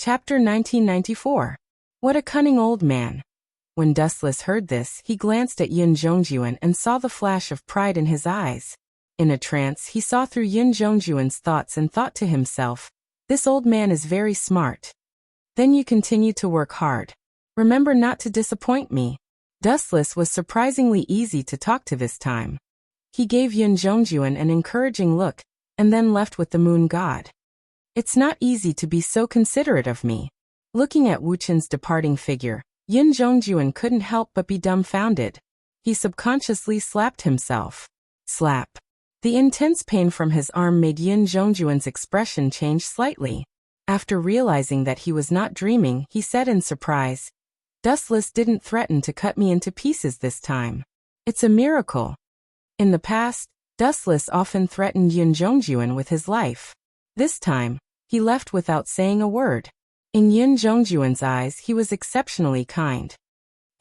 Chapter 1994. What a cunning old man. When Dustless heard this, he glanced at Yin Zhongjuan and saw the flash of pride in his eyes. In a trance, he saw through Yin Zhongjuan's thoughts and thought to himself, "This old man is very smart. Then you continue to work hard. Remember not to disappoint me." Dustless was surprisingly easy to talk to this time. He gave Yin Zhongjuan an encouraging look, and then left with the moon god. "It's not easy to be so considerate of me." Looking at Wu Chen's departing figure, Yin Zhongjuan couldn't help but be dumbfounded. He subconsciously slapped himself. Slap. The intense pain from his arm made Yin Zhongjuan's expression change slightly. After realizing that he was not dreaming, he said in surprise, "Dustless didn't threaten to cut me into pieces this time. It's a miracle." In the past, Dustless often threatened Yin Zhongjuan with his life. This time, he left without saying a word. In Yin Zhongjuan's eyes, he was exceptionally kind.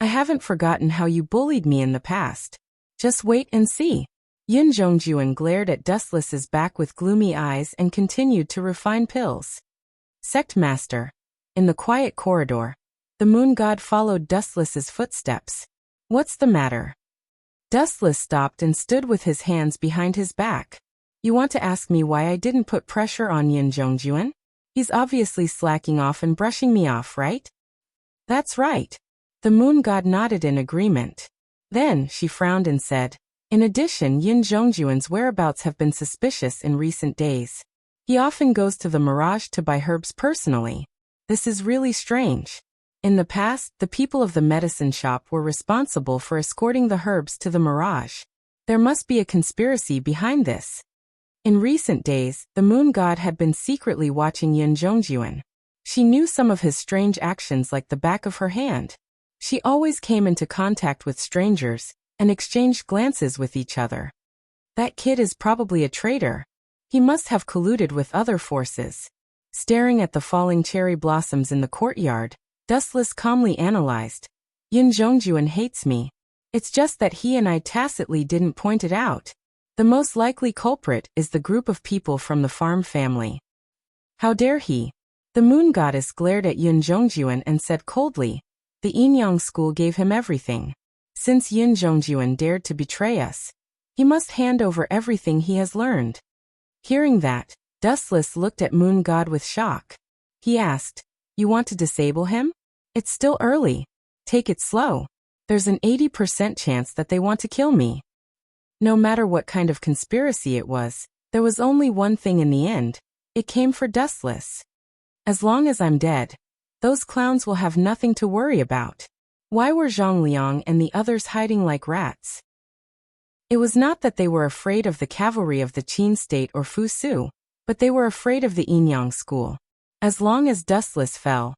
"I haven't forgotten how you bullied me in the past. Just wait and see." Yin Zhongjuan glared at Dustless's back with gloomy eyes and continued to refine pills. Sect Master. In the quiet corridor, the moon god followed Dustless's footsteps. "What's the matter?" Dustless stopped and stood with his hands behind his back. "You want to ask me why I didn't put pressure on Yin Zhongjuan? He's obviously slacking off and brushing me off, right?" "That's right." The moon god nodded in agreement. Then she frowned and said, "In addition, Yin Zhongjuan's whereabouts have been suspicious in recent days. He often goes to the Mirage to buy herbs personally. This is really strange. In the past, the people of the medicine shop were responsible for escorting the herbs to the Mirage. There must be a conspiracy behind this." In recent days, the moon god had been secretly watching Yin Zhongjuan. She knew some of his strange actions like the back of her hand. She always came into contact with strangers and exchanged glances with each other. "That kid is probably a traitor. He must have colluded with other forces." Staring at the falling cherry blossoms in the courtyard, Dustless calmly analyzed, "Yin Zhongjuan hates me. It's just that he and I tacitly didn't point it out. The most likely culprit is the group of people from the farm family." "How dare he?" The moon goddess glared at Yin Zhongjuan and said coldly, "The Yinyang school gave him everything. Since Yin Zhongjuan dared to betray us, he must hand over everything he has learned." Hearing that, Dustless looked at Moon God with shock. He asked, "You want to disable him? It's still early. Take it slow. There's an 80% chance that they want to kill me." No matter what kind of conspiracy it was, there was only one thing in the end. It came for Dustless. "As long as I'm dead, those clowns will have nothing to worry about." Why were Zhang Liang and the others hiding like rats? It was not that they were afraid of the cavalry of the Qin state or Fusu, but they were afraid of the Yinyang school. As long as Dustless fell,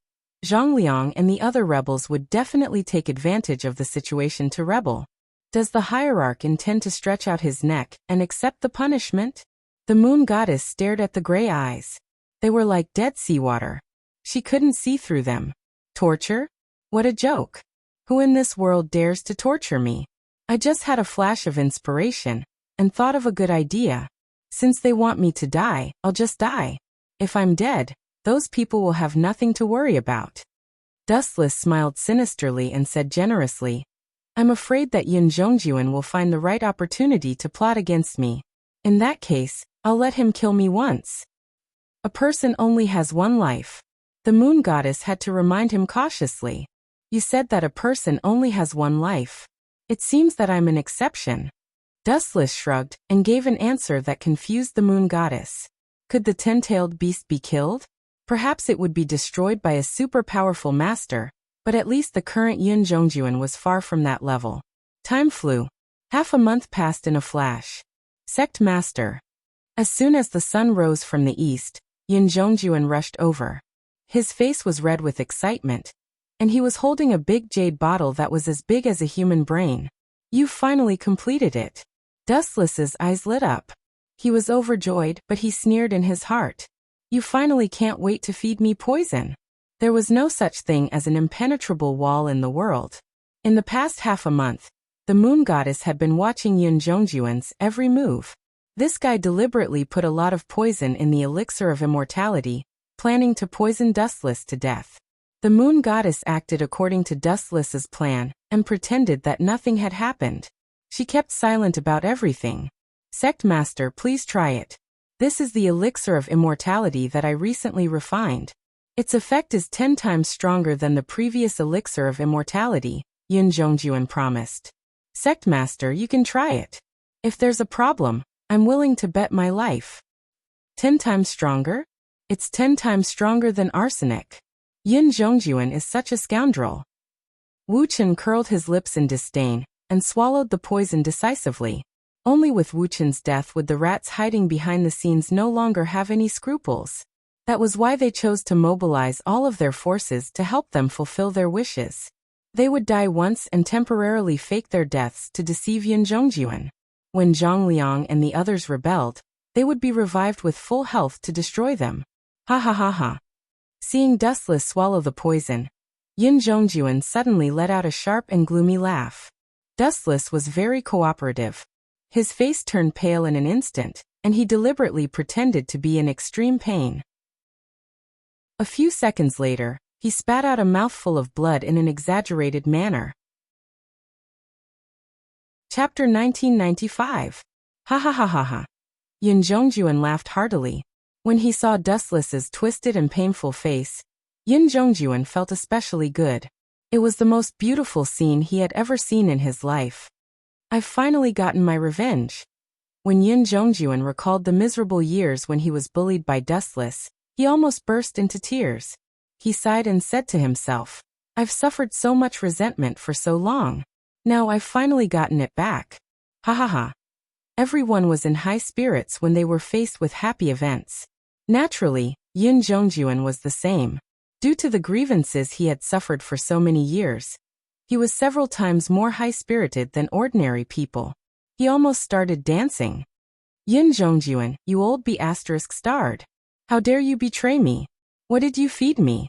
Zhang Liang and the other rebels would definitely take advantage of the situation to rebel. Does the hierarch intend to stretch out his neck and accept the punishment? The moon goddess stared at the gray eyes. They were like dead seawater. She couldn't see through them. Torture? What a joke. Who in this world dares to torture me? I just had a flash of inspiration and thought of a good idea. Since they want me to die, I'll just die. If I'm dead, those people will have nothing to worry about." Dustless smiled sinisterly and said generously, "I'm afraid that Yin Zhongjuan will find the right opportunity to plot against me. In that case, I'll let him kill me once." A person only has one life. The moon goddess had to remind him cautiously. "You said that a person only has one life. It seems that I'm an exception." Dustless shrugged and gave an answer that confused the moon goddess. Could the 10-tailed beast be killed? Perhaps it would be destroyed by a super powerful master, but at least the current Yin Zhongjuan was far from that level. Time flew. Half a month passed in a flash. Sect Master. As soon as the sun rose from the east, Yin Zhongjuan rushed over. His face was red with excitement, and he was holding a big jade bottle that was as big as a human brain. "You've finally completed it." Dustless's eyes lit up. He was overjoyed, but he sneered in his heart. "You finally can't wait to feed me poison." There was no such thing as an impenetrable wall in the world. In the past half a month, the moon goddess had been watching Yin Zhongjuan's every move. This guy deliberately put a lot of poison in the elixir of immortality, planning to poison Dustless to death. The moon goddess acted according to Dustless's plan and pretended that nothing had happened. She kept silent about everything. Sect Master, please try it. This is the elixir of immortality that I recently refined. Its effect is 10 times stronger than the previous elixir of immortality, Yun Zhongjuan promised. Sect Master, you can try it. If there's a problem, I'm willing to bet my life. 10 times stronger? It's 10 times stronger than arsenic. Yun Zhongjuan is such a scoundrel. Wu Chen curled his lips in disdain and swallowed the poison decisively. Only with Wu Chen's death would the rats hiding behind the scenes no longer have any scruples. That was why they chose to mobilize all of their forces to help them fulfill their wishes. They would die once and temporarily fake their deaths to deceive Yun Zhongjuan. When Zhang Liang and the others rebelled, they would be revived with full health to destroy them. Ha ha ha ha. Seeing Dustless swallow the poison, Yun Zhongjuan suddenly let out a sharp and gloomy laugh. Dustless was very cooperative. His face turned pale in an instant, and he deliberately pretended to be in extreme pain. A few seconds later, he spat out a mouthful of blood in an exaggerated manner. Chapter 1995. Ha ha ha ha ha. Yun Zhongjuan laughed heartily. When he saw Dustless's twisted and painful face, Yun Zhongjuan felt especially good. It was the most beautiful scene he had ever seen in his life. I've finally gotten my revenge. When Yun Zhongjuan recalled the miserable years when he was bullied by Dustless, he almost burst into tears. He sighed and said to himself, I've suffered so much resentment for so long. Now I've finally gotten it back. Ha ha ha. Everyone was in high spirits when they were faced with happy events. Naturally, Yun Zhongjuan was the same. Due to the grievances he had suffered for so many years, he was several times more high-spirited than ordinary people. He almost started dancing. Yun Zhongjuan, you old B***starred. How dare you betray me? What did you feed me?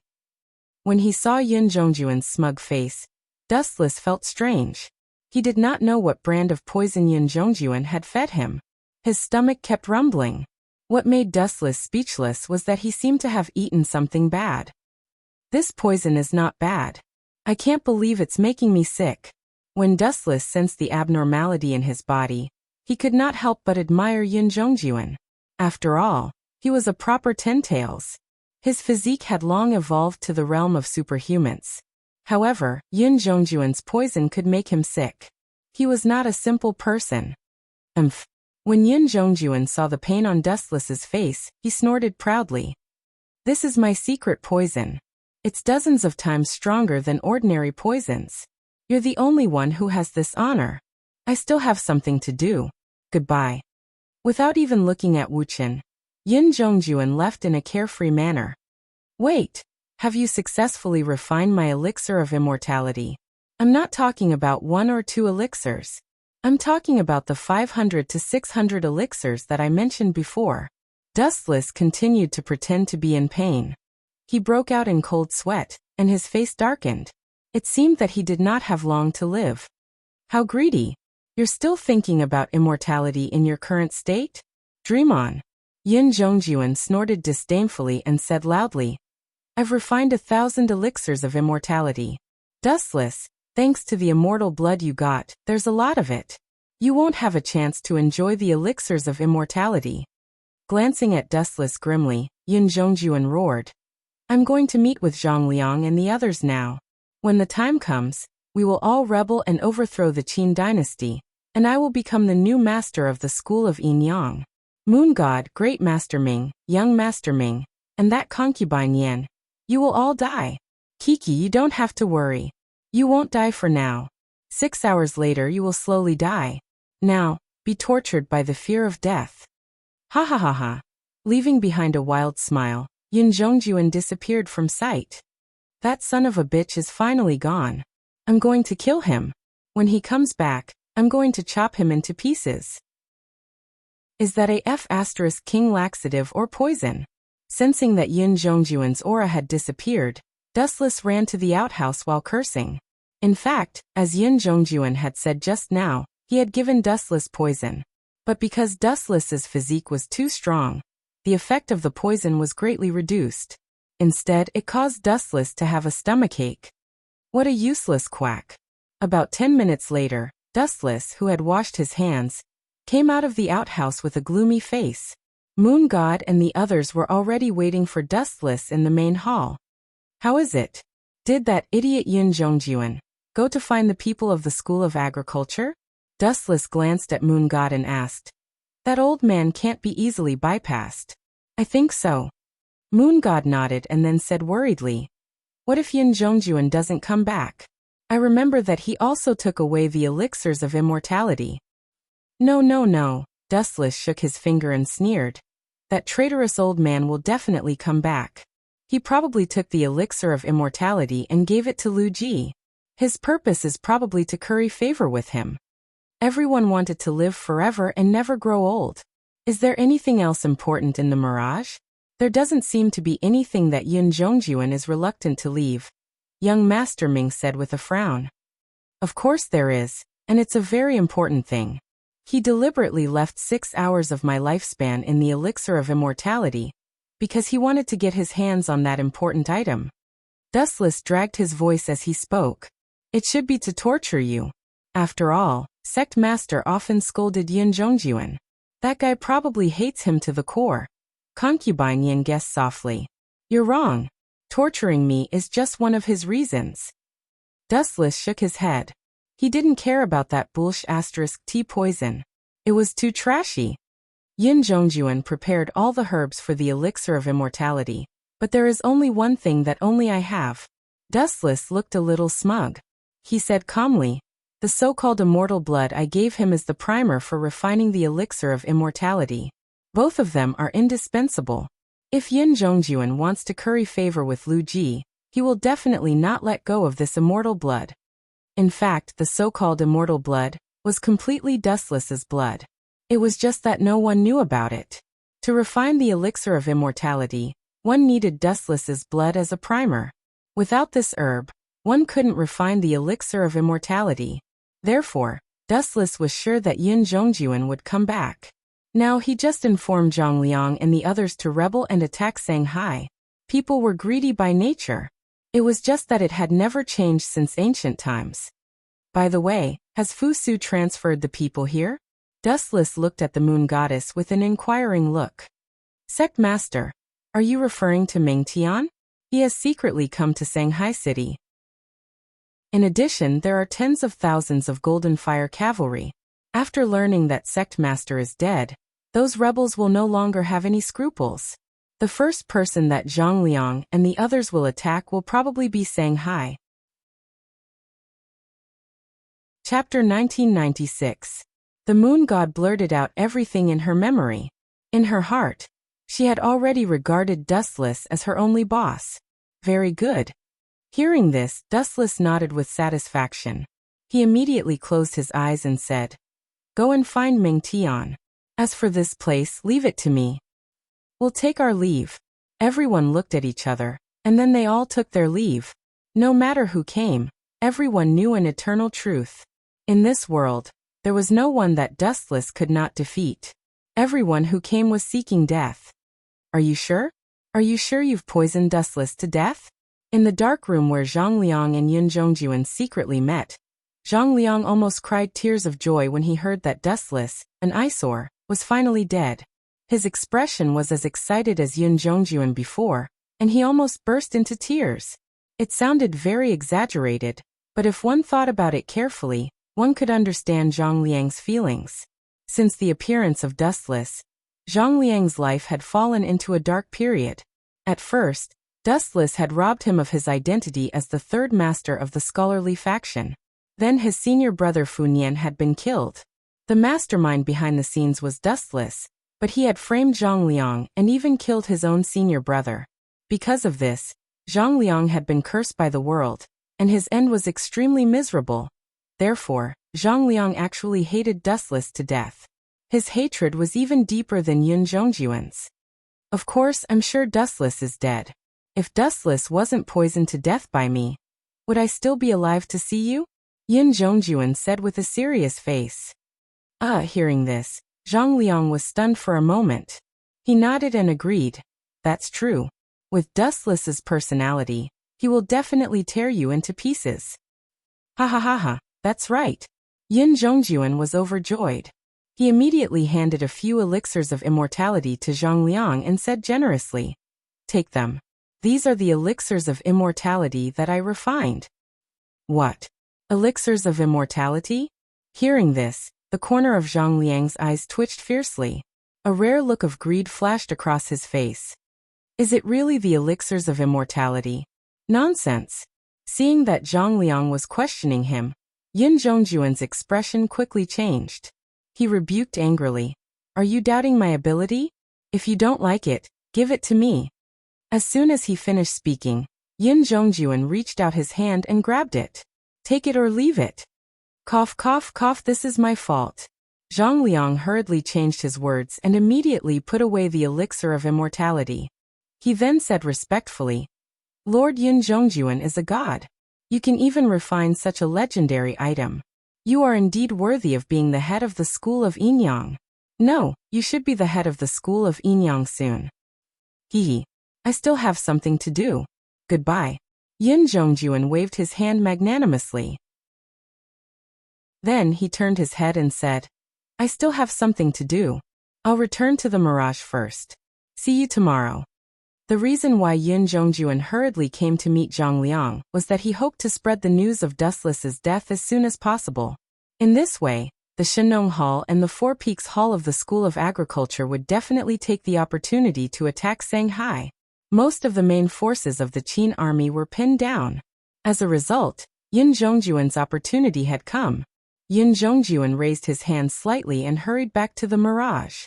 When he saw Yun Zhongjuan's smug face, Dustless felt strange. He did not know what brand of poison Yun Zhongjuan had fed him. His stomach kept rumbling. What made Dustless speechless was that he seemed to have eaten something bad. This poison is not bad. I can't believe it's making me sick. When Dustless sensed the abnormality in his body, he could not help but admire Yun Zhongjuan. After all, he was a proper Ten-Tails. His physique had long evolved to the realm of superhumans. However, Yun Zhongjuan's poison could make him sick. He was not a simple person. When Yun Zhongjuan saw the pain on Dustless's face, he snorted proudly. This is my secret poison. It's dozens of times stronger than ordinary poisons. You're the only one who has this honor. I still have something to do. Goodbye. Without even looking at Wu Chen, Yun Zhongjuan left in a carefree manner. Wait, have you successfully refined my elixir of immortality? I'm not talking about 1 or 2 elixirs. I'm talking about the 500 to 600 elixirs that I mentioned before. Dustless continued to pretend to be in pain. He broke out in cold sweat, and his face darkened. It seemed that he did not have long to live. How greedy! You're still thinking about immortality in your current state? Dream on. Yun Zhongjuan snorted disdainfully and said loudly, I've refined 1,000 elixirs of immortality. Dustless, thanks to the immortal blood you got, there's a lot of it. You won't have a chance to enjoy the elixirs of immortality. Glancing at Dustless grimly, Yun Zhongjuan roared, I'm going to meet with Zhang Liang and the others now. When the time comes, we will all rebel and overthrow the Qin dynasty, and I will become the new master of the school of Yin Yang. Moon God, Great Master Ming, Young Master Ming, and that concubine Yan. You will all die. Kiki, you don't have to worry. You won't die for now. 6 hours later you will slowly die. Now, be tortured by the fear of death. Ha ha ha ha. Leaving behind a wild smile, Yun Zhongjuan disappeared from sight. That son of a bitch is finally gone. I'm going to kill him. When he comes back, I'm going to chop him into pieces. Is that a F** king laxative or poison? Sensing that Yun Zhongjuan's aura had disappeared, Dustless ran to the outhouse while cursing. In fact, as Yun Zhongjuan had said just now, he had given Dustless poison. But because Dustless's physique was too strong, the effect of the poison was greatly reduced. Instead, it caused Dustless to have a stomachache. What a useless quack. About 10 minutes later, Dustless, who had washed his hands, came out of the outhouse with a gloomy face. Moon God and the others were already waiting for Dustless in the main hall. How is it? Did that idiot Yun Zhongjuan go to find the people of the School of Agriculture? Dustless glanced at Moon God and asked. That old man can't be easily bypassed. I think so. Moon God nodded and then said worriedly, what if Yun Zhongjuan doesn't come back? I remember that he also took away the elixirs of immortality. No. Dustless shook his finger and sneered. That traitorous old man will definitely come back. He probably took the elixir of immortality and gave it to Lu Ji. His purpose is probably to curry favor with him. Everyone wanted to live forever and never grow old. Is there anything else important in the mirage? There doesn't seem to be anything that Yun Zhongjuan is reluctant to leave, young Master Ming said with a frown. Of course there is, and it's a very important thing. He deliberately left 6 hours of my lifespan in the elixir of immortality, because he wanted to get his hands on that important item. Dustless dragged his voice as he spoke. It should be to torture you. After all, Sect Master often scolded Yun Zhongjuan. That guy probably hates him to the core. Concubine Yin guessed softly. You're wrong. Torturing me is just one of his reasons. Dustless shook his head. He didn't care about that **tea poison. It was too trashy. Yun Zhongjuan prepared all the herbs for the elixir of immortality, but there is only one thing that only I have. Dustless looked a little smug. He said calmly, the so-called immortal blood I gave him is the primer for refining the elixir of immortality. Both of them are indispensable. If Yun Zhongjuan wants to curry favor with Lu Ji, he will definitely not let go of this immortal blood. In fact, the so-called immortal blood was completely Dustless's blood. It was just that no one knew about it. To refine the elixir of immortality, one needed Dustless's blood as a primer. Without this herb, one couldn't refine the elixir of immortality. Therefore, Dustless was sure that Yun Zhongjuan would come back. Now he just informed Zhang Liang and the others to rebel and attack Shanghai. People were greedy by nature. It was just that it had never changed since ancient times. By the way, has Fu Su transferred the people here? Dustless looked at the moon goddess with an inquiring look. Sect Master, are you referring to Ming Tian? He has secretly come to Shanghai City. In addition, there are tens of thousands of Golden Fire cavalry. After learning that Sect Master is dead, those rebels will no longer have any scruples. The first person that Zhang Liang and the others will attack will probably be Shanghai. Chapter 1996. The moon god blurted out everything in her memory. In her heart, she had already regarded Dustless as her only boss. Very good. Hearing this, Dustless nodded with satisfaction. He immediately closed his eyes and said, Go and find Ming Tian. As for this place, leave it to me. We'll take our leave. Everyone looked at each other, and then they all took their leave. No matter who came, everyone knew an eternal truth. In this world, there was no one that Dustless could not defeat. Everyone who came was seeking death. Are you sure? Are you sure you've poisoned Dustless to death? In the dark room where Zhang Liang and Yun Zhongjuan secretly met, Zhang Liang almost cried tears of joy when he heard that Dustless, an eyesore, was finally dead. His expression was as excited as Yun Zhongjuan before, and he almost burst into tears. It sounded very exaggerated, but if one thought about it carefully, one could understand Zhang Liang's feelings. Since the appearance of Dustless, Zhang Liang's life had fallen into a dark period. At first, Dustless had robbed him of his identity as the third master of the scholarly faction. Then his senior brother Fu Nian had been killed. The mastermind behind the scenes was Dustless, but he had framed Zhang Liang and even killed his own senior brother. Because of this, Zhang Liang had been cursed by the world, and his end was extremely miserable. Therefore, Zhang Liang actually hated Dustless to death. His hatred was even deeper than Yun Zhongjuan's. Of course, I'm sure Dustless is dead. If Dustless wasn't poisoned to death by me, would I still be alive to see you? Yun Zhongjuan said with a serious face. Hearing this, Zhang Liang was stunned for a moment. He nodded and agreed. That's true. With Dustless's personality, he will definitely tear you into pieces. Ha ha ha ha, that's right. Yin Zhongjuan was overjoyed. He immediately handed a few elixirs of immortality to Zhang Liang and said generously, "Take them. These are the elixirs of immortality that I refined." What? Elixirs of immortality? Hearing this, the corner of Zhang Liang's eyes twitched fiercely. A rare look of greed flashed across his face. Is it really the elixirs of immortality? Nonsense. Seeing that Zhang Liang was questioning him, Yin Zhongjuan's expression quickly changed. He rebuked angrily. Are you doubting my ability? If you don't like it, give it to me. As soon as he finished speaking, Yin Zhongjuan reached out his hand and grabbed it. Take it or leave it. Cough cough cough, this is my fault. Zhang Liang hurriedly changed his words and immediately put away the elixir of immortality. He then said respectfully, Lord Yin Zhongjuan is a god. You can even refine such a legendary item. You are indeed worthy of being the head of the school of Yinyang. No, you should be the head of the school of Yinyang soon. Hee. I still have something to do. Goodbye. Yin Zhongjuan waved his hand magnanimously. Then he turned his head and said, I still have something to do. I'll return to the Mirage first. See you tomorrow. The reason why Yin Zhongjuan hurriedly came to meet Zhang Liang was that he hoped to spread the news of Dustless's death as soon as possible. In this way, the Shenong Hall and the Four Peaks Hall of the School of Agriculture would definitely take the opportunity to attack Shanghai. Most of the main forces of the Qin army were pinned down. As a result, Yin Zhongjuan's opportunity had come. Yin Zhongjuan raised his hand slightly and hurried back to the Mirage.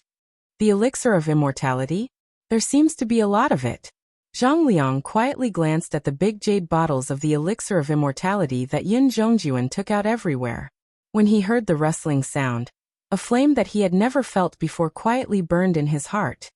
The elixir of immortality? There seems to be a lot of it. Zhang Liang quietly glanced at the big jade bottles of the elixir of immortality that Yin Zhongjuan took out everywhere. When he heard the rustling sound, a flame that he had never felt before quietly burned in his heart.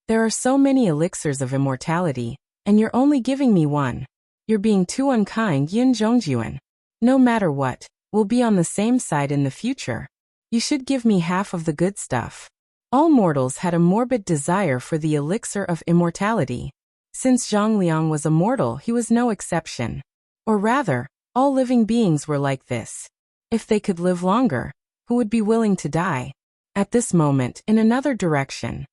There are so many elixirs of immortality, and you're only giving me one. You're being too unkind, Yin Zhongjuan. No matter what, we'll be on the same side in the future. You should give me half of the good stuff. All mortals had a morbid desire for the elixir of immortality. Since Zhang Liang was a mortal, he was no exception. Or rather, all living beings were like this. If they could live longer, who would be willing to die? At this moment, in another direction.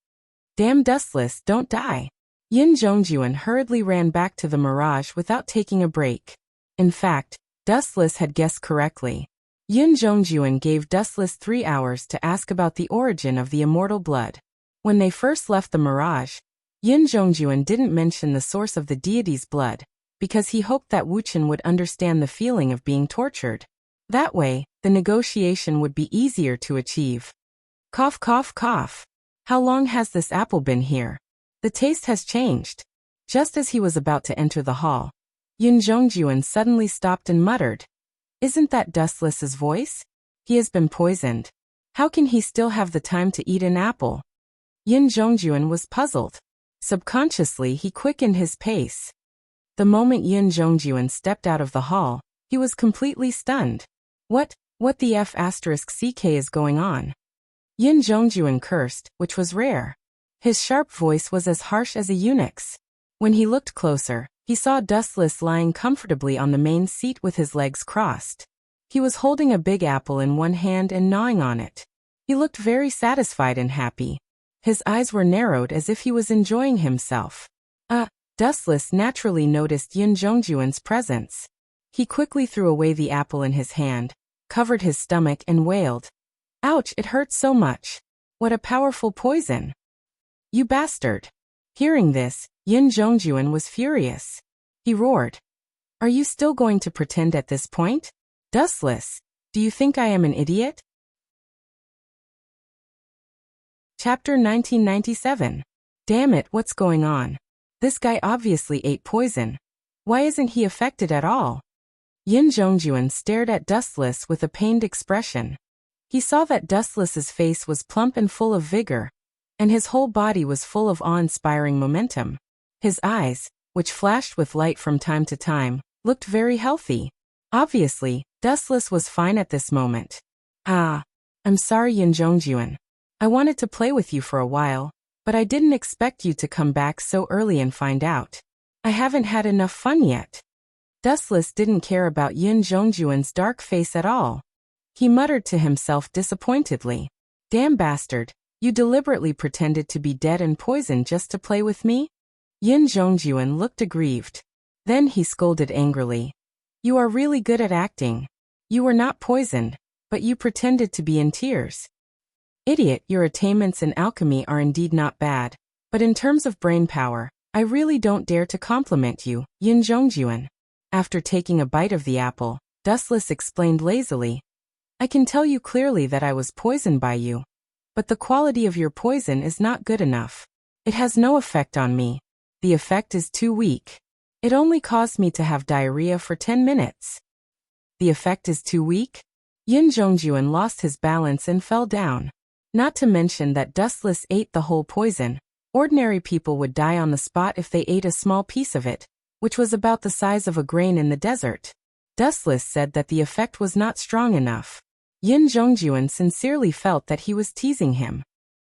Damn Dustless, don't die. Yin Zhongjuan hurriedly ran back to the Mirage without taking a break. In fact, Dustless had guessed correctly. Yin Zhongjuan gave Dustless 3 hours to ask about the origin of the immortal blood. When they first left the Mirage, Yin Zhongjuan didn't mention the source of the deity's blood, because he hoped that Wuchen would understand the feeling of being tortured. That way, the negotiation would be easier to achieve. Cough cough cough. How long has this apple been here? The taste has changed. Just as he was about to enter the hall, Yin Zhongjuan suddenly stopped and muttered, Isn't that Dustless's voice? He has been poisoned. How can he still have the time to eat an apple? Yin Zhongjuan was puzzled. Subconsciously, he quickened his pace. The moment Yin Zhongjuan stepped out of the hall, he was completely stunned. What the F***ck is going on? Yin Zhongjuan cursed, which was rare. His sharp voice was as harsh as a eunuch's. When he looked closer, he saw Dustless lying comfortably on the main seat with his legs crossed. He was holding a big apple in one hand and gnawing on it. He looked very satisfied and happy. His eyes were narrowed as if he was enjoying himself. Dustless naturally noticed Yin Zhongjuan's presence. He quickly threw away the apple in his hand, covered his stomach and wailed. Ouch, it hurts so much. What a powerful poison. You bastard. Hearing this, Yin Zhongjuan was furious. He roared. Are you still going to pretend at this point? Dustless, do you think I am an idiot? Chapter 1997. Damn it, what's going on? This guy obviously ate poison. Why isn't he affected at all? Yin Zhongjuan stared at Dustless with a pained expression. He saw that Dustless's face was plump and full of vigor, and his whole body was full of awe-inspiring momentum. His eyes, which flashed with light from time to time, looked very healthy. Obviously, Dustless was fine at this moment. I'm sorry, Yin Zhongjuan. I wanted to play with you for a while, But I didn't expect you to come back so early and find out. I haven't had enough fun yet. Dustless didn't care about Yin Zhongjuan's dark face at all. He muttered to himself disappointedly. Damn bastard, you deliberately pretended to be dead and poisoned just to play with me? Yin Zhongjuan looked aggrieved. Then he scolded angrily. You are really good at acting. You were not poisoned, but you pretended to be in tears. Idiot, your attainments in alchemy are indeed not bad, but in terms of brain power, I really don't dare to compliment you, Yin Zhongjuan. After taking a bite of the apple, Dustless explained lazily. I can tell you clearly that I was poisoned by you. But the quality of your poison is not good enough. It has no effect on me. The effect is too weak. It only caused me to have diarrhea for 10 minutes. The effect is too weak? Yin Zhongjuan lost his balance and fell down. Not to mention that Dustless ate the whole poison. Ordinary people would die on the spot if they ate a small piece of it, which was about the size of a grain in the desert. Dustless said that the effect was not strong enough. Yin Zhongjuan sincerely felt that he was teasing him.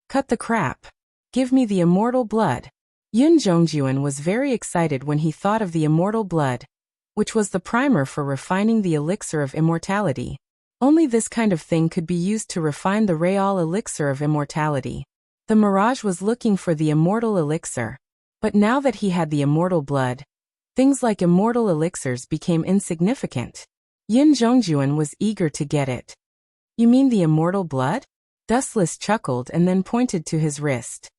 Cut the crap. Give me the immortal blood. Yin Zhongjuan was very excited when he thought of the immortal blood, which was the primer for refining the elixir of immortality. Only this kind of thing could be used to refine the Real elixir of immortality. The Mirage was looking for the immortal elixir. But now that he had the immortal blood, things like immortal elixirs became insignificant. Yin Zhongjuan was eager to get it. You mean the immortal blood? Dustless chuckled and then pointed to his wrist.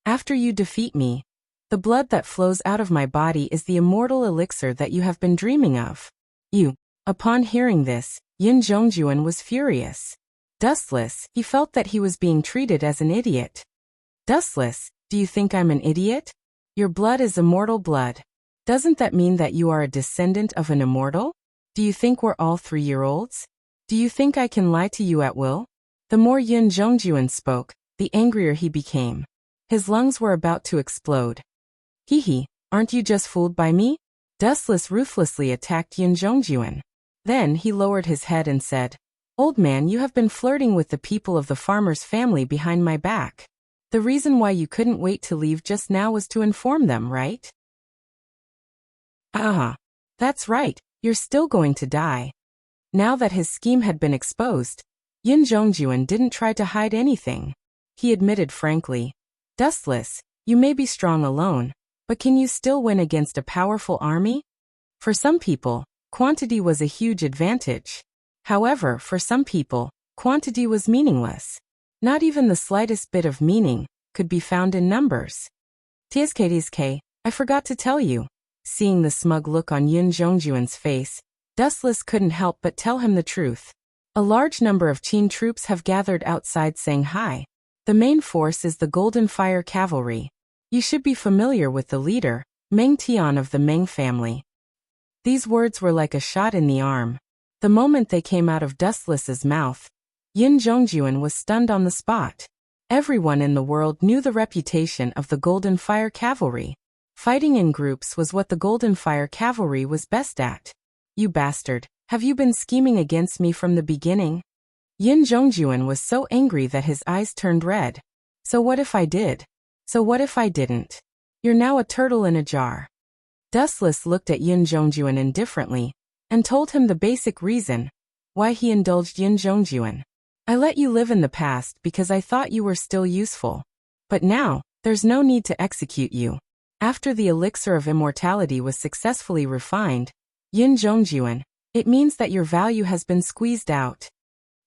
After you defeat me, the blood that flows out of my body is the immortal elixir that you have been dreaming of. You. Upon hearing this, Yin Zhongjuan was furious. Dustless, he felt that he was being treated as an idiot. Dustless, do you think I'm an idiot? Your blood is immortal blood. Doesn't that mean that you are a descendant of an immortal? Do you think we're all 3-year-olds? Do you think I can lie to you at will? The more Yin Zhongjuan spoke, the angrier he became. His lungs were about to explode. Hee, aren't you just fooled by me? Dustless ruthlessly attacked Yin Zhongjuan. Then he lowered his head and said, Old man, you have been flirting with the people of the farmer's family behind my back. The reason why you couldn't wait to leave just now was to inform them, right? That's right, you're still going to die. Now that his scheme had been exposed, Yin Zhongjuan didn't try to hide anything. He admitted frankly, Dustless, you may be strong alone, but can you still win against a powerful army? For some people, quantity was a huge advantage. However, for some people, quantity was meaningless. Not even the slightest bit of meaning could be found in numbers. TSK, I forgot to tell you. Seeing the smug look on Yin Zhongjuan's face, Dustless couldn't help but tell him the truth. A large number of Qin troops have gathered outside Shanghai. The main force is the Golden Fire Cavalry. You should be familiar with the leader, Meng Tian of the Meng family. These words were like a shot in the arm. The moment they came out of Dustless's mouth, Yin Zhongjuan was stunned on the spot. Everyone in the world knew the reputation of the Golden Fire Cavalry. Fighting in groups was what the Golden Fire Cavalry was best at. You bastard, have you been scheming against me from the beginning? Yin Zhongjuan was so angry that his eyes turned red. So what if I did? So what if I didn't? You're now a turtle in a jar. Dustless looked at Yin Zhongjuan indifferently, and told him the basic reason why he indulged Yin Zhongjuan. I let you live in the past because I thought you were still useful. But now, there's no need to execute you. After the elixir of immortality was successfully refined, Yin Zhongjuan, it means that your value has been squeezed out.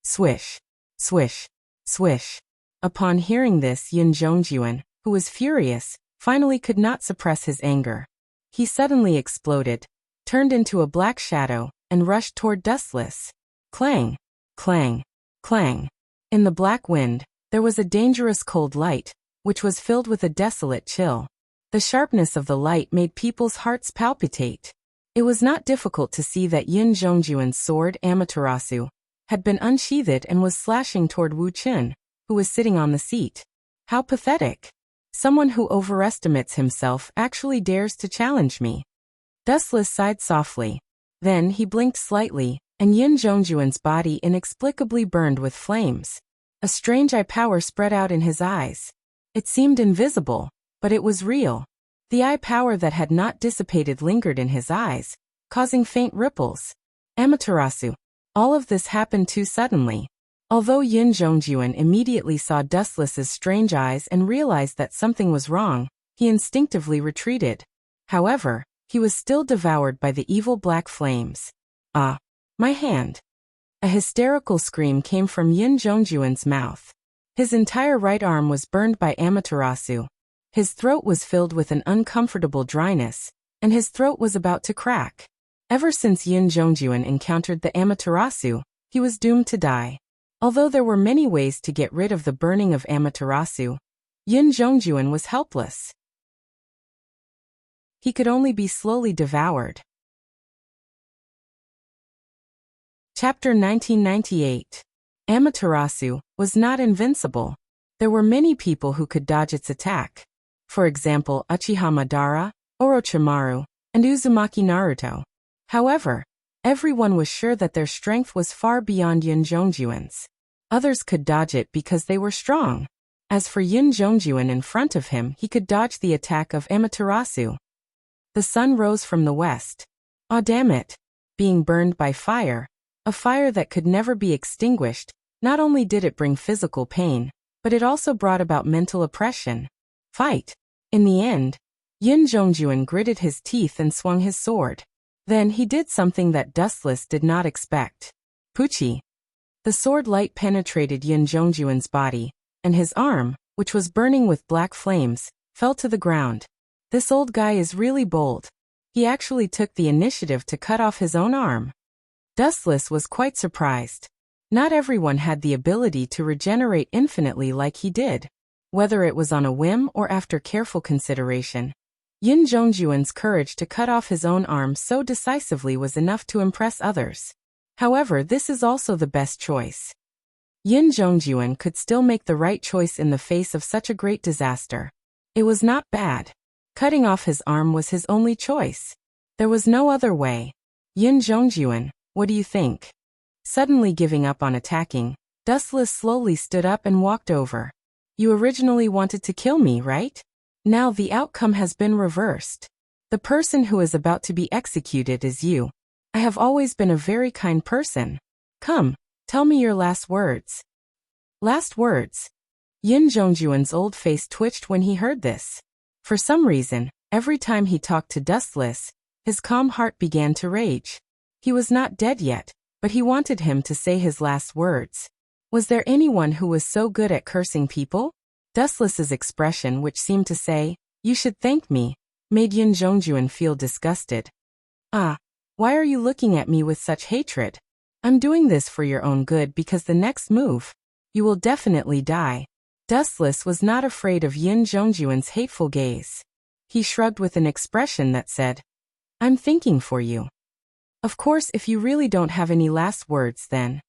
Swish, swish, swish. Upon hearing this, Yin Zhongjuan, who was furious, finally could not suppress his anger. He suddenly exploded, turned into a black shadow, and rushed toward Dustless. Clang, clang, clang. In the black wind, there was a dangerous cold light, which was filled with a desolate chill. The sharpness of the light made people's hearts palpitate. It was not difficult to see that Yin Zhongjuan's sword Amaterasu had been unsheathed and was slashing toward Wu Qin, who was sitting on the seat. How pathetic. Someone who overestimates himself actually dares to challenge me. Dustless sighed softly. Then he blinked slightly, and Yin Zhongjuan's body inexplicably burned with flames. A strange eye power spread out in his eyes. It seemed invisible, but it was real. The eye power that had not dissipated lingered in his eyes, causing faint ripples. Amaterasu. All of this happened too suddenly. Although Yin Zhongjuan immediately saw Dustless's strange eyes and realized that something was wrong, he instinctively retreated. However, he was still devoured by the evil black flames. Ah! My hand! A hysterical scream came from Yin Zhongjuan's mouth. His entire right arm was burned by Amaterasu. His throat was filled with an uncomfortable dryness, and his throat was about to crack. Ever since Yin Zhongjuan encountered the Amaterasu, he was doomed to die. Although there were many ways to get rid of the burning of Amaterasu, Yin Zhongjuan was helpless. He could only be slowly devoured. Chapter 1998. Amaterasu was not invincible. There were many people who could dodge its attack. For example, Uchiha Madara, Orochimaru, and Uzumaki Naruto. However, everyone was sure that their strength was far beyond Yin Zhongjuan's. Others could dodge it because they were strong. As for Yin Zhongjuan in front of him, he could dodge the attack of Amaterasu. The sun rose from the west. Ah, damn it! Being burned by fire, a fire that could never be extinguished, not only did it bring physical pain, but it also brought about mental oppression. Fight! In the end, Yin Zhongjuan gritted his teeth and swung his sword. Then he did something that Dustless did not expect. Puchi! The sword light penetrated Yin Zhongjuan's body, and his arm, which was burning with black flames, fell to the ground. This old guy is really bold. He actually took the initiative to cut off his own arm. Dustless was quite surprised. Not everyone had the ability to regenerate infinitely like he did. Whether it was on a whim or after careful consideration, Yin Zhongjuan's courage to cut off his own arm so decisively was enough to impress others. However, this is also the best choice. Yin Zhongjuan could still make the right choice in the face of such a great disaster. It was not bad. Cutting off his arm was his only choice. There was no other way. Yin Zhongjuan, what do you think? Suddenly giving up on attacking, Dustless slowly stood up and walked over. You originally wanted to kill me, right? Now the outcome has been reversed. The person who is about to be executed is you. I have always been a very kind person. Come, tell me your last words. Last words? Yin Zhongjuan's old face twitched when he heard this. For some reason, every time he talked to Dustless, his calm heart began to rage. He was not dead yet, but he wanted him to say his last words. Was there anyone who was so good at cursing people? Dustless's expression, which seemed to say, "You should thank me," made Yin Zhongjuan feel disgusted. Ah, why are you looking at me with such hatred? I'm doing this for your own good because the next move, you will definitely die. Dustless was not afraid of Yin Zhongjuan's hateful gaze. He shrugged with an expression that said, I'm thinking for you. Of course, if you really don't have any last words, then.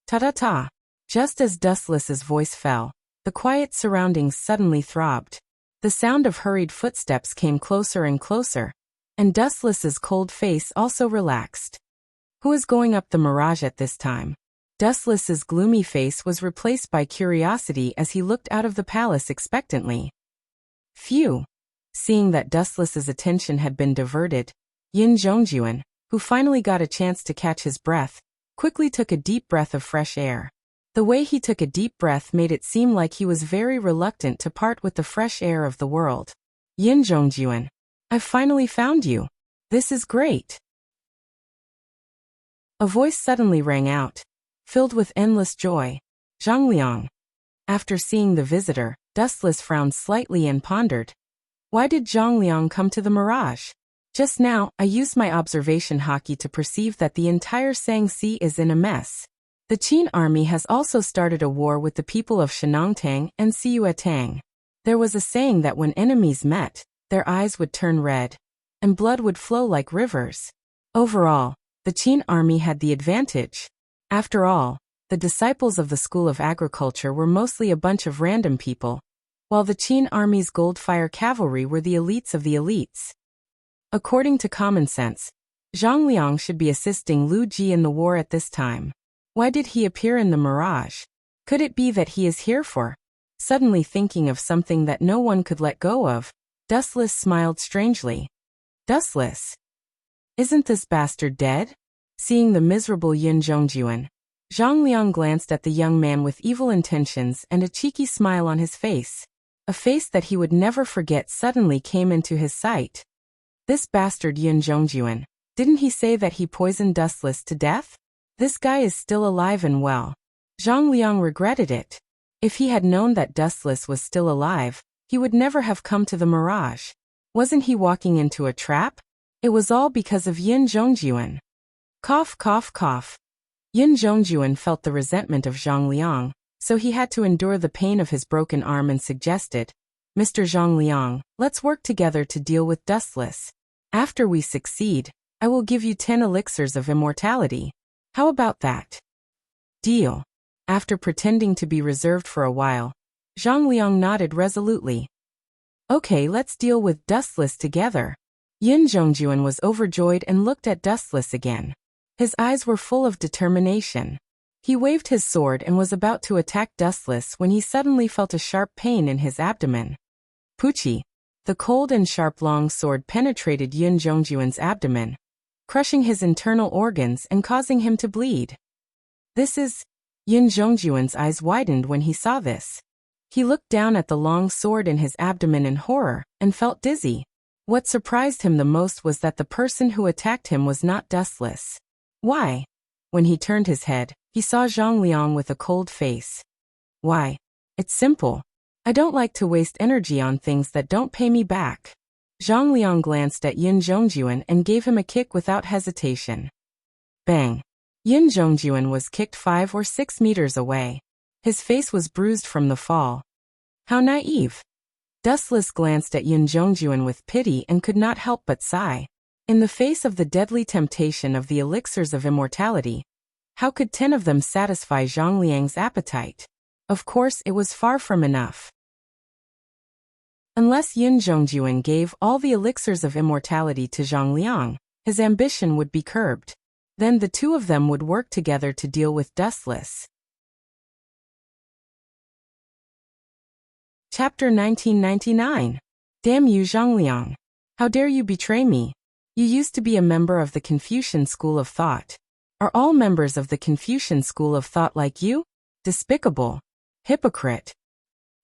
Ta-ta-ta. Just as Dustless's voice fell, the quiet surroundings suddenly throbbed. The sound of hurried footsteps came closer and closer, and Dustless's cold face also relaxed. Who is going up the mirage at this time? Dustless's gloomy face was replaced by curiosity as he looked out of the palace expectantly. Phew! Seeing that Dustless's attention had been diverted, Yin Zhongjuan, who finally got a chance to catch his breath, quickly took a deep breath of fresh air. The way he took a deep breath made it seem like he was very reluctant to part with the fresh air of the world. Yin Zhongjuan, I've finally found you. This is great. A voice suddenly rang out, filled with endless joy. Zhangliang. After seeing the visitor, Dustless frowned slightly and pondered. Why did Zhangliang come to the mirage? Just now, I used my observation haki to perceive that the entire Sangxi is in a mess. The Qin army has also started a war with the people of Shenongtang and Siuatang. There was a saying that when enemies met, their eyes would turn red, and blood would flow like rivers. Overall, the Qin army had the advantage. After all, the disciples of the School of Agriculture were mostly a bunch of random people, while the Qin army's Goldfire cavalry were the elites of the elites. According to common sense, Zhangliang should be assisting Lu Ji in the war at this time. Why did he appear in the mirage? Could it be that he is here for Suddenly thinking of something that no one could let go of, Dustless smiled strangely. Dustless? Isn't this bastard dead? Seeing the miserable Yin Zhongjuan, Zhang Liang glanced at the young man with evil intentions and a cheeky smile on his face. A face that he would never forget suddenly came into his sight. This bastard Yin Zhongjuan, didn't he say that he poisoned Dustless to death? This guy is still alive and well. Zhang Liang regretted it. If he had known that Dustless was still alive, he would never have come to the Mirage. Wasn't he walking into a trap? It was all because of Yin Zhongjuan. Cough, cough, cough. Yin Zhongjuan felt the resentment of Zhang Liang, so he had to endure the pain of his broken arm and suggested, Mr. Zhang Liang, let's work together to deal with Dustless. After we succeed, I will give you 10 elixirs of immortality. How about that? Deal. After pretending to be reserved for a while, Zhang Liang nodded resolutely. Okay, let's deal with Dustless together. Yin Zhongjuan was overjoyed and looked at Dustless again. His eyes were full of determination. He waved his sword and was about to attack Dustless when he suddenly felt a sharp pain in his abdomen. Poochie! The cold and sharp long sword penetrated Yin Zhongjuan's abdomen, crushing his internal organs and causing him to bleed. This is... Yin Zhongjuan's eyes widened when he saw this. He looked down at the long sword in his abdomen in horror and felt dizzy. What surprised him the most was that the person who attacked him was not Dustless. Why? When he turned his head, he saw Zhang Liang with a cold face. Why? It's simple. I don't like to waste energy on things that don't pay me back. Zhang Liang glanced at Yin Zhongjuan and gave him a kick without hesitation. Bang! Yin Zhongjuan was kicked 5 or 6 meters away. His face was bruised from the fall. How naive! Dustless glanced at Yin Zhongjuan with pity and could not help but sigh. In the face of the deadly temptation of the elixirs of immortality, how could 10 of them satisfy Zhang Liang's appetite? Of course, it was far from enough. Unless Yin Zhongjuan gave all the elixirs of immortality to Zhang Liang, his ambition would be curbed. Then the two of them would work together to deal with Dustless. Chapter 1999. Damn you, Zhang Liang. How dare you betray me? You used to be a member of the Confucian school of thought. Are all members of the Confucian school of thought like you? Despicable. Hypocrite.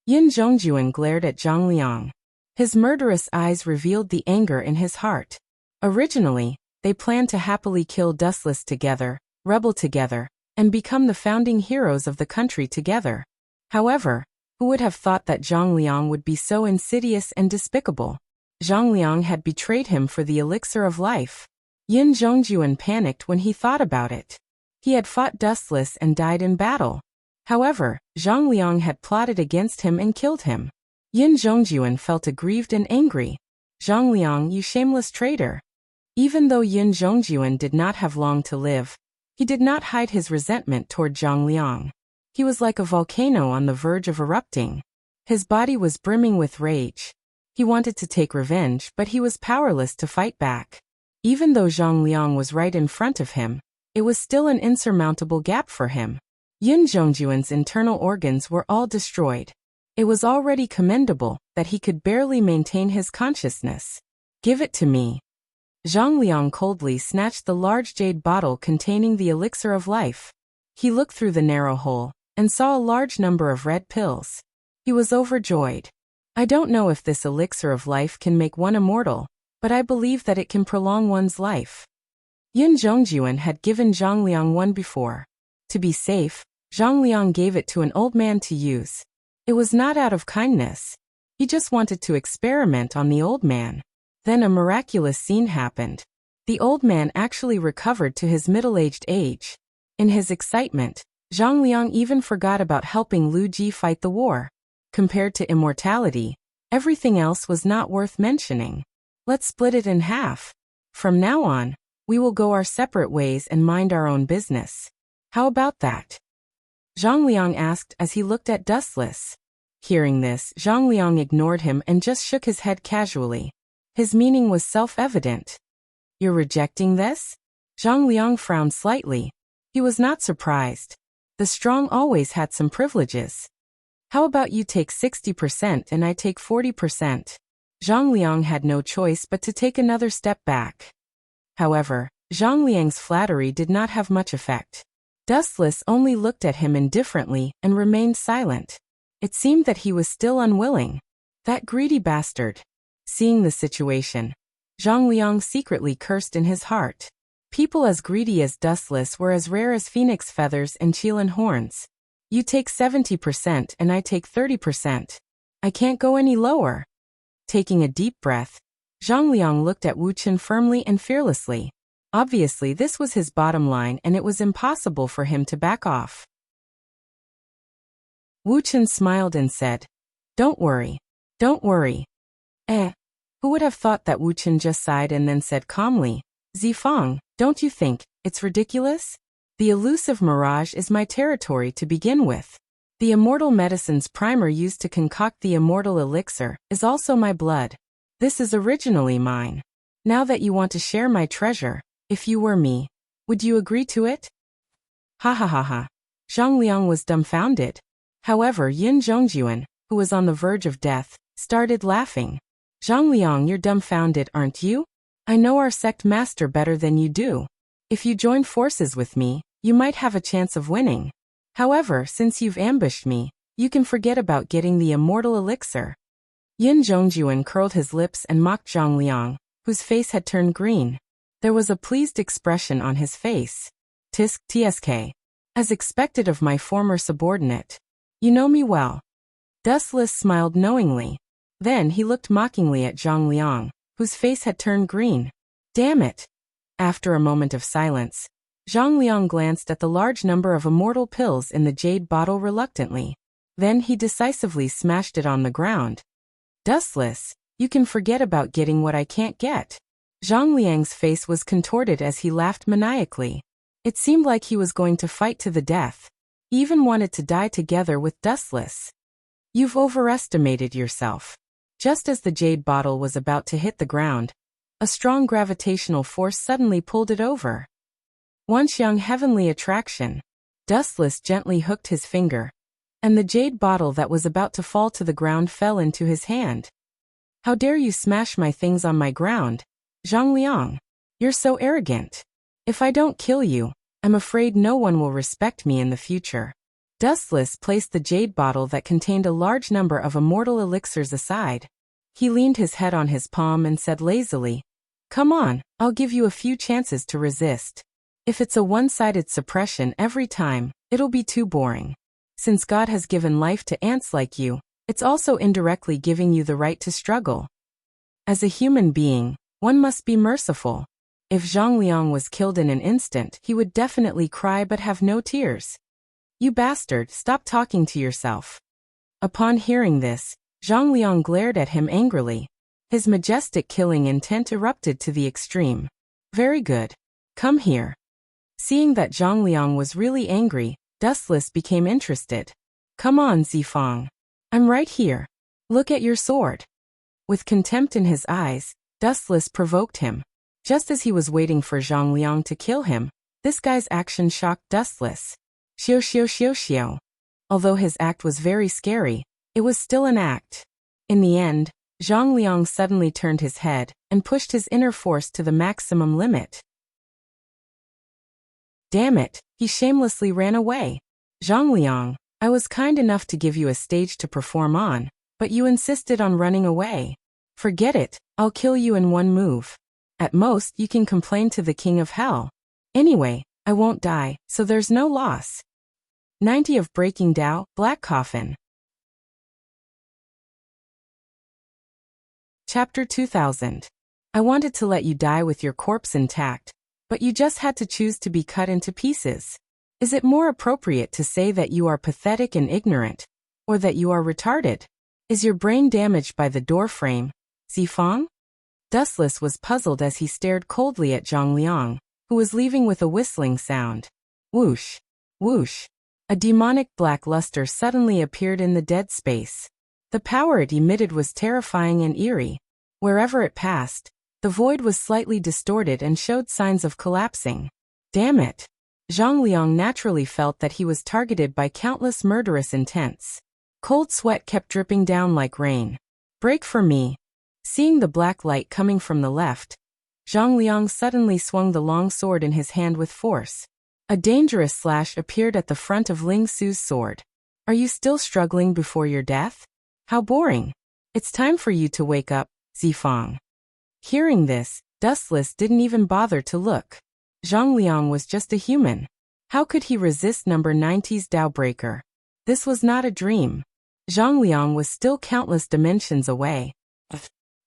Yin Zhongjuan glared at Zhang Liang. His murderous eyes revealed the anger in his heart. Originally, they planned to happily kill Dustless together, rebel together, and become the founding heroes of the country together. However, who would have thought that Zhang Liang would be so insidious and despicable? Zhang Liang had betrayed him for the elixir of life. Yin Zhongjuan panicked when he thought about it. He had fought Dustless and died in battle. However, Zhang Liang had plotted against him and killed him. Yin Zhongjuan felt aggrieved and angry. Zhang Liang, you shameless traitor. Even though Yin Zhongjuan did not have long to live, he did not hide his resentment toward Zhang Liang. He was like a volcano on the verge of erupting. His body was brimming with rage. He wanted to take revenge, but he was powerless to fight back. Even though Zhang Liang was right in front of him, it was still an insurmountable gap for him. Yin Zhongjuan's internal organs were all destroyed. It was already commendable that he could barely maintain his consciousness. Give it to me. Zhang Liang coldly snatched the large jade bottle containing the elixir of life. He looked through the narrow hole and saw a large number of red pills. He was overjoyed. I don't know if this elixir of life can make one immortal, but I believe that it can prolong one's life. Yin Zhongjuan had given Zhang Liang one before. To be safe, Zhang Liang gave it to an old man to use. It was not out of kindness. He just wanted to experiment on the old man. Then a miraculous scene happened. The old man actually recovered to his middle-aged age. In his excitement, Zhang Liang even forgot about helping Lu Ji fight the war. Compared to immortality, everything else was not worth mentioning. Let's split it in half. From now on, we will go our separate ways and mind our own business. How about that? Zhang Liang asked as he looked at Dustless. Hearing this, Zhang Liang ignored him and just shook his head casually. His meaning was self-evident. You're rejecting this? Zhang Liang frowned slightly. He was not surprised. The strong always had some privileges. How about you take 60% and I take 40%? Zhang Liang had no choice but to take another step back. However, Zhang Liang's flattery did not have much effect. Dustless only looked at him indifferently and remained silent. It seemed that he was still unwilling. That greedy bastard. Seeing the situation, Zhang Liang secretly cursed in his heart. People as greedy as Dustless were as rare as phoenix feathers and Qilin horns. You take 70% and I take 30%. I can't go any lower. Taking a deep breath, Zhang Liang looked at Wu Chen firmly and fearlessly. Obviously this was his bottom line and it was impossible for him to back off. Wu Chen smiled and said, "Don't worry. Don't worry." Who would have thought that Wu Chen just sighed and then said calmly, "Zifang, don't you think it's ridiculous? The elusive mirage is my territory to begin with. The immortal medicine's primer used to concoct the immortal elixir is also my blood. This is originally mine. Now that you want to share my treasure, if you were me, would you agree to it?" Ha ha ha ha. Zhang Liang was dumbfounded. However, Yin Zhongjuan, who was on the verge of death, started laughing. "Zhang Liang, you're dumbfounded, aren't you? I know our sect master better than you do. If you join forces with me, you might have a chance of winning. However, since you've ambushed me, you can forget about getting the immortal elixir." Yin Zhongjuan curled his lips and mocked Zhang Liang, whose face had turned green. There was a pleased expression on his face. "Tsk. As expected of my former subordinate. You know me well." Dustless smiled knowingly. Then he looked mockingly at Zhang Liang, whose face had turned green. "Damn it." After a moment of silence, Zhang Liang glanced at the large number of immortal pills in the jade bottle reluctantly. Then he decisively smashed it on the ground. "Dustless, you can forget about getting what I can't get." Zhang Liang's face was contorted as he laughed maniacally. It seemed like he was going to fight to the death. He even wanted to die together with Dustless. "You've overestimated yourself." Just as the jade bottle was about to hit the ground, a strong gravitational force suddenly pulled it over. Wanxiang heavenly attraction. Dustless gently hooked his finger, and the jade bottle that was about to fall to the ground fell into his hand. "How dare you smash my things on my ground, Zhang Liang? You're so arrogant. If I don't kill you, I'm afraid no one will respect me in the future." Dustless placed the jade bottle that contained a large number of immortal elixirs aside. He leaned his head on his palm and said lazily, "Come on, I'll give you a few chances to resist. If it's a one-sided suppression every time, it'll be too boring. Since God has given life to ants like you, it's also indirectly giving you the right to struggle. As a human being, one must be merciful. If Zhang Liang was killed in an instant, he would definitely cry but have no tears. You bastard, stop talking to yourself." Upon hearing this, Zhang Liang glared at him angrily. His majestic killing intent erupted to the extreme. "Very good. Come here." Seeing that Zhang Liang was really angry, Dustless became interested. "Come on, Zifang. I'm right here. Look at your sword." With contempt in his eyes, Dustless provoked him. Just as he was waiting for Zhang Liang to kill him, this guy's action shocked Dustless. Xiao. Although his act was very scary, it was still an act. In the end, Zhang Liang suddenly turned his head and pushed his inner force to the maximum limit. Damn it, he shamelessly ran away. "Zhang Liang, I was kind enough to give you a stage to perform on, but you insisted on running away. Forget it, I'll kill you in one move. At most, you can complain to the King of Hell. Anyway, I won't die, so there's no loss." 90 of Breaking Tao, Black Coffin. Chapter 2000. I wanted to let you die with your corpse intact, but you just had to choose to be cut into pieces. Is it more appropriate to say that you are pathetic and ignorant, or that you are retarded? Is your brain damaged by the door frame, Zifang? Dustless was puzzled as he stared coldly at Zhang Liang, who was leaving with a whistling sound. Whoosh! Whoosh! A demonic black luster suddenly appeared in the dead space. The power it emitted was terrifying and eerie. Wherever it passed, the void was slightly distorted and showed signs of collapsing. Damn it! Zhang Liang naturally felt that he was targeted by countless murderous intents. Cold sweat kept dripping down like rain. Break for me. Seeing the black light coming from the left, Zhang Liang suddenly swung the long sword in his hand with force. A dangerous slash appeared at the front of Ling Su's sword. Are you still struggling before your death? How boring. It's time for you to wake up, Zifang. Hearing this, Dustless didn't even bother to look. Zhang Liang was just a human. How could he resist number 90's Dao Breaker? This was not a dream. Zhang Liang was still countless dimensions away.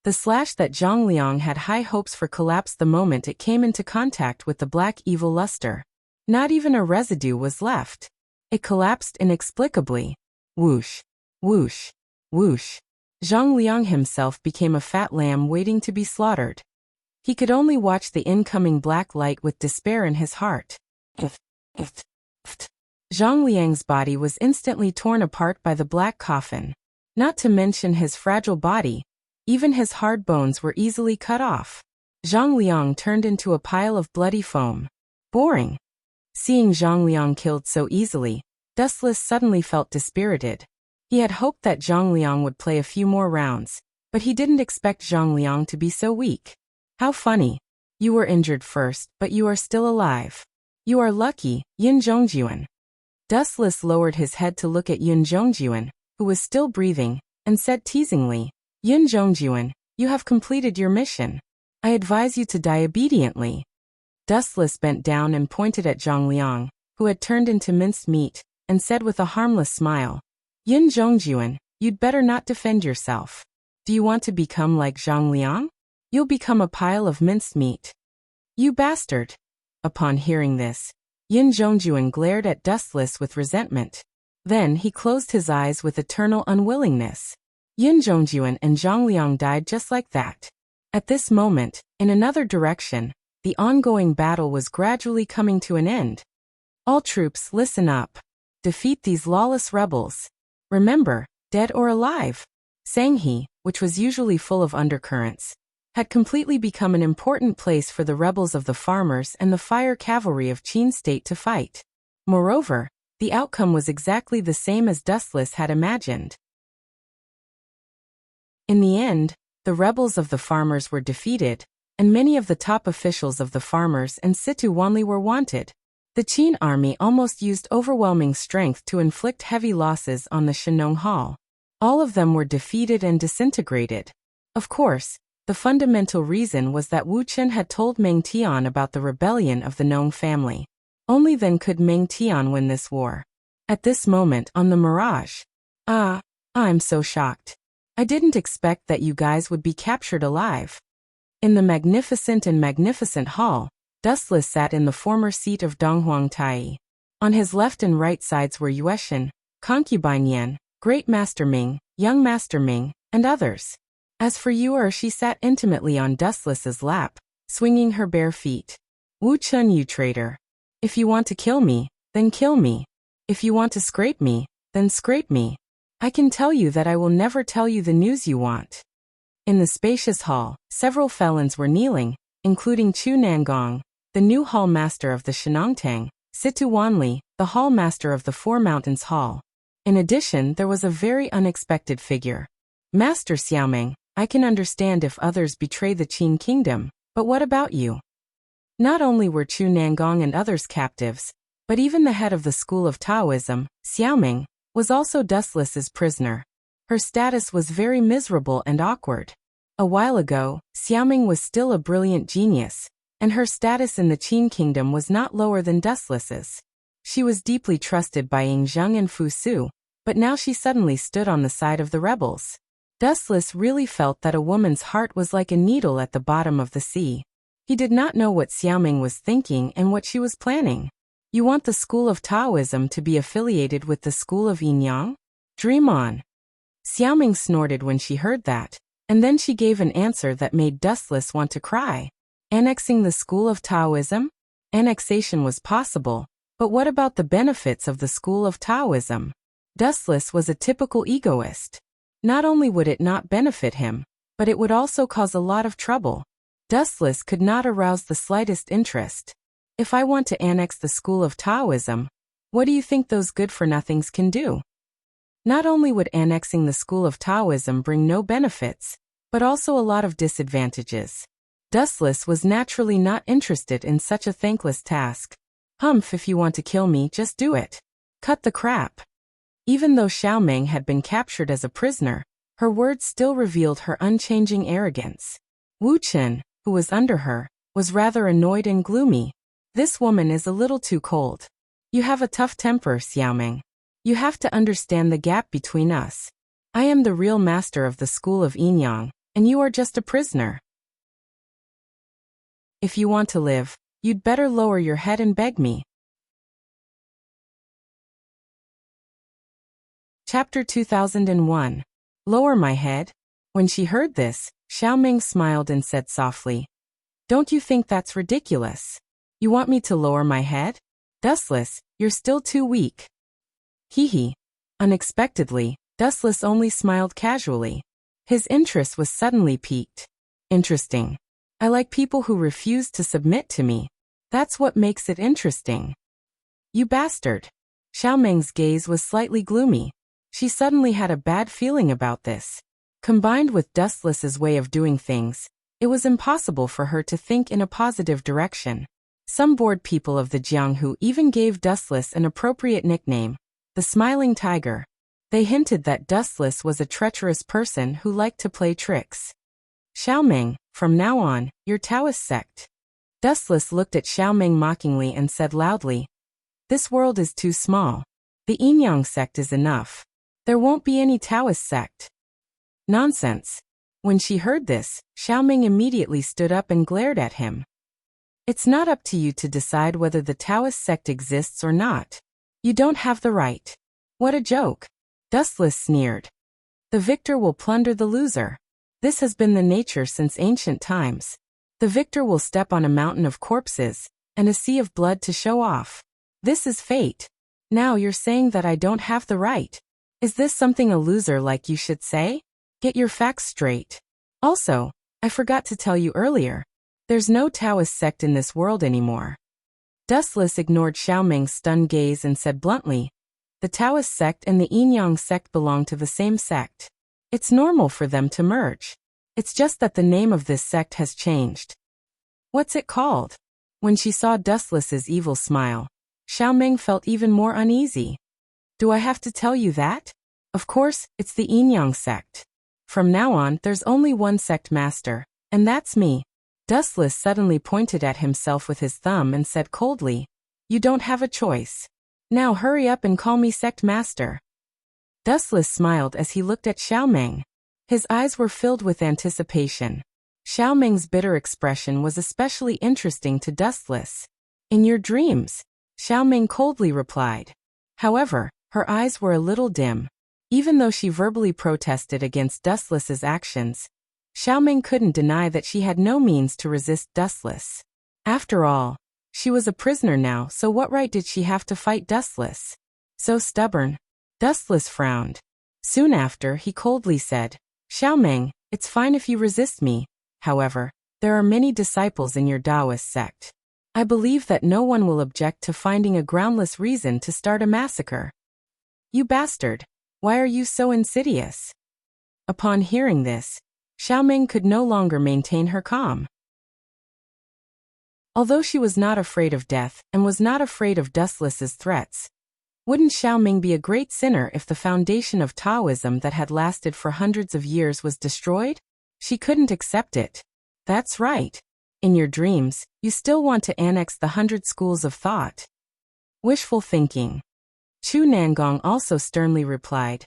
The slash that Zhang Liang had high hopes for collapsed the moment it came into contact with the black evil luster. Not even a residue was left. It collapsed inexplicably. Whoosh, whoosh, whoosh. Zhang Liang himself became a fat lamb waiting to be slaughtered. He could only watch the incoming black light with despair in his heart. Zhang Liang's body was instantly torn apart by the black coffin. Not to mention his fragile body, even his hard bones were easily cut off. Zhang Liang turned into a pile of bloody foam. Boring. Seeing Zhang Liang killed so easily, Dustless suddenly felt dispirited. He had hoped that Zhang Liang would play a few more rounds, but he didn't expect Zhang Liang to be so weak. How funny. You were injured first, but you are still alive. You are lucky, Yin Zhongjuan. Dustless lowered his head to look at Yin Zhongjuan, who was still breathing, and said teasingly, Yin Zhongjuan, you have completed your mission. I advise you to die obediently. Dustless bent down and pointed at Zhang Liang, who had turned into minced meat, and said with a harmless smile, Yin Zhongjuan, you'd better not defend yourself. Do you want to become like Zhang Liang? You'll become a pile of minced meat. You bastard. Upon hearing this, Yin Zhongjuan glared at Dustless with resentment. Then he closed his eyes with eternal unwillingness. Yin Zhongjuan and Zhang Liang died just like that. At this moment, in another direction, the ongoing battle was gradually coming to an end. All troops, listen up. Defeat these lawless rebels. Remember, dead or alive. Sanghe, which was usually full of undercurrents, had completely become an important place for the rebels of the farmers and the fire cavalry of Qin State to fight. Moreover, the outcome was exactly the same as Dustless had imagined. In the end, the rebels of the farmers were defeated, and many of the top officials of the farmers and Situ Wanli were wanted. The Qin army almost used overwhelming strength to inflict heavy losses on the Shenong Hall. All of them were defeated and disintegrated. Of course, the fundamental reason was that Wu Chen had told Meng Tian about the rebellion of the Nong family. Only then could Meng Tian win this war. At this moment on the Mirage. I'm so shocked. I didn't expect that you guys would be captured alive. In the magnificent hall, Dustless sat in the former seat of Donghuang Tai. On his left and right sides were Yueshan, Concubine Yan, Great Master Ming, Young Master Ming, and others. As for Yuer, she sat intimately on Dustless's lap, swinging her bare feet. Wu Chun, you traitor. If you want to kill me, then kill me. If you want to scrape me, then scrape me. I can tell you that I will never tell you the news you want. In the spacious hall, several felons were kneeling, including Chu Nangong, the new hall master of the Shenongtang, Situ Wanli, the hall master of the Four Mountains Hall. In addition, there was a very unexpected figure. Master Xiaoming, I can understand if others betray the Qin kingdom, but what about you? Not only were Chu Nangong and others captives, but even the head of the school of Taoism, Xiaoming, was also Dustless's prisoner. Her status was very miserable and awkward. A while ago, Xiaoming was still a brilliant genius, and her status in the Qin kingdom was not lower than Dustless's. She was deeply trusted by Ying Zheng and Fu Su, but now she suddenly stood on the side of the rebels. Dustless really felt that a woman's heart was like a needle at the bottom of the sea. He did not know what Xiaoming was thinking and what she was planning. You want the school of Taoism to be affiliated with the school of Yin Yang? Dream on. Xiaoming snorted when she heard that, and then she gave an answer that made Dustless want to cry. Annexing the school of Taoism? Annexation was possible, but what about the benefits of the school of Taoism? Dustless was a typical egoist. Not only would it not benefit him, but it would also cause a lot of trouble. Dustless could not arouse the slightest interest. If I want to annex the school of Taoism, what do you think those good-for-nothings can do? Not only would annexing the school of Taoism bring no benefits, but also a lot of disadvantages. Dustless was naturally not interested in such a thankless task. Humph, if you want to kill me, just do it. Cut the crap. Even though Xiaoming had been captured as a prisoner, her words still revealed her unchanging arrogance. Wu Chen, who was under her, was rather annoyed and gloomy. This woman is a little too cold. You have a tough temper, Xiaoming. You have to understand the gap between us. I am the real master of the school of Yinyang, and you are just a prisoner. If you want to live, you'd better lower your head and beg me. Chapter 2001. Lower my head? When she heard this, Xiaoming smiled and said softly, Don't you think that's ridiculous? You want me to lower my head? Dustless, you're still too weak. Hee. Unexpectedly, Dustless only smiled casually. His interest was suddenly piqued. Interesting. I like people who refuse to submit to me. That's what makes it interesting. You bastard. Xiaoming's gaze was slightly gloomy. She suddenly had a bad feeling about this. Combined with Dustless's way of doing things, it was impossible for her to think in a positive direction. Some bored people of the Jianghu even gave Dustless an appropriate nickname, the Smiling Tiger. They hinted that Dustless was a treacherous person who liked to play tricks. Xiaoming, from now on, you're Taoist sect. Dustless looked at Xiaoming mockingly and said loudly, This world is too small. The Yinyang sect is enough. There won't be any Taoist sect. Nonsense. When she heard this, Xiaoming immediately stood up and glared at him. It's not up to you to decide whether the Taoist sect exists or not. You don't have the right. What a joke. Dustless sneered. The victor will plunder the loser. This has been the nature since ancient times. The victor will step on a mountain of corpses and a sea of blood to show off. This is fate. Now you're saying that I don't have the right. Is this something a loser like you should say? Get your facts straight. Also, I forgot to tell you earlier. There's no Taoist sect in this world anymore. Dustless ignored Xiaoming's stunned gaze and said bluntly, The Taoist sect and the Yinyang sect belong to the same sect. It's normal for them to merge. It's just that the name of this sect has changed. What's it called? When she saw Dustless's evil smile, Xiaoming felt even more uneasy. Do I have to tell you that? Of course, it's the Yinyang sect. From now on, there's only one sect master, and that's me. Dustless suddenly pointed at himself with his thumb and said coldly, You don't have a choice. Now hurry up and call me sect master. Dustless smiled as he looked at Xiaoming. His eyes were filled with anticipation. Xiaoming's bitter expression was especially interesting to Dustless. In your dreams, Xiaoming coldly replied. However, her eyes were a little dim. Even though she verbally protested against Dustless's actions, Xiaoming couldn't deny that she had no means to resist Dustless. After all, she was a prisoner now, so what right did she have to fight Dustless? So stubborn. Dustless frowned. Soon after, he coldly said, Xiaoming, it's fine if you resist me. However, there are many disciples in your Taoist sect. I believe that no one will object to finding a groundless reason to start a massacre. You bastard. Why are you so insidious? Upon hearing this, Xiaoming could no longer maintain her calm. Although she was not afraid of death and was not afraid of Dustless's threats, wouldn't Xiaoming be a great sinner if the foundation of Taoism that had lasted for hundreds of years was destroyed? She couldn't accept it. That's right. In your dreams, you still want to annex the 100 schools of thought. Wishful thinking. Chu Nangong also sternly replied,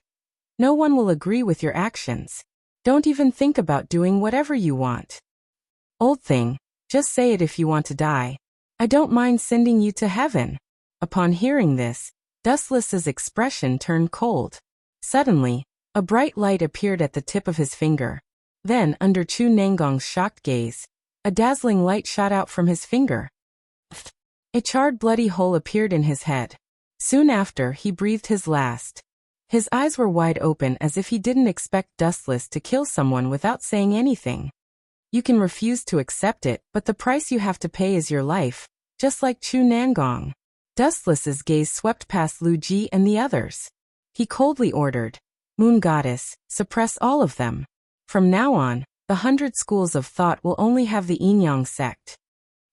No one will agree with your actions. Don't even think about doing whatever you want. Old thing, just say it if you want to die. I don't mind sending you to heaven. Upon hearing this, Dustless's expression turned cold. Suddenly, a bright light appeared at the tip of his finger. Then, under Chu Nangong's shocked gaze, a dazzling light shot out from his finger. A charred bloody hole appeared in his head. Soon after, he breathed his last. His eyes were wide open as if he didn't expect Dustless to kill someone without saying anything. You can refuse to accept it, but the price you have to pay is your life, just like Chu Nangong. Dustless's gaze swept past Lu Ji and the others. He coldly ordered, "Moon Goddess, suppress all of them. From now on, the 100 schools of thought will only have the Yin-Yang sect."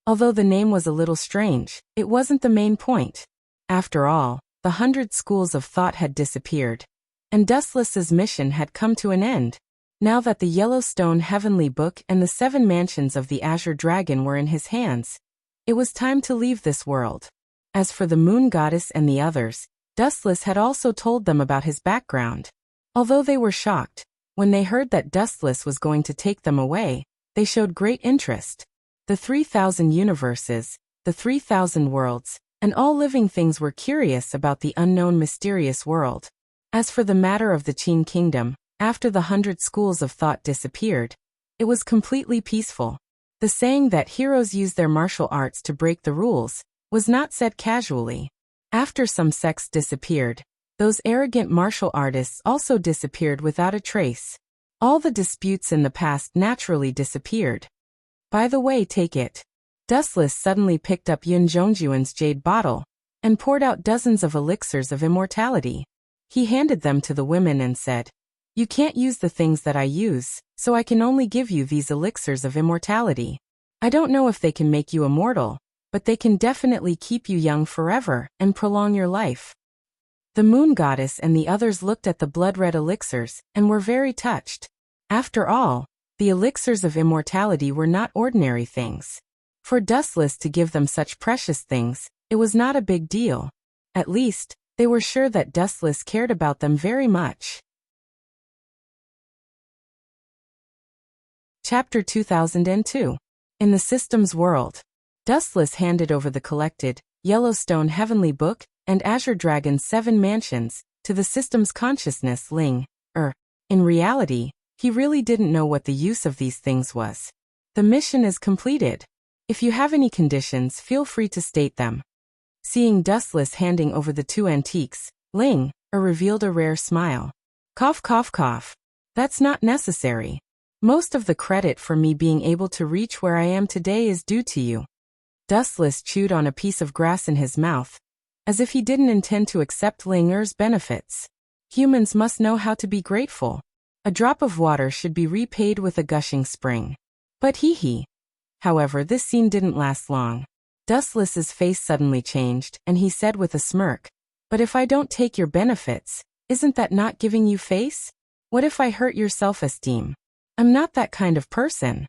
Although the name was a little strange, it wasn't the main point. After all, the 100 schools of thought had disappeared, and Dustless's mission had come to an end. Now that the Yellowstone Heavenly Book and the 7 mansions of the Azure Dragon were in his hands, it was time to leave this world. As for the Moon Goddess and the others, Dustless had also told them about his background. Although they were shocked, when they heard that Dustless was going to take them away, they showed great interest. The 3,000 universes, the 3,000 worlds, and all living things were curious about the unknown mysterious world. As for the matter of the Qin Kingdom, after the 100 schools of thought disappeared, it was completely peaceful. The saying that heroes use their martial arts to break the rules was not said casually. After some sects disappeared, those arrogant martial artists also disappeared without a trace. All the disputes in the past naturally disappeared. By the way, take it. Dustless suddenly picked up Yun Zhongjuan's jade bottle and poured out dozens of elixirs of immortality. He handed them to the women and said, "You can't use the things that I use, so I can only give you these elixirs of immortality. I don't know if they can make you immortal, but they can definitely keep you young forever and prolong your life." The Moon Goddess and the others looked at the blood-red elixirs and were very touched. After all, the elixirs of immortality were not ordinary things. For Dustless to give them such precious things, it was not a big deal. At least, they were sure that Dustless cared about them very much. Chapter 2002. In the Systems World. Dustless handed over the collected Yellowstone Heavenly Book and Azure Dragon's 7 mansions to the Systems Consciousness Ling. In reality, he really didn't know what the use of these things was. The mission is completed. If you have any conditions, feel free to state them. Seeing Dustless handing over the 2 antiques, Ling revealed a rare smile. Cough, cough, cough. That's not necessary. Most of the credit for me being able to reach where I am today is due to you. Dustless chewed on a piece of grass in his mouth, as if he didn't intend to accept Linger's benefits. Humans must know how to be grateful. A drop of water should be repaid with a gushing spring. But hee. However, this scene didn't last long. Dustless's face suddenly changed, and he said with a smirk, "But if I don't take your benefits, isn't that not giving you face? What if I hurt your self-esteem? I'm not that kind of person."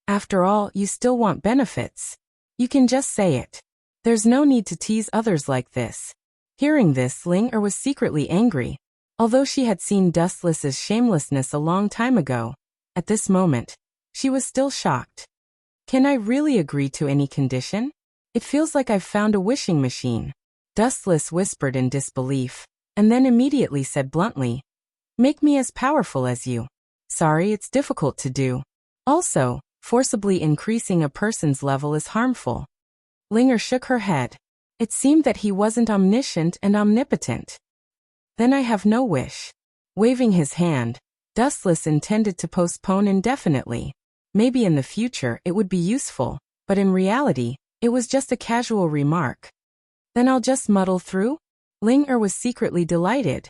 After all, you still want benefits. You can just say it. There's no need to tease others like this. Hearing this, Linger was secretly angry. Although she had seen Dustless's shamelessness a long time ago, at this moment, she was still shocked. "Can I really agree to any condition? It feels like I've found a wishing machine." Dustless whispered in disbelief, and then immediately said bluntly, "Make me as powerful as you." "Sorry, it's difficult to do. Also, forcibly increasing a person's level is harmful." Linger shook her head. It seemed that he wasn't omniscient and omnipotent. "Then I have no wish." Waving his hand, Dustless intended to postpone indefinitely. Maybe in the future it would be useful, but in reality, it was just a casual remark. "Then I'll just muddle through?" Linger was secretly delighted.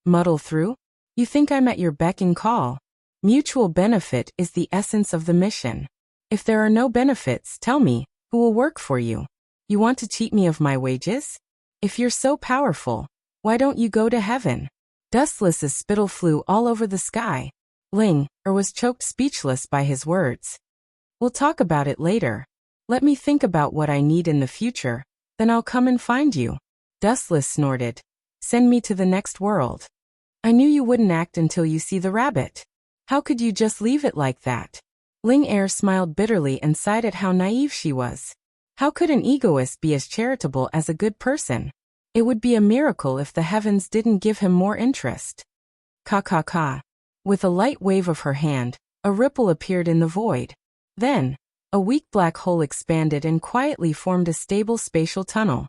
Muddle through? You think I'm at your beck and call? Mutual benefit is the essence of the mission. If there are no benefits, tell me, who will work for you? You want to cheat me of my wages? If you're so powerful, why don't you go to heaven? Dustless's spittle flew all over the sky. Linger was choked speechless by his words. "We'll talk about it later. Let me think about what I need in the future, then I'll come and find you." Dustless snorted. "Send me to the next world. I knew you wouldn't act until you see the rabbit. How could you just leave it like that?" Linger smiled bitterly and sighed at how naive she was. How could an egoist be as charitable as a good person? It would be a miracle if the heavens didn't give him more interest. Ka. With a light wave of her hand, a ripple appeared in the void. Then, a weak black hole expanded and quietly formed a stable spatial tunnel.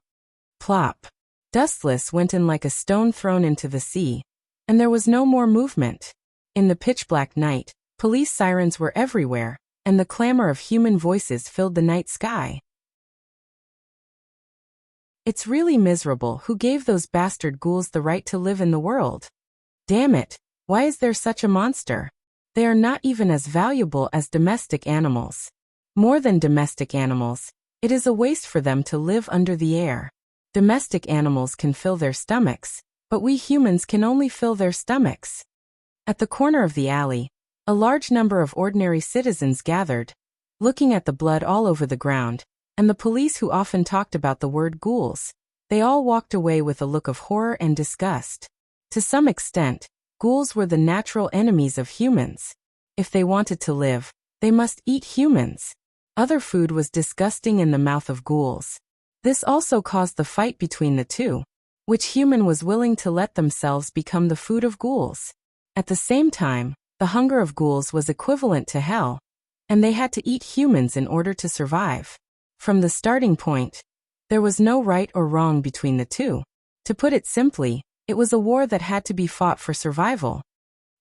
Plop. Dustless went in like a stone thrown into the sea, and there was no more movement. In the pitch-black night, police sirens were everywhere, and the clamor of human voices filled the night sky. It's really miserable. Who gave those bastard ghouls the right to live in the world? Damn it, why is there such a monster? They are not even as valuable as domestic animals. More than domestic animals, it is a waste for them to live under the air. Domestic animals can fill their stomachs, but we humans can only fill their stomachs. At the corner of the alley, a large number of ordinary citizens gathered, looking at the blood all over the ground, and the police who often talked about the word ghouls. They all walked away with a look of horror and disgust. To some extent, ghouls were the natural enemies of humans. If they wanted to live, they must eat humans. Other food was disgusting in the mouth of ghouls. This also caused the fight between the two. Which human was willing to let themselves become the food of ghouls? At the same time, the hunger of ghouls was equivalent to hell, and they had to eat humans in order to survive. From the starting point, there was no right or wrong between the two. To put it simply, it was a war that had to be fought for survival.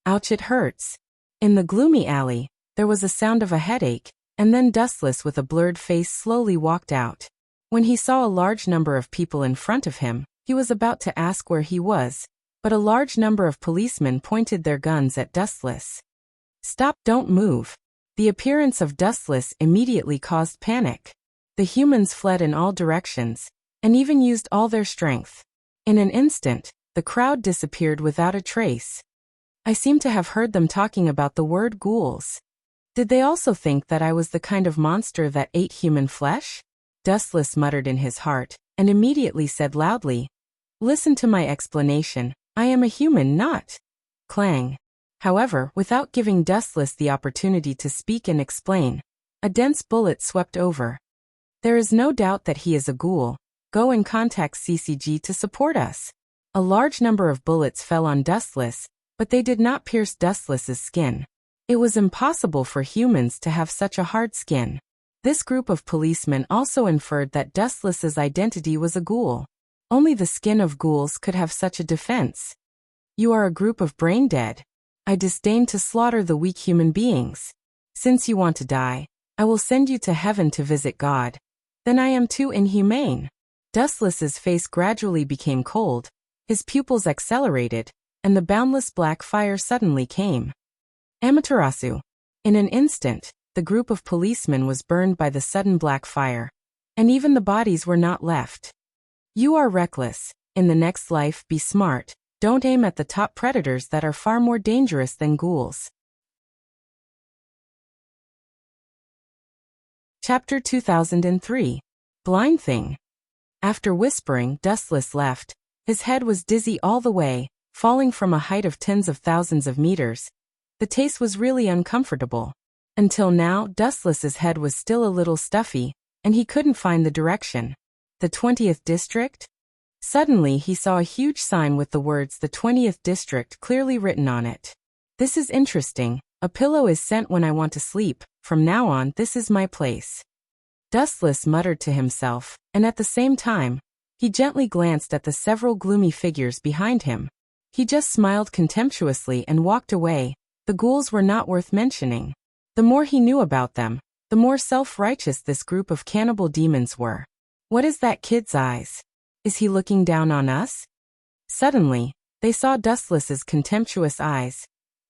Ouch, it hurts. In the gloomy alley, there was a sound of a headache, and then Dustless with a blurred face slowly walked out. When he saw a large number of people in front of him, he was about to ask where he was, but a large number of policemen pointed their guns at Dustless. Stop, don't move. The appearance of Dustless immediately caused panic. The humans fled in all directions, and even used all their strength. In an instant, the crowd disappeared without a trace. I seem to have heard them talking about the word ghouls. Did they also think that I was the kind of monster that ate human flesh? Dustless muttered in his heart, and immediately said loudly, "Listen to my explanation. I am a human, not." Clang. However, without giving Dustless the opportunity to speak and explain, a dense bullet swept over. "There is no doubt that he is a ghoul. Go and contact CCG to support us." A large number of bullets fell on Dustless, but they did not pierce Dustless's skin. It was impossible for humans to have such a hard skin. This group of policemen also inferred that Dustless's identity was a ghoul. Only the skin of ghouls could have such a defense. "You are a group of brain-dead. I disdain to slaughter the weak human beings. Since you want to die, I will send you to heaven to visit God. Then I am too inhumane." Dustless's face gradually became cold, his pupils accelerated, and the boundless black fire suddenly came. Amaterasu. In an instant, the group of policemen was burned by the sudden black fire, and even the bodies were not left. "You are reckless. In the next life, be smart. Don't aim at the top predators that are far more dangerous than ghouls." Chapter 2003. Blind Thing. After whispering, Dustless left. His head was dizzy all the way, falling from a height of tens of thousands of meters. The taste was really uncomfortable. Until now, Dustless's head was still a little stuffy, and he couldn't find the direction. The 20th District? Suddenly he saw a huge sign with the words "The 20th District" clearly written on it. "This is interesting. A pillow is sent when I want to sleep. From now on, this is my place." Dustless muttered to himself, and at the same time, he gently glanced at the several gloomy figures behind him. He just smiled contemptuously and walked away. The ghouls were not worth mentioning. The more he knew about them, the more self-righteous this group of cannibal demons were. What is that kid's eyes? Is he looking down on us? Suddenly, they saw Dustless's contemptuous eyes,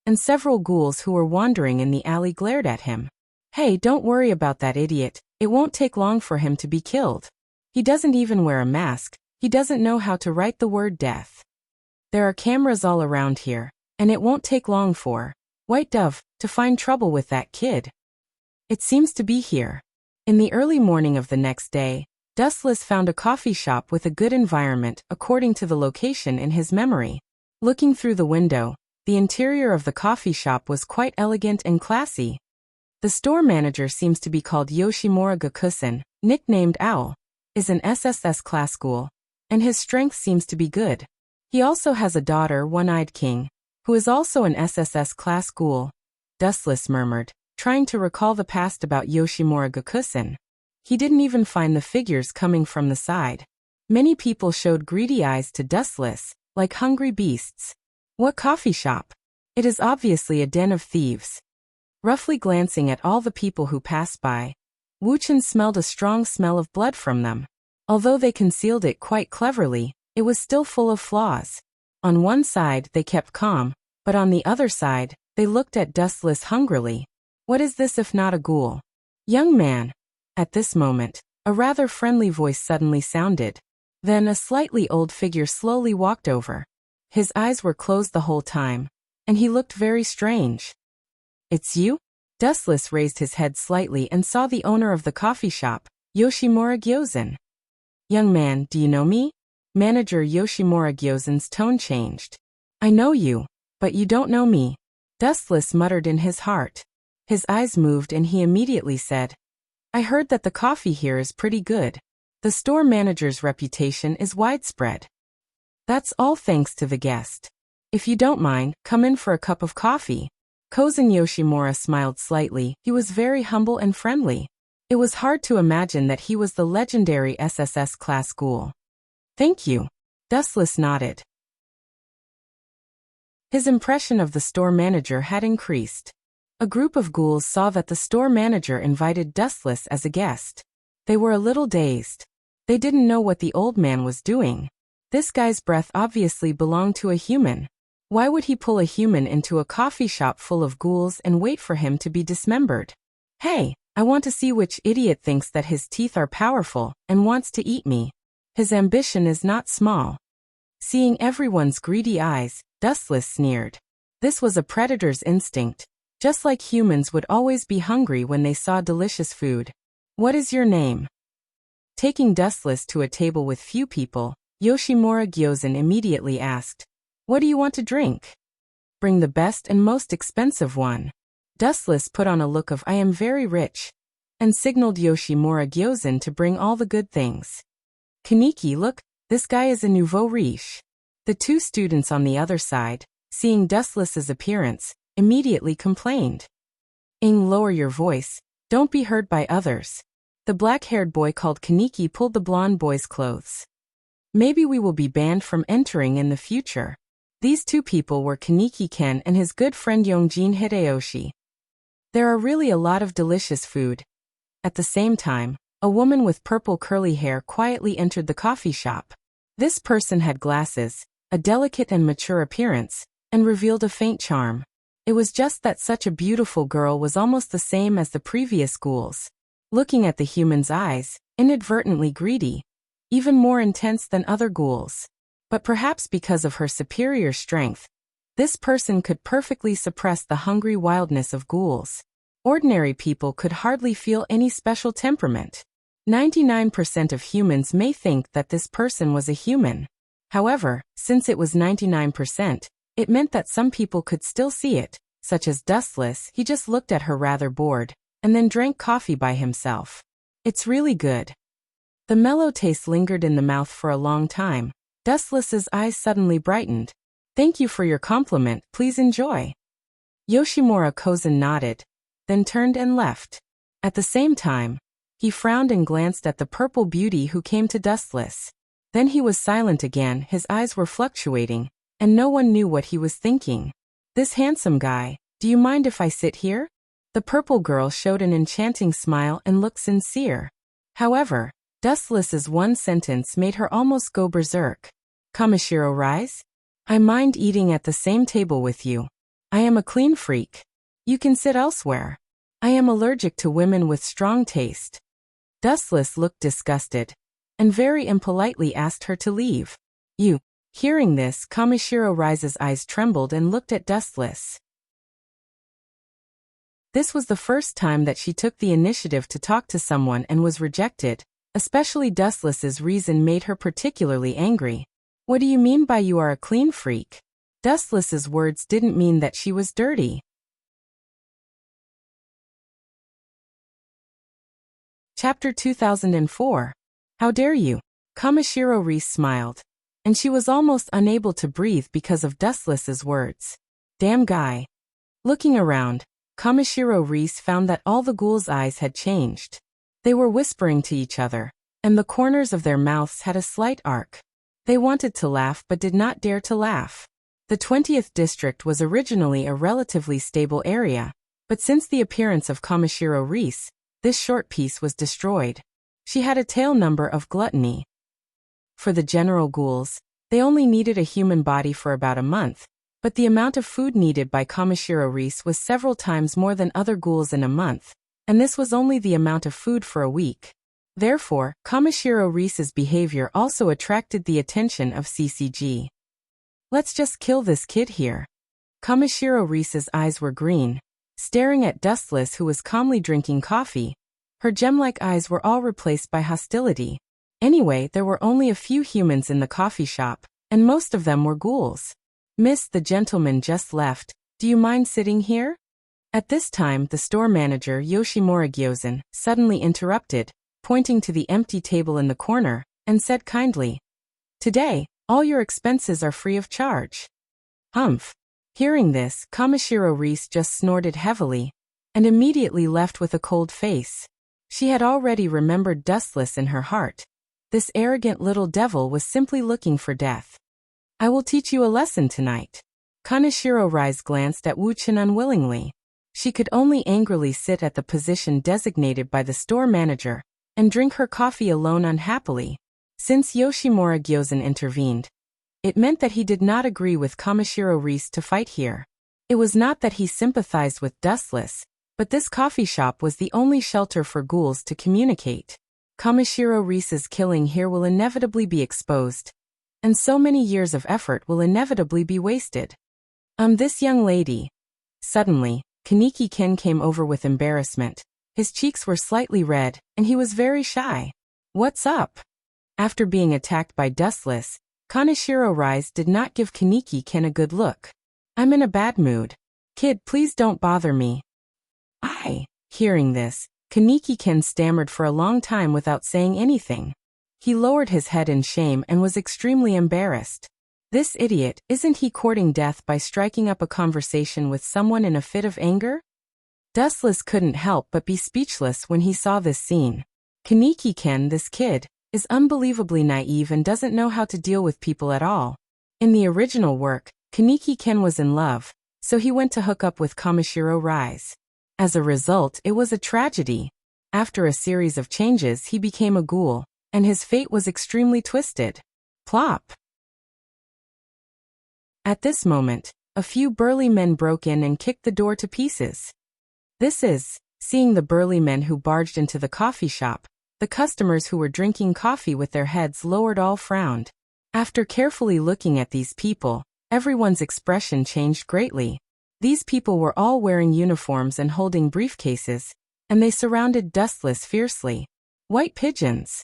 and several ghouls who were wandering in the alley glared at him. "Hey, don't worry about that idiot. It won't take long for him to be killed. He doesn't even wear a mask. He doesn't know how to write the word death. There are cameras all around here, and it won't take long for White Dove to find trouble with that kid. It seems to be here." In the early morning of the next day, Dustless found a coffee shop with a good environment according to the location in his memory. Looking through the window, the interior of the coffee shop was quite elegant and classy. The store manager seems to be called Yoshimura Gakusen, nicknamed Owl, is an SSS class ghoul, and his strength seems to be good. He also has a daughter, One-Eyed King, who is also an SSS class ghoul. Dustless murmured, trying to recall the past about Yoshimura Gakusen. He didn't even find the figures coming from the side. Many people showed greedy eyes to Dustless, like hungry beasts. What coffee shop? It is obviously a den of thieves. Roughly glancing at all the people who passed by, Wuchen smelled a strong smell of blood from them. Although they concealed it quite cleverly, it was still full of flaws. On one side, they kept calm, but on the other side, they looked at Dustless hungrily. What is this if not a ghoul? Young man. At this moment, a rather friendly voice suddenly sounded. Then a slightly old figure slowly walked over. His eyes were closed the whole time, and he looked very strange. It's you? Dustless raised his head slightly and saw the owner of the coffee shop, Yoshimura Gyozen. Young man, do you know me? Manager Yoshimura Gyozen's tone changed. I know you, but you don't know me. Dustless muttered in his heart. His eyes moved and he immediately said, I heard that the coffee here is pretty good. The store manager's reputation is widespread. That's all thanks to the guest. If you don't mind, come in for a cup of coffee. Kozen Yoshimura smiled slightly. He was very humble and friendly. It was hard to imagine that he was the legendary SSS class ghoul. Thank you. Dustless nodded. His impression of the store manager had increased. A group of ghouls saw that the store manager invited Dustless as a guest. They were a little dazed. They didn't know what the old man was doing. This guy's breath obviously belonged to a human. Why would he pull a human into a coffee shop full of ghouls and wait for him to be dismembered? Hey, I want to see which idiot thinks that his teeth are powerful and wants to eat me. His ambition is not small. Seeing everyone's greedy eyes, Dustless sneered. This was a predator's instinct. Just like humans would always be hungry when they saw delicious food. What is your name? Taking Dustless to a table with few people, Yoshimura Gyozen immediately asked, What do you want to drink? Bring the best and most expensive one. Dustless put on a look of I am very rich, and signaled Yoshimura Gyozen to bring all the good things. Kaneki, look, this guy is a nouveau riche. The two students on the other side, seeing Dustless's appearance, immediately complained. Lower your voice, don't be heard by others. The black-haired boy called Kaneki pulled the blonde boy's clothes. Maybe we will be banned from entering in the future. These two people were Kaneki Ken and his good friend Yongjin Hideyoshi. There are really a lot of delicious food. At the same time, a woman with purple curly hair quietly entered the coffee shop. This person had glasses, a delicate and mature appearance, and revealed a faint charm. It was just that such a beautiful girl was almost the same as the previous ghouls. Looking at the human's eyes, inadvertently greedy, even more intense than other ghouls. But perhaps because of her superior strength, this person could perfectly suppress the hungry wildness of ghouls. Ordinary people could hardly feel any special temperament. 99% of humans may think that this person was a human. However, since it was 99%, it meant that some people could still see it, such as Dustless. He just looked at her rather bored, and then drank coffee by himself. It's really good. The mellow taste lingered in the mouth for a long time. Dustless's eyes suddenly brightened. Thank you for your compliment, please enjoy. Yoshimura Kozen nodded, then turned and left. At the same time, he frowned and glanced at the purple beauty who came to Dustless. Then he was silent again, his eyes were fluctuating, and no one knew what he was thinking. This handsome guy, do you mind if I sit here? The purple girl showed an enchanting smile and looked sincere. However, Dustless's one sentence made her almost go berserk. Kamishiro rise? I mind eating at the same table with you. I am a clean freak. You can sit elsewhere. I am allergic to women with strong taste. Dustless looked disgusted, and very impolitely asked her to leave. You. Hearing this, Kamishiro Rise's eyes trembled and looked at Dustless. This was the first time that she took the initiative to talk to someone and was rejected. Especially Dustless's reason made her particularly angry. What do you mean by you are a clean freak? Dustless's words didn't mean that she was dirty. Chapter 2004. How dare you? Kamishiro Reese smiled, and she was almost unable to breathe because of Dustless's words. Damn guy. Looking around, Kamishiro Reese found that all the ghouls' eyes had changed. They were whispering to each other, and the corners of their mouths had a slight arc. They wanted to laugh but did not dare to laugh. The 20th district was originally a relatively stable area, but since the appearance of Kamishiro Reese, this short piece was destroyed. She had a tail number of gluttony. For the general ghouls, they only needed a human body for about a month, but the amount of food needed by Kamishiro Reese was several times more than other ghouls in a month, and this was only the amount of food for a week. Therefore, Kamishiro Reese's behavior also attracted the attention of CCG. Let's just kill this kid here. Kamishiro Reese's eyes were green, staring at Dustless, who was calmly drinking coffee. Her gem-like eyes were all replaced by hostility. Anyway, there were only a few humans in the coffee shop, and most of them were ghouls. Miss, the gentleman just left. Do you mind sitting here? At this time, the store manager, Yoshimura Gyozen, suddenly interrupted, pointing to the empty table in the corner, and said kindly, "Today, all your expenses are free of charge." Humph. Hearing this, Kamishiro Reese just snorted heavily, and immediately left with a cold face. She had already remembered Dustless in her heart. This arrogant little devil was simply looking for death. I will teach you a lesson tonight. Kaneshiro Rise glanced at Wu-chan unwillingly. She could only angrily sit at the position designated by the store manager and drink her coffee alone unhappily. Since Yoshimura Gyozen intervened, it meant that he did not agree with Kamishiro Reese to fight here. It was not that he sympathized with Dustless, but this coffee shop was the only shelter for ghouls to communicate. Kamishiro Reese's killing here will inevitably be exposed, and so many years of effort will inevitably be wasted. This young lady. Suddenly, Kaneki Ken came over with embarrassment. His cheeks were slightly red, and he was very shy. What's up? After being attacked by Dustless, Kaneshiro Rise did not give Kaneki Ken a good look. I'm in a bad mood. Kid, please don't bother me. Hearing this, Kaneki Ken stammered for a long time without saying anything. He lowered his head in shame and was extremely embarrassed. This idiot, isn't he courting death by striking up a conversation with someone in a fit of anger? Dustless couldn't help but be speechless when he saw this scene. Kaneki Ken, this kid, is unbelievably naive and doesn't know how to deal with people at all. In the original work, Kaneki Ken was in love, so he went to hook up with Kamishiro Rise. As a result, it was a tragedy. After a series of changes, he became a ghoul, and his fate was extremely twisted. Plop. At this moment, a few burly men broke in and kicked the door to pieces. Seeing the burly men who barged into the coffee shop, the customers who were drinking coffee with their heads lowered all frowned. After carefully looking at these people, everyone's expression changed greatly. These people were all wearing uniforms and holding briefcases, and they surrounded Dustless fiercely. White pigeons.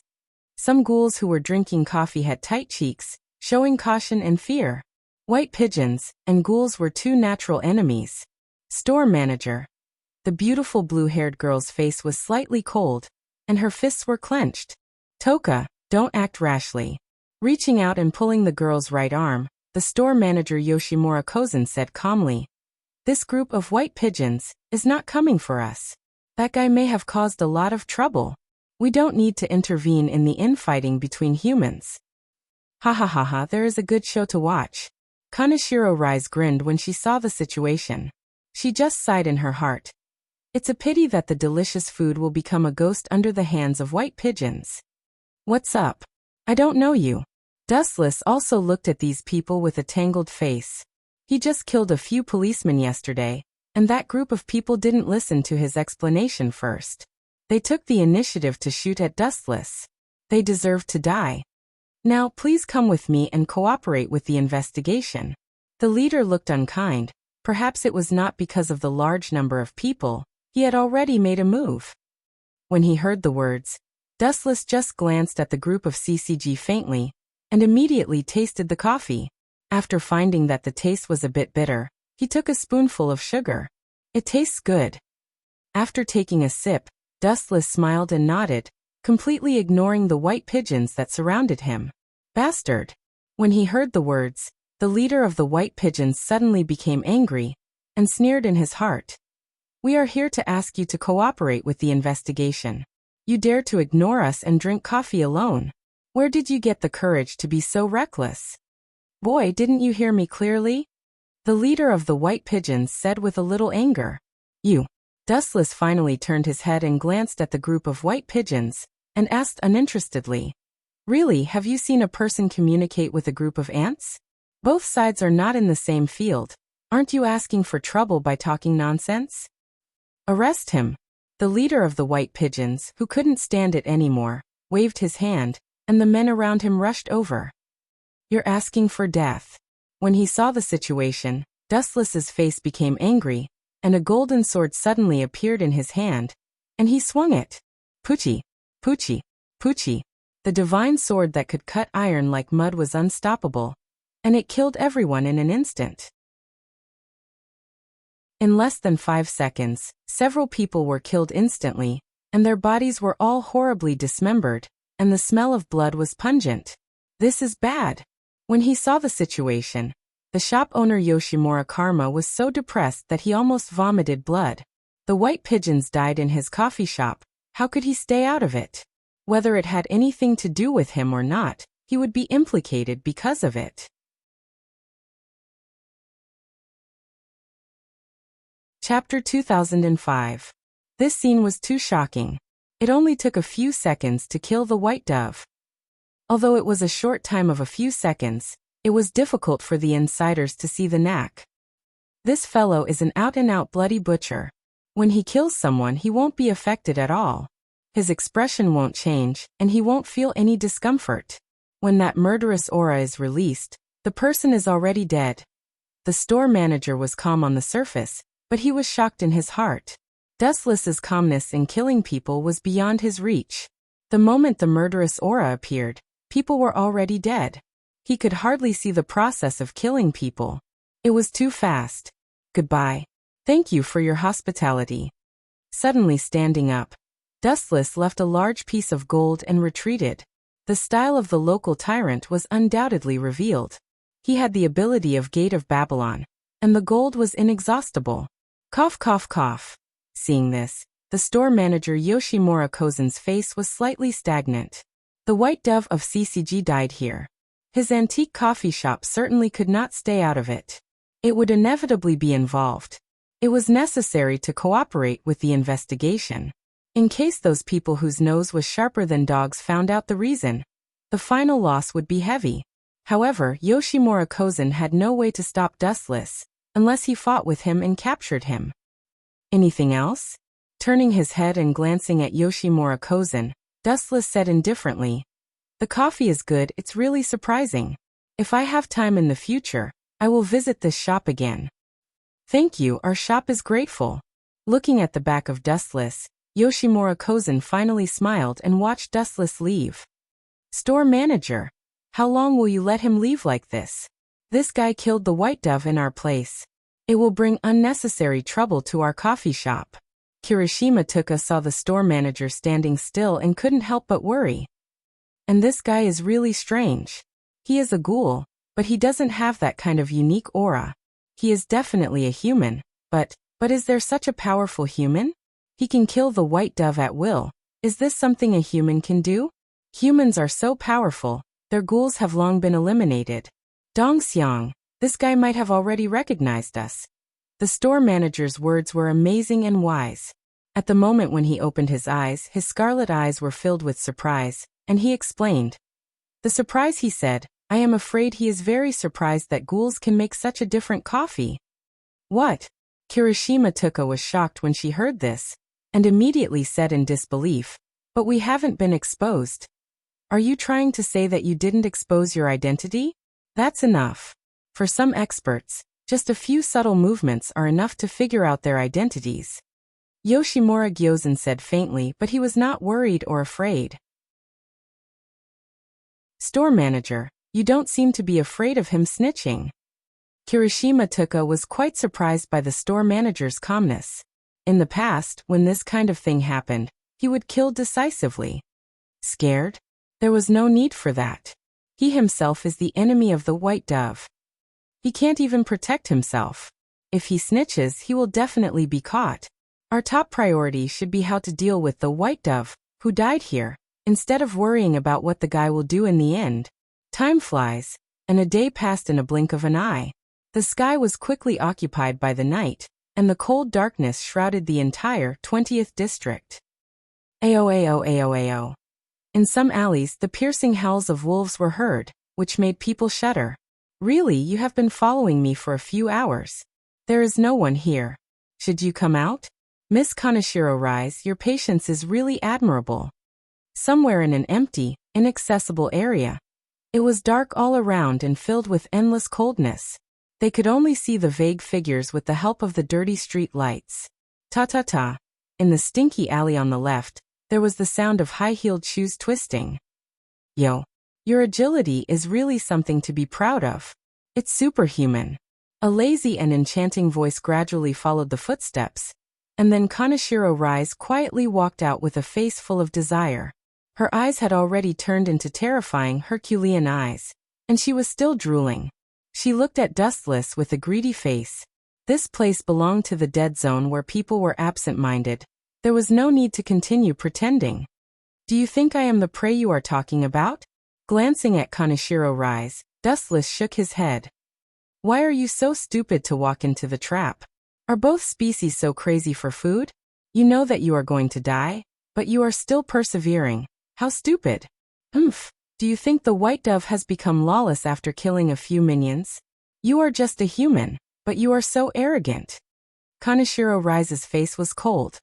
Some ghouls who were drinking coffee had tight cheeks, showing caution and fear. White pigeons and ghouls were two natural enemies. Store manager. The beautiful blue-haired girl's face was slightly cold, and her fists were clenched. Toka, don't act rashly. Reaching out and pulling the girl's right arm, the store manager Yoshimura Kozen said calmly, "This group of white pigeons is not coming for us. That guy may have caused a lot of trouble. We don't need to intervene in the infighting between humans." Ha ha ha ha, there is a good show to watch. Kaneshiro Rise grinned when she saw the situation. She just sighed in her heart. It's a pity that the delicious food will become a ghost under the hands of white pigeons. What's up? I don't know you. Dustless also looked at these people with a tangled face. He just killed a few policemen yesterday, and that group of people didn't listen to his explanation first. They took the initiative to shoot at Dustless. They deserved to die. Now please come with me and cooperate with the investigation. The leader looked unkind. Perhaps it was not because of the large number of people. He had already made a move. When he heard the words, Dustless just glanced at the group of CCG faintly, and immediately tasted the coffee. After finding that the taste was a bit bitter, he took a spoonful of sugar. It tastes good. After taking a sip, Dustless smiled and nodded, completely ignoring the white pigeons that surrounded him. Bastard! When he heard the words, the leader of the white pigeons suddenly became angry, and sneered in his heart. We are here to ask you to cooperate with the investigation. You dare to ignore us and drink coffee alone. Where did you get the courage to be so reckless? Boy, didn't you hear me clearly? The leader of the white pigeons said with a little anger. You. Dustless finally turned his head and glanced at the group of white pigeons, and asked uninterestedly, "Really, have you seen a person communicate with a group of ants? Both sides are not in the same field. Aren't you asking for trouble by talking nonsense? Arrest him." The leader of the white pigeons, who couldn't stand it anymore, waved his hand, and the men around him rushed over. "You're asking for death." When he saw the situation, Dustless's face became angry, and a golden sword suddenly appeared in his hand, and he swung it. Poochie, Poochie, Poochie. The divine sword that could cut iron like mud was unstoppable, and it killed everyone in an instant. In less than 5 seconds, several people were killed instantly, and their bodies were all horribly dismembered, and the smell of blood was pungent. This is bad. When he saw the situation, the shop owner Yoshimura Karma was so depressed that he almost vomited blood. The white pigeons died in his coffee shop. How could he stay out of it? Whether it had anything to do with him or not, he would be implicated because of it. Chapter 2005. This scene was too shocking. It only took a few seconds to kill the white dove. Although it was a short time of a few seconds, it was difficult for the insiders to see the knack. This fellow is an out-and-out bloody butcher. When he kills someone, he won't be affected at all. His expression won't change, and he won't feel any discomfort. When that murderous aura is released, the person is already dead. The store manager was calm on the surface, but he was shocked in his heart. Dustless's calmness in killing people was beyond his reach. The moment the murderous aura appeared, people were already dead. He could hardly see the process of killing people. It was too fast. "Goodbye. Thank you for your hospitality." Suddenly standing up, Dustless left a large piece of gold and retreated. The style of the local tyrant was undoubtedly revealed. He had the ability of Gate of Babylon, and the gold was inexhaustible. Cough, cough, cough. Seeing this, the store manager Yoshimura Kozen's face was slightly stagnant. The white dove of CCG died here. His antique coffee shop certainly could not stay out of it. It would inevitably be involved. It was necessary to cooperate with the investigation. In case those people whose nose was sharper than dogs found out the reason, the final loss would be heavy. However, Yoshimura Kozen had no way to stop Dustless, unless he fought with him and captured him. "Anything else?" Turning his head and glancing at Yoshimura Kozen, Dustless said indifferently, "The coffee is good. It's really surprising. If I have time in the future, I will visit this shop again." "Thank you, our shop is grateful." Looking at the back of Dustless, Yoshimura Kozen finally smiled and watched Dustless leave. "Store manager, how long will you let him leave like this? This guy killed the white dove in our place. It will bring unnecessary trouble to our coffee shop." Kirishima Tuka saw the store manager standing still and couldn't help but worry. "And this guy is really strange. He is a ghoul, but he doesn't have that kind of unique aura. He is definitely a human, but is there such a powerful human? He can kill the white dove at will. Is this something a human can do? Humans are so powerful, their ghouls have long been eliminated. Dongxiang, this guy might have already recognized us." The store manager's words were amazing and wise. At the moment when he opened his eyes, his scarlet eyes were filled with surprise, and he explained. "The surprise," he said, "I am afraid he is very surprised that ghouls can make such a different coffee." "What?" Kirishima Tuka was shocked when she heard this, and immediately said in disbelief, "But we haven't been exposed. Are you trying to say that you didn't expose your identity? That's enough. For some experts, just a few subtle movements are enough to figure out their identities." Yoshimura Gyozen said faintly, but he was not worried or afraid. "Store manager, you don't seem to be afraid of him snitching." Kirishima Tuka was quite surprised by the store manager's calmness. In the past, when this kind of thing happened, he would kill decisively. Scared? There was no need for that. He himself is the enemy of the white dove. He can't even protect himself. If he snitches, he will definitely be caught. Our top priority should be how to deal with the white dove, who died here, instead of worrying about what the guy will do in the end. Time flies, and a day passed in a blink of an eye. The sky was quickly occupied by the night, and the cold darkness shrouded the entire 20th district. Ao. In some alleys, the piercing howls of wolves were heard, which made people shudder. Really, you have been following me for a few hours. There is no one here. Should you come out? Miss Kaneshiro Rise, your patience is really admirable. Somewhere in an empty, inaccessible area. It was dark all around and filled with endless coldness. They could only see the vague figures with the help of the dirty street lights. Ta-ta-ta. In the stinky alley on the left, there was the sound of high-heeled shoes twisting. Yo. Your agility is really something to be proud of. It's superhuman. A lazy and enchanting voice gradually followed the footsteps, and then Kaneshiro Rise quietly walked out with a face full of desire. Her eyes had already turned into terrifying Herculean eyes, and she was still drooling. She looked at Dustless with a greedy face. This place belonged to the dead zone where people were absent-minded. There was no need to continue pretending. Do you think I am the prey you are talking about? Glancing at Kaneshiro Rise, Dustless shook his head. Why are you so stupid to walk into the trap? Are both species so crazy for food? You know that you are going to die, but you are still persevering. How stupid. Do you think the white dove has become lawless after killing a few minions? You are just a human, but you are so arrogant. Kaneshiro Rise's face was cold.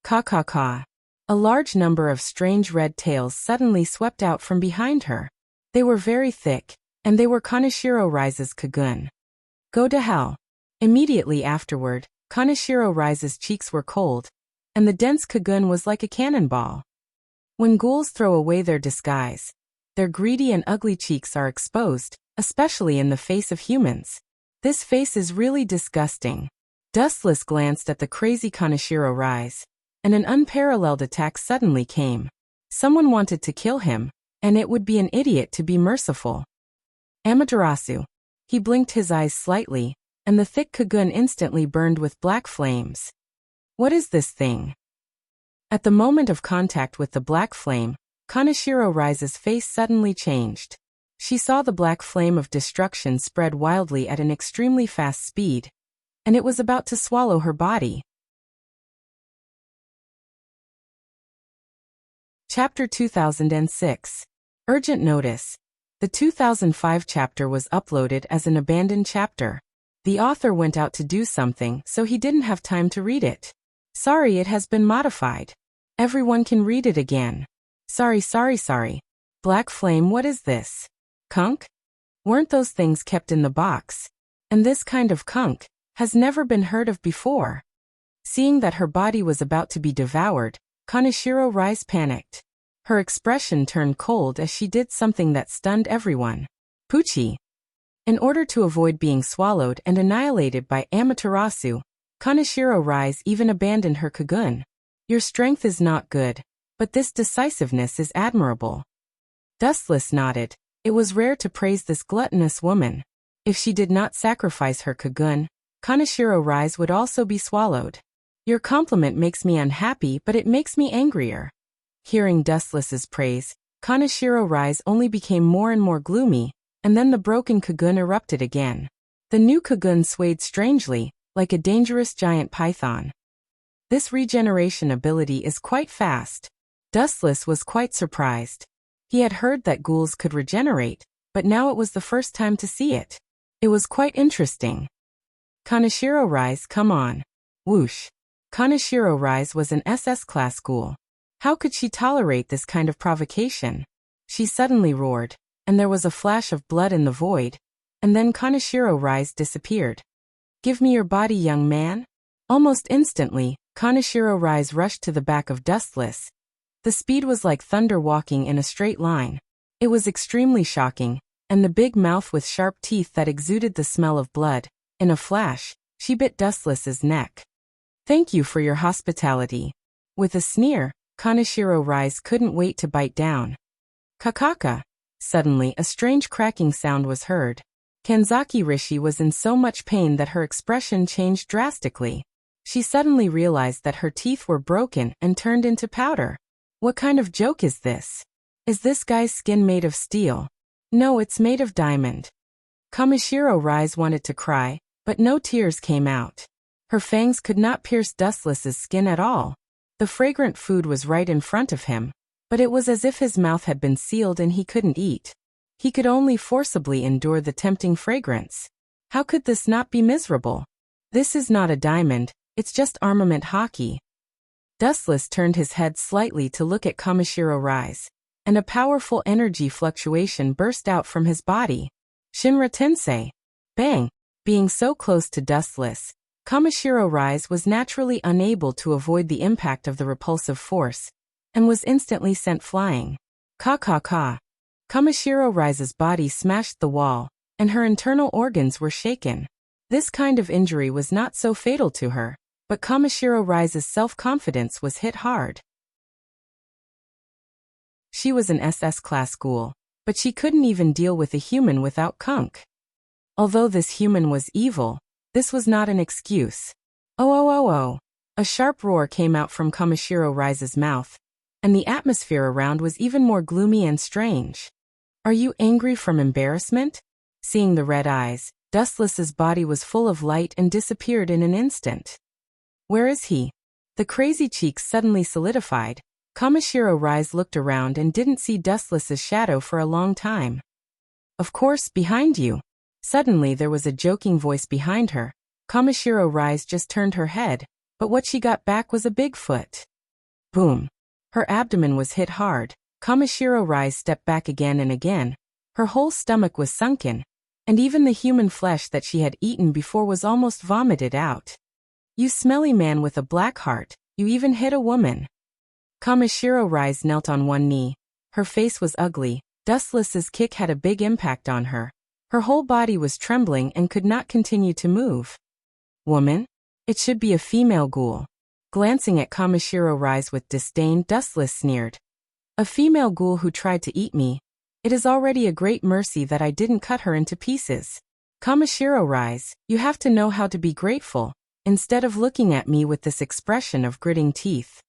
Ka. A large number of strange red tails suddenly swept out from behind her. They were very thick, and they were Kaneshiro Rise's Kagun. Go to hell. Immediately afterward, Kaneshiro Rise's cheeks were cold, and the dense Kagun was like a cannonball. When ghouls throw away their disguise, their greedy and ugly cheeks are exposed, especially in the face of humans. This face is really disgusting. Dustless glanced at the crazy Kaneshiro Rise, and an unparalleled attack suddenly came. Someone wanted to kill him, and it would be an idiot to be merciful. Amaterasu. He blinked his eyes slightly, and the thick Kagun instantly burned with black flames. What is this thing? At the moment of contact with the black flame, Kaneshiro Rise's face suddenly changed. She saw the black flame of destruction spread wildly at an extremely fast speed, and it was about to swallow her body. Chapter 2006. Urgent notice. The 2005 chapter was uploaded as an abandoned chapter. The author went out to do something, so he didn't have time to read it. Sorry, it has been modified. Everyone can read it again. Sorry. Black flame, what is this? Kunk? Weren't those things kept in the box? And this kind of kunk has never been heard of before. Seeing that her body was about to be devoured, Kaneshiro Rise panicked. Her expression turned cold as she did something that stunned everyone. Poochie. In order to avoid being swallowed and annihilated by Amaterasu, Kaneshiro Rise even abandoned her Kagun. Your strength is not good, but this decisiveness is admirable. Dustless nodded. It was rare to praise this gluttonous woman. If she did not sacrifice her Kagun, Kaneshiro Rise would also be swallowed. Your compliment makes me unhappy, but it makes me angrier. Hearing Dustless's praise, Kaneshiro Rise only became more and more gloomy, and then the broken Kagun erupted again. The new Kagun swayed strangely, like a dangerous giant python. This regeneration ability is quite fast. Dustless was quite surprised. He had heard that ghouls could regenerate, but now it was the first time to see it. It was quite interesting. Kaneshiro Rise, come on. Whoosh. Kaneshiro Rise was an SS class ghoul. How could she tolerate this kind of provocation? She suddenly roared, and there was a flash of blood in the void, and then Kaneshiro Rise disappeared. Give me your body, young man. Almost instantly, Kaneshiro Rise rushed to the back of Dustless. The speed was like thunder walking in a straight line. It was extremely shocking, and the big mouth with sharp teeth that exuded the smell of blood. In a flash, she bit Dustless's neck. Thank you for your hospitality. With a sneer, Kaneshiro Rise couldn't wait to bite down. Kakaka. Suddenly, a strange cracking sound was heard. Kanzaki Rishi was in so much pain that her expression changed drastically. She suddenly realized that her teeth were broken and turned into powder. What kind of joke is this? Is this guy's skin made of steel? No, it's made of diamond. Kaneshiro Rise wanted to cry, but no tears came out. Her fangs could not pierce Dustless's skin at all. The fragrant food was right in front of him, but it was as if his mouth had been sealed and he couldn't eat. He could only forcibly endure the tempting fragrance. How could this not be miserable? This is not a diamond, it's just armament hockey. Dustless turned his head slightly to look at Kamishiro rise, and a powerful energy fluctuation burst out from his body. Shinra Tensei! Bang! Being so close to Dustless, Kamishiro rise was naturally unable to avoid the impact of the repulsive force, and was instantly sent flying. Ka. Kamishiro rise's body smashed the wall, and her internal organs were shaken. This kind of injury was not so fatal to her, but Kamishiro rise's self-confidence was hit hard. She was an SS class ghoul, but she couldn't even deal with a human without Kunk. Although this human was evil, this was not an excuse. Oh. A sharp roar came out from Kamishiro rise's mouth, and the atmosphere around was even more gloomy and strange. Are you angry from embarrassment? Seeing the red eyes, Dustless's body was full of light and disappeared in an instant. Where is he? The crazy cheeks suddenly solidified. Kamishiro rise looked around and didn't see Dustless's shadow for a long time. Of course, behind you. Suddenly there was a joking voice behind her. Kamishiro rise just turned her head, but what she got back was a big foot. Boom. Her abdomen was hit hard. Kamishiro rise stepped back again and again. Her whole stomach was sunken, and even the human flesh that she had eaten before was almost vomited out. You smelly man with a black heart, you even hit a woman. Kamishiro rise knelt on one knee. Her face was ugly. Dustless's kick had a big impact on her. Her whole body was trembling and could not continue to move. Woman? It should be a female ghoul. Glancing at Kamishiro rise with disdain, Dustless sneered. A female ghoul who tried to eat me. It is already a great mercy that I didn't cut her into pieces. Kamishiro rise, you have to know how to be grateful, instead of looking at me with this expression of gritting teeth.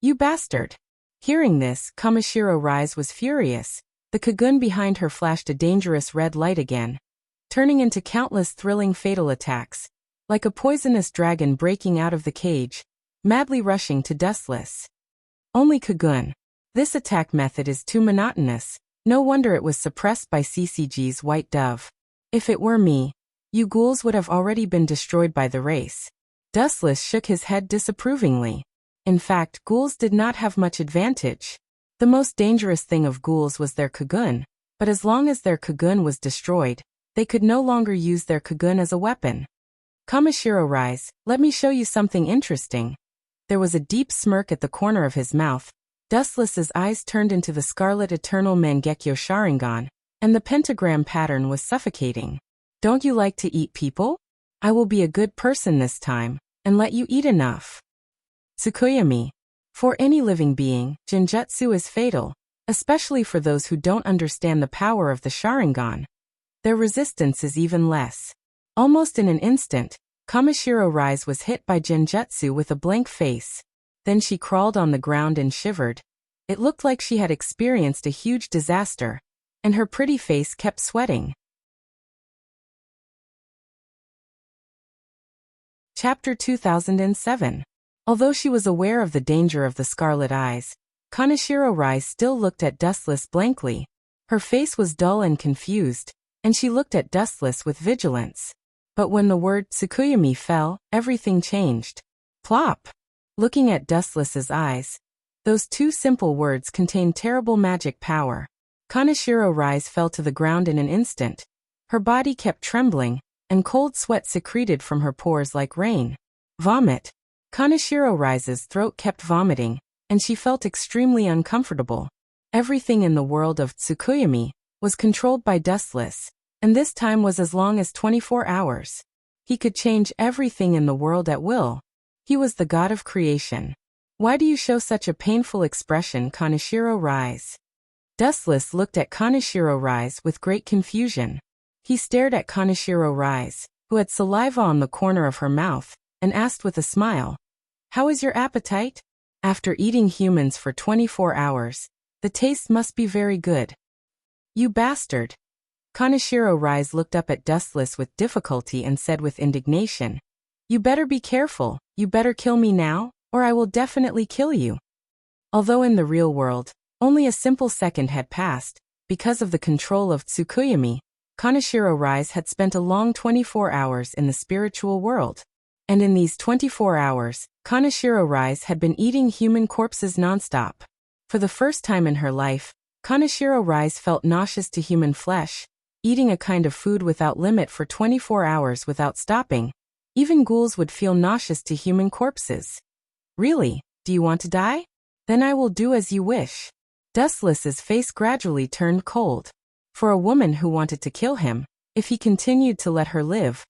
You bastard! Hearing this, Kamishiro rise was furious. The Kagun behind her flashed a dangerous red light again, turning into countless thrilling fatal attacks, like a poisonous dragon breaking out of the cage, madly rushing to Dustless. Only Kagun. This attack method is too monotonous. No wonder it was suppressed by CCG's White Dove. If it were me, you ghouls would have already been destroyed by the race. Dustless shook his head disapprovingly. In fact, ghouls did not have much advantage. The most dangerous thing of ghouls was their Kagun, but as long as their Kagun was destroyed, they could no longer use their Kagun as a weapon. Kamishiro rise, let me show you something interesting. There was a deep smirk at the corner of his mouth. Dustless's eyes turned into the Scarlet Eternal Mangekyo Sharingan, and the pentagram pattern was suffocating. Don't you like to eat people? I will be a good person this time, and let you eat enough. Tsukuyomi. For any living being, Genjutsu is fatal, especially for those who don't understand the power of the Sharingan. Their resistance is even less. Almost in an instant, Kamishiro rise was hit by Genjutsu with a blank face. Then she crawled on the ground and shivered. It looked like she had experienced a huge disaster, and her pretty face kept sweating. Chapter 2007. Although she was aware of the danger of the scarlet eyes, Kaneshiro rise still looked at Dustless blankly. Her face was dull and confused, and she looked at Dustless with vigilance. But when the word Tsukuyomi fell, everything changed. Plop! Looking at Dustless's eyes, those two simple words contained terrible magic power. Kaneshiro rise fell to the ground in an instant. Her body kept trembling, and cold sweat secreted from her pores like rain. Vomit. Kaneshiro rise's throat kept vomiting, and she felt extremely uncomfortable. Everything in the world of Tsukuyomi was controlled by Dustless, and this time was as long as 24 hours. He could change everything in the world at will. He was the god of creation. Why do you show such a painful expression, Kaneshiro rise? Dustless looked at Kaneshiro rise with great confusion. He stared at Kaneshiro rise, who had saliva on the corner of her mouth, and asked with a smile, "How is your appetite? After eating humans for 24 hours, the taste must be very good." You bastard! Kaneshiro rise looked up at Dustless with difficulty and said with indignation, "You better be careful, you better kill me now, or I will definitely kill you." Although in the real world, Only a simple second had passed. Because of the control of Tsukuyomi, Kaneshiro Rise had spent a long 24 hours in the spiritual world. And in these 24 hours, Kaneshiro Rise had been eating human corpses nonstop. For the first time in her life, Kaneshiro Rise felt nauseous to human flesh, eating a kind of food without limit for 24 hours without stopping. Even ghouls would feel nauseous to human corpses. Really? Do you want to die? Then I will do as you wish. Dustless's face gradually turned cold. For a woman who wanted to kill him, if he continued to let her live,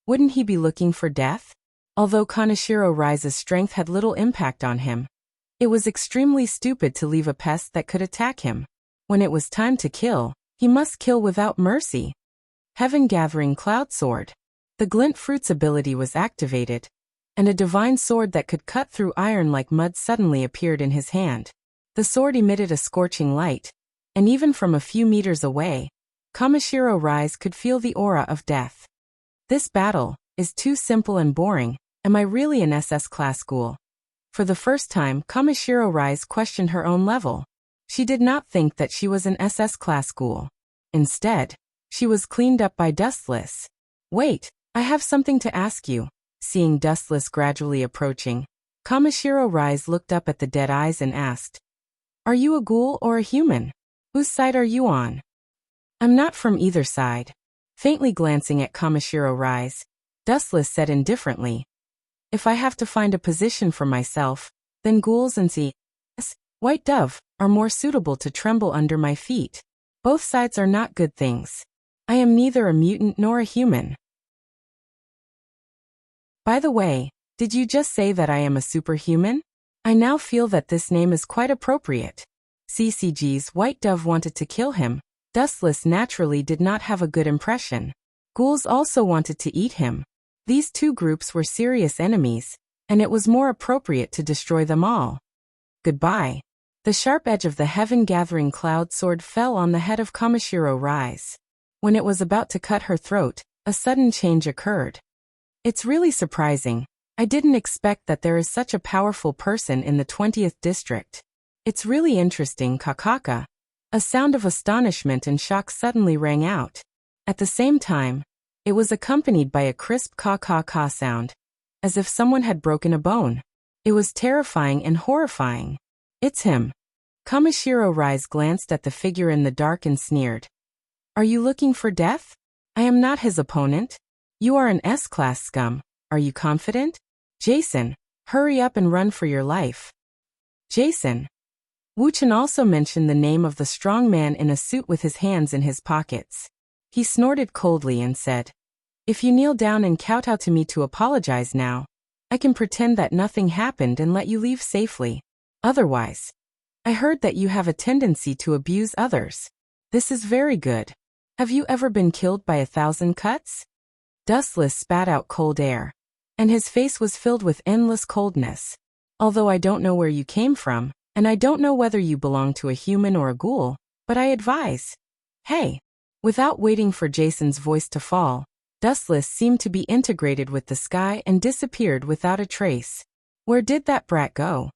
wouldn't he be looking for death? Although Kaneshiro Rise's strength had little impact on him, it was extremely stupid to leave a pest that could attack him. When it was time to kill, he must kill without mercy. Heaven-gathering Cloud Sword. The Glint Fruit's ability was activated, and a divine sword that could cut through iron like mud suddenly appeared in his hand. The sword emitted a scorching light, and even from a few meters away, Kaneshiro Rise could feel the aura of death. This battle is too simple and boring. Am I really an SS class ghoul? For the first time, Kaneshiro Rise questioned her own level. She did not think that she was an SS class ghoul. Instead, she was cleaned up by Dustless. Wait, I have something to ask you. Seeing Dustless gradually approaching, Kaneshiro Rise looked up at the dead eyes and asked, "Are you a ghoul or a human? Whose side are you on?" "I'm not from either side." Faintly glancing at Kaneshiro Rise, Dustless said indifferently, "If I have to find a position for myself, then ghouls and White Dove are more suitable to tremble under my feet. Both sides are not good things. I am neither a mutant nor a human." By the way, did you just say that I am a superhuman? I now feel that this name is quite appropriate. CCG's White Dove wanted to kill him. Dustless naturally did not have a good impression. Ghouls also wanted to eat him. These two groups were serious enemies, and it was more appropriate to destroy them all. Goodbye. The sharp edge of the heaven-gathering cloud sword fell on the head of Kaneshiro Rise. When it was about to cut her throat, a sudden change occurred. It's really surprising. I didn't expect that there is such a powerful person in the 20th district. It's really interesting, Kakaka. A sound of astonishment and shock suddenly rang out. At the same time, it was accompanied by a crisp ka-ka-ka sound, as if someone had broken a bone. It was terrifying and horrifying. "It's him." Kaneshiro Rise glanced at the figure in the dark and sneered. "Are you looking for death? I am not his opponent. You are an S-class scum. Are you confident? Jason, hurry up and run for your life." Jason. Wu-chan also mentioned the name of the strong man in a suit with his hands in his pockets. He snorted coldly and said, "If you kneel down and kowtow to me to apologize now, I can pretend that nothing happened and let you leave safely. Otherwise, I heard that you have a tendency to abuse others. This is very good. Have you ever been killed by 1,000 cuts?" Dustless spat out cold air, and his face was filled with endless coldness. "Although I don't know where you came from, and I don't know whether you belong to a human or a ghoul, but I advise. Hey." Without waiting for Jason's voice to fall, Dustless seemed to be integrated with the sky and disappeared without a trace. Where did that brat go?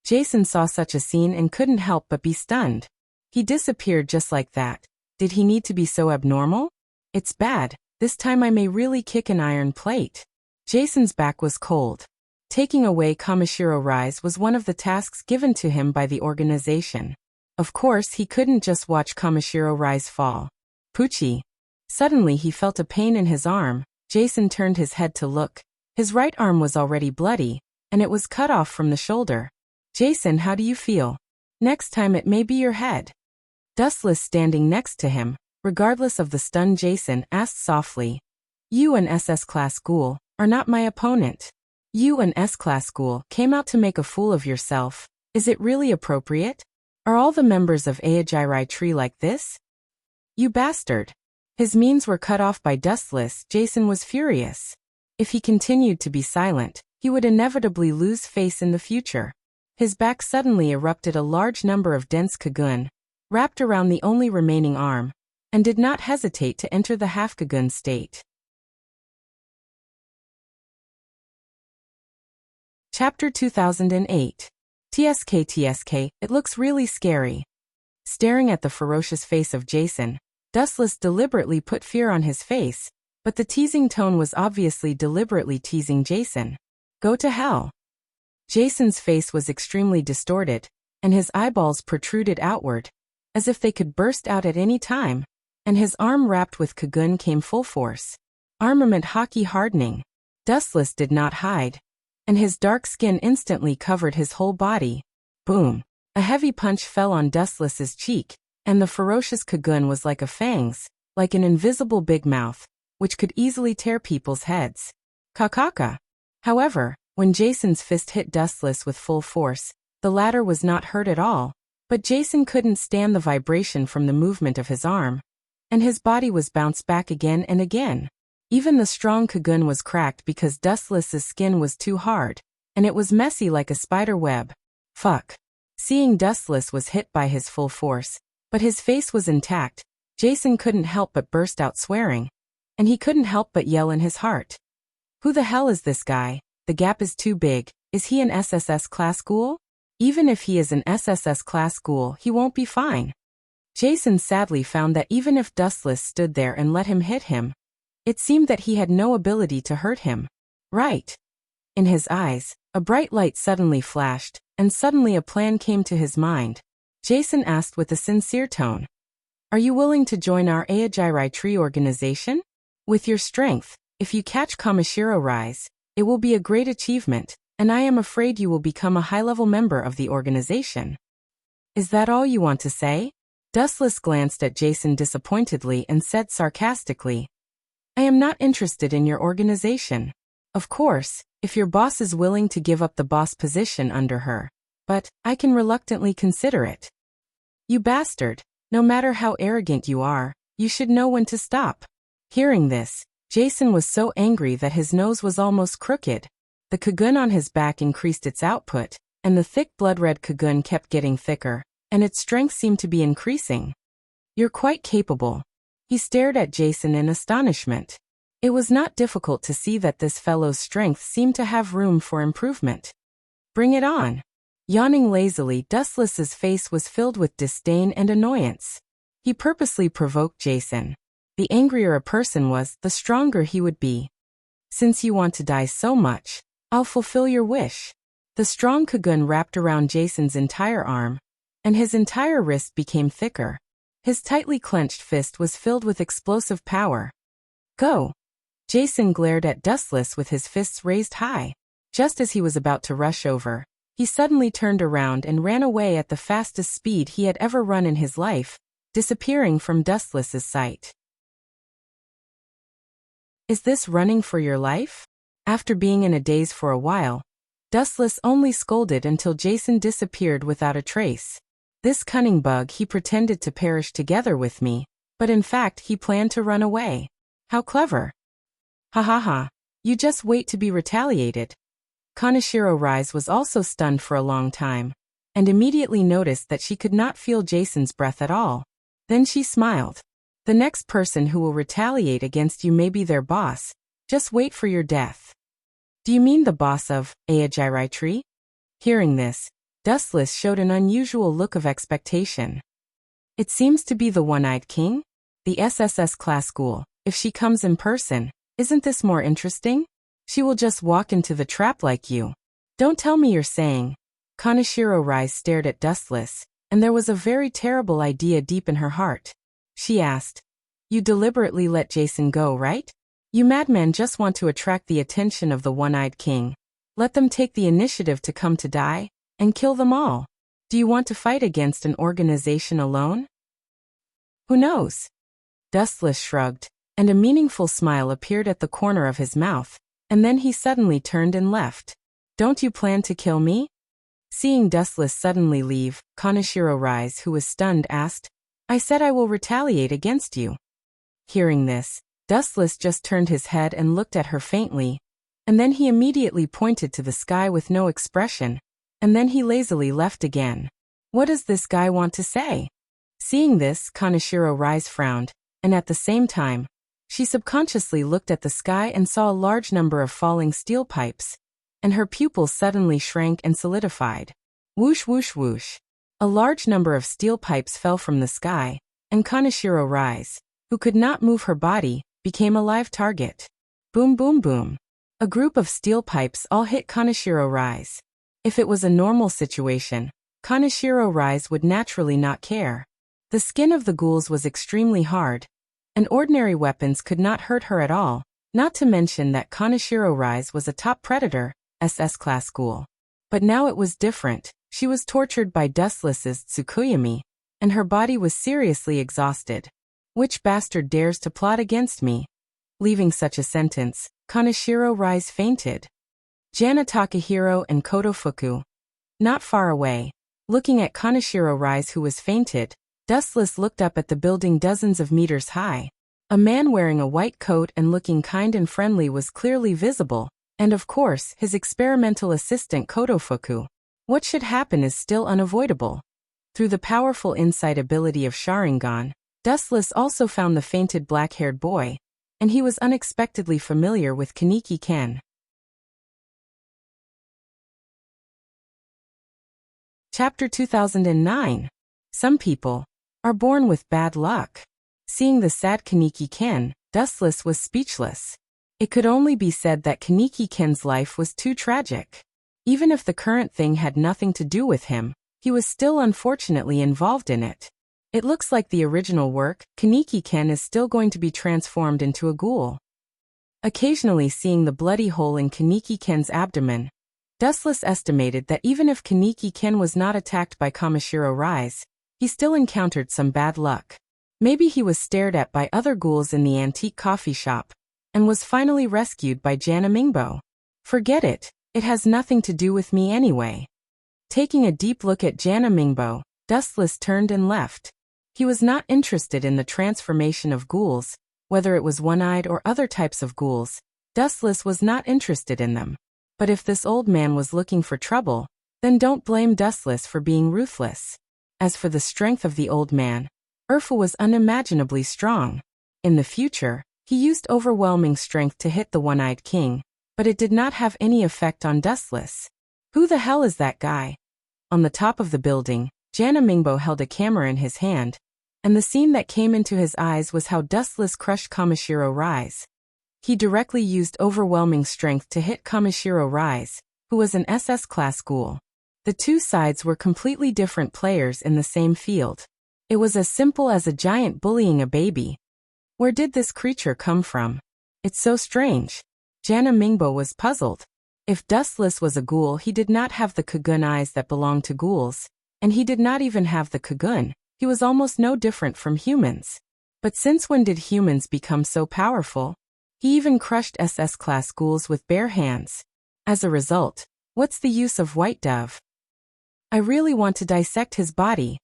Jason saw such a scene and couldn't help but be stunned. He disappeared just like that. Did he need to be so abnormal? It's bad. This time I may really kick an iron plate. Jason's back was cold. Taking away Kaneshiro Rise was one of the tasks given to him by the organization. Of course, he couldn't just watch Kaneshiro Rise fall. Poochie. Suddenly he felt a pain in his arm. Jason turned his head to look. His right arm was already bloody, and it was cut off from the shoulder. "Jason, how do you feel? Next time it may be your head." Dustless, standing next to him, regardless of the stun, Jason asked softly, "You, an SS-class ghoul, are not my opponent. You, an S-class ghoul, came out to make a fool of yourself. Is it really appropriate? Are all the members of Aojirai Tree like this? You bastard." His means were cut off by Dustless. Jason was furious. If he continued to be silent, he would inevitably lose face in the future. His back suddenly erupted a large number of dense kagun, wrapped around the only remaining arm, and did not hesitate to enter the half-kagun state. Chapter 2008. TSK, it looks really scary. Staring at the ferocious face of Jason, Dustless deliberately put fear on his face, but the teasing tone was obviously deliberately teasing Jason. Go to hell. Jason's face was extremely distorted, and his eyeballs protruded outward, as if they could burst out at any time, and his arm wrapped with Kagun came full force. Armament hockey hardening. Dustless did not hide, and his dark skin instantly covered his whole body. Boom. A heavy punch fell on Dustless's cheek, and the ferocious Kagun was like a fangs, like an invisible big mouth, which could easily tear people's heads. Kakaka. However, when Jason's fist hit Dustless with full force, the latter was not hurt at all, but Jason couldn't stand the vibration from the movement of his arm, and his body was bounced back again and again. Even the strong Kagun was cracked because Dustless's skin was too hard, and it was messy like a spider web. Fuck. Seeing Dustless was hit by his full force, but his face was intact, Jason couldn't help but burst out swearing, and he couldn't help but yell in his heart. Who the hell is this guy? The gap is too big. Is he an SSS class ghoul? Even if he is an SSS class ghoul, he won't be fine. Jason sadly found that even if Dustless stood there and let him hit him, it seemed that he had no ability to hurt him. Right. In his eyes, a bright light suddenly flashed, and suddenly a plan came to his mind. Jason asked with a sincere tone, "Are you willing to join our Aojirai Tree organization? With your strength, if you catch Kamishiro Rise, it will be a great achievement, and I am afraid you will become a high-level member of the organization." Is that all you want to say? Dustless glanced at Jason disappointedly and said sarcastically, "I am not interested in your organization. Of course, if your boss is willing to give up the boss position under her, but I can reluctantly consider it." You bastard, no matter how arrogant you are, you should know when to stop. Hearing this, Jason was so angry that his nose was almost crooked. The Kagun on his back increased its output, and the thick blood-red Kagun kept getting thicker, and its strength seemed to be increasing. You're quite capable. He stared at Jason in astonishment. It was not difficult to see that this fellow's strength seemed to have room for improvement. Bring it on. Yawning lazily, Dustless's face was filled with disdain and annoyance. He purposely provoked Jason. The angrier a person was, the stronger he would be. Since you want to die so much, I'll fulfill your wish. The strong Kagun wrapped around Jason's entire arm, and his entire wrist became thicker. His tightly clenched fist was filled with explosive power. Go! Jason glared at Dustless with his fists raised high. Just as he was about to rush over, he suddenly turned around and ran away at the fastest speed he had ever run in his life, disappearing from Dustless's sight. Is this running for your life? After being in a daze for a while, Dustless only scolded until Jason disappeared without a trace. This cunning bug, he pretended to perish together with me, but in fact he planned to run away. How clever. Ha ha ha. You just wait to be retaliated. Kaneshiro Rise was also stunned for a long time, and immediately noticed that she could not feel Jason's breath at all. Then she smiled. The next person who will retaliate against you may be their boss. Just wait for your death. Do you mean the boss of Aojirai Tree? Hearing this, Dustless showed an unusual look of expectation. It seems to be the One-Eyed King? The SSS class ghoul. If she comes in person, isn't this more interesting? She will just walk into the trap like you. Don't tell me you're saying. Kaneshiro Rise stared at Dustless, and there was a very terrible idea deep in her heart. She asked, "You deliberately let Jason go, right? You madmen just want to attract the attention of the One-Eyed King. Let them take the initiative to come to die, and kill them all. Do you want to fight against an organization alone? Who knows?" Dustless shrugged, and a meaningful smile appeared at the corner of his mouth, and then he suddenly turned and left. Don't you plan to kill me? Seeing Dustless suddenly leave, Kaneshiro Rise, who was stunned, asked, I said I will retaliate against you. Hearing this, Dustless just turned his head and looked at her faintly, and then he immediately pointed to the sky with no expression, and then he lazily left again. What does this guy want to say? Seeing this, Kaneshiro Rise frowned, and at the same time, she subconsciously looked at the sky and saw a large number of falling steel pipes, and her pupils suddenly shrank and solidified. Whoosh whoosh whoosh. A large number of steel pipes fell from the sky, and Kaneshiro Rise, who could not move her body, became a live target. Boom boom boom. A group of steel pipes all hit Kaneshiro Rise. If it was a normal situation, Kaneshiro Rise would naturally not care. The skin of the ghouls was extremely hard, and ordinary weapons could not hurt her at all, not to mention that Kaneshiro Rise was a top predator, SS-class ghoul. But now it was different. She was tortured by Dustless's Tsukuyomi, and her body was seriously exhausted. Which bastard dares to plot against me? Leaving such a sentence, Kaneshiro Rise fainted. Jana Takahiro and Kotofuku. Not far away, looking at Kaneshiro Rise who was fainted, Dustless looked up at the building dozens of meters high. A man wearing a white coat and looking kind and friendly was clearly visible, and of course his experimental assistant Kotofuku. What should happen is still unavoidable. Through the powerful insight ability of Sharingan, Dustless also found the fainted black-haired boy, and he was unexpectedly familiar with Kaneki Ken. Chapter 2009. Some people are born with bad luck. Seeing the sad Kaneki Ken, Dustless was speechless. It could only be said that Kaneki Ken's life was too tragic. Even if the current thing had nothing to do with him, he was still unfortunately involved in it. It looks like the original work, Kaneki Ken is still going to be transformed into a ghoul. Occasionally seeing the bloody hole in Kaneki Ken's abdomen, Dustless estimated that even if Kaneki Ken was not attacked by Kamishiro Rise, he still encountered some bad luck. Maybe he was stared at by other ghouls in the antique coffee shop, and was finally rescued by Jana Mingbo. Forget it, it has nothing to do with me anyway. Taking a deep look at Jana Mingbo, Dustless turned and left. He was not interested in the transformation of ghouls, whether it was one-eyed or other types of ghouls. Dustless was not interested in them. But if this old man was looking for trouble, then don't blame Dustless for being ruthless. As for the strength of the old man, Urfa was unimaginably strong. In the future, he used overwhelming strength to hit the one-eyed king, but it did not have any effect on Dustless. Who the hell is that guy? On the top of the building, Jana Mingbo held a camera in his hand, and the scene that came into his eyes was how Dustless crushed Kamishiro Rise. He directly used overwhelming strength to hit Kamishiro Rise, who was an SS-class ghoul. The two sides were completely different players in the same field. It was as simple as a giant bullying a baby. Where did this creature come from? It's so strange. Jana Mingbo was puzzled. If Dustless was a ghoul, he did not have the Kagun eyes that belonged to ghouls, and he did not even have the Kagun. He was almost no different from humans. But since when did humans become so powerful? He even crushed SS-class ghouls with bare hands. As a result, what's the use of White Dove? I really want to dissect his body.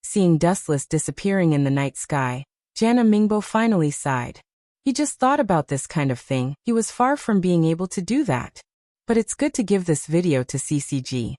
Seeing Dustless disappearing in the night sky, Jana Mingbo finally sighed. He just thought about this kind of thing. He was far from being able to do that. But it's good to give this video to CCG.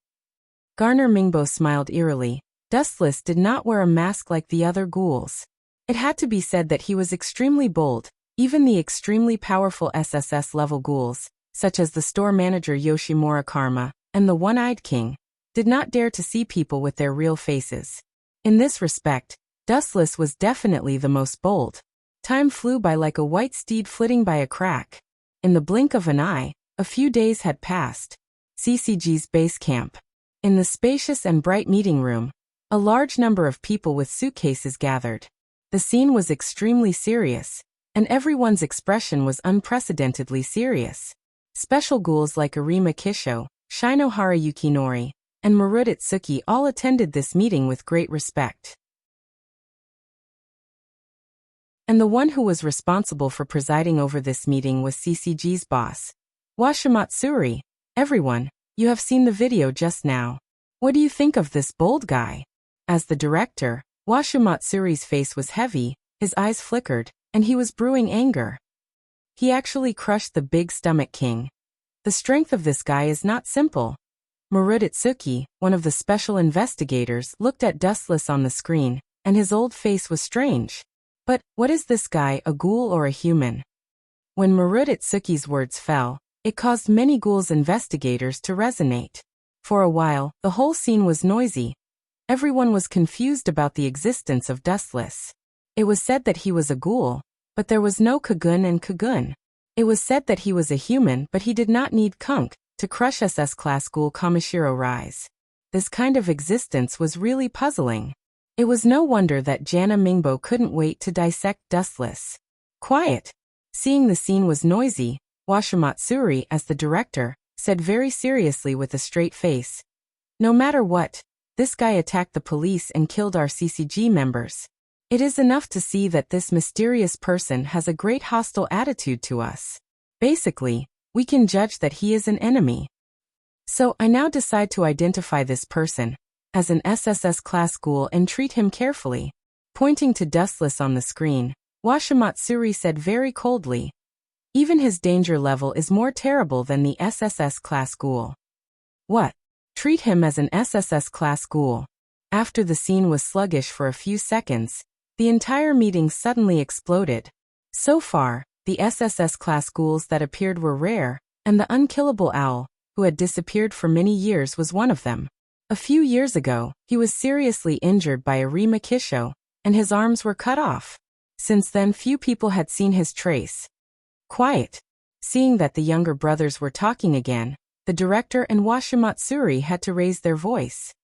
Garner Mingbo smiled eerily. Dustless did not wear a mask like the other ghouls. It had to be said that he was extremely bold. Even the extremely powerful SSS-level ghouls, such as the store manager Yoshimura Karma and the One-Eyed King, did not dare to see people with their real faces. In this respect, Dustless was definitely the most bold. Time flew by like a white steed flitting by a crack. In the blink of an eye, a few days had passed. CCG's base camp. In the spacious and bright meeting room, a large number of people with suitcases gathered. The scene was extremely serious, and everyone's expression was unprecedentedly serious. Special ghouls like Arima Kisho, Shinohara Yukinori, and Maruditsuki all attended this meeting with great respect. And the one who was responsible for presiding over this meeting was CCG's boss, Washimatsuri. Everyone, you have seen the video just now. What do you think of this bold guy? As the director, Washimatsuri's face was heavy, his eyes flickered, and he was brewing anger. He actually crushed the big stomach king. The strength of this guy is not simple. Maruditsuki, one of the special investigators, looked at Dustless on the screen, and his old face was strange. But, what is this guy, a ghoul or a human? When Maruditsuki's words fell, it caused many ghouls investigators to resonate. For a while, the whole scene was noisy. Everyone was confused about the existence of Dustless. It was said that he was a ghoul, but there was no Kagun and Kagun. It was said that he was a human, but he did not need Kunk to crush SS-class ghoul Kamishiro Rise. This kind of existence was really puzzling. It was no wonder that Jana Mingbo couldn't wait to dissect Dustless. Quiet. Seeing the scene was noisy, Washimatsuri, as the director, said very seriously with a straight face, "No matter what, this guy attacked the police and killed our CCG members. It is enough to see that this mysterious person has a great hostile attitude to us. Basically, we can judge that he is an enemy. So I now decide to identify this person as an SSS-class ghoul and treat him carefully." Pointing to Dustless on the screen, Washimatsuri said very coldly, "Even his danger level is more terrible than the SSS-class ghoul." What? Treat him as an SSS-class ghoul? After the scene was sluggish for a few seconds, the entire meeting suddenly exploded. So far, the SSS-class ghouls that appeared were rare, and the unkillable owl, who had disappeared for many years, was one of them. A few years ago, he was seriously injured by a Rimakisho, and his arms were cut off. Since then, few people had seen his trace. Quiet. Seeing that the younger brothers were talking again, the director and Washimatsuri had to raise their voice.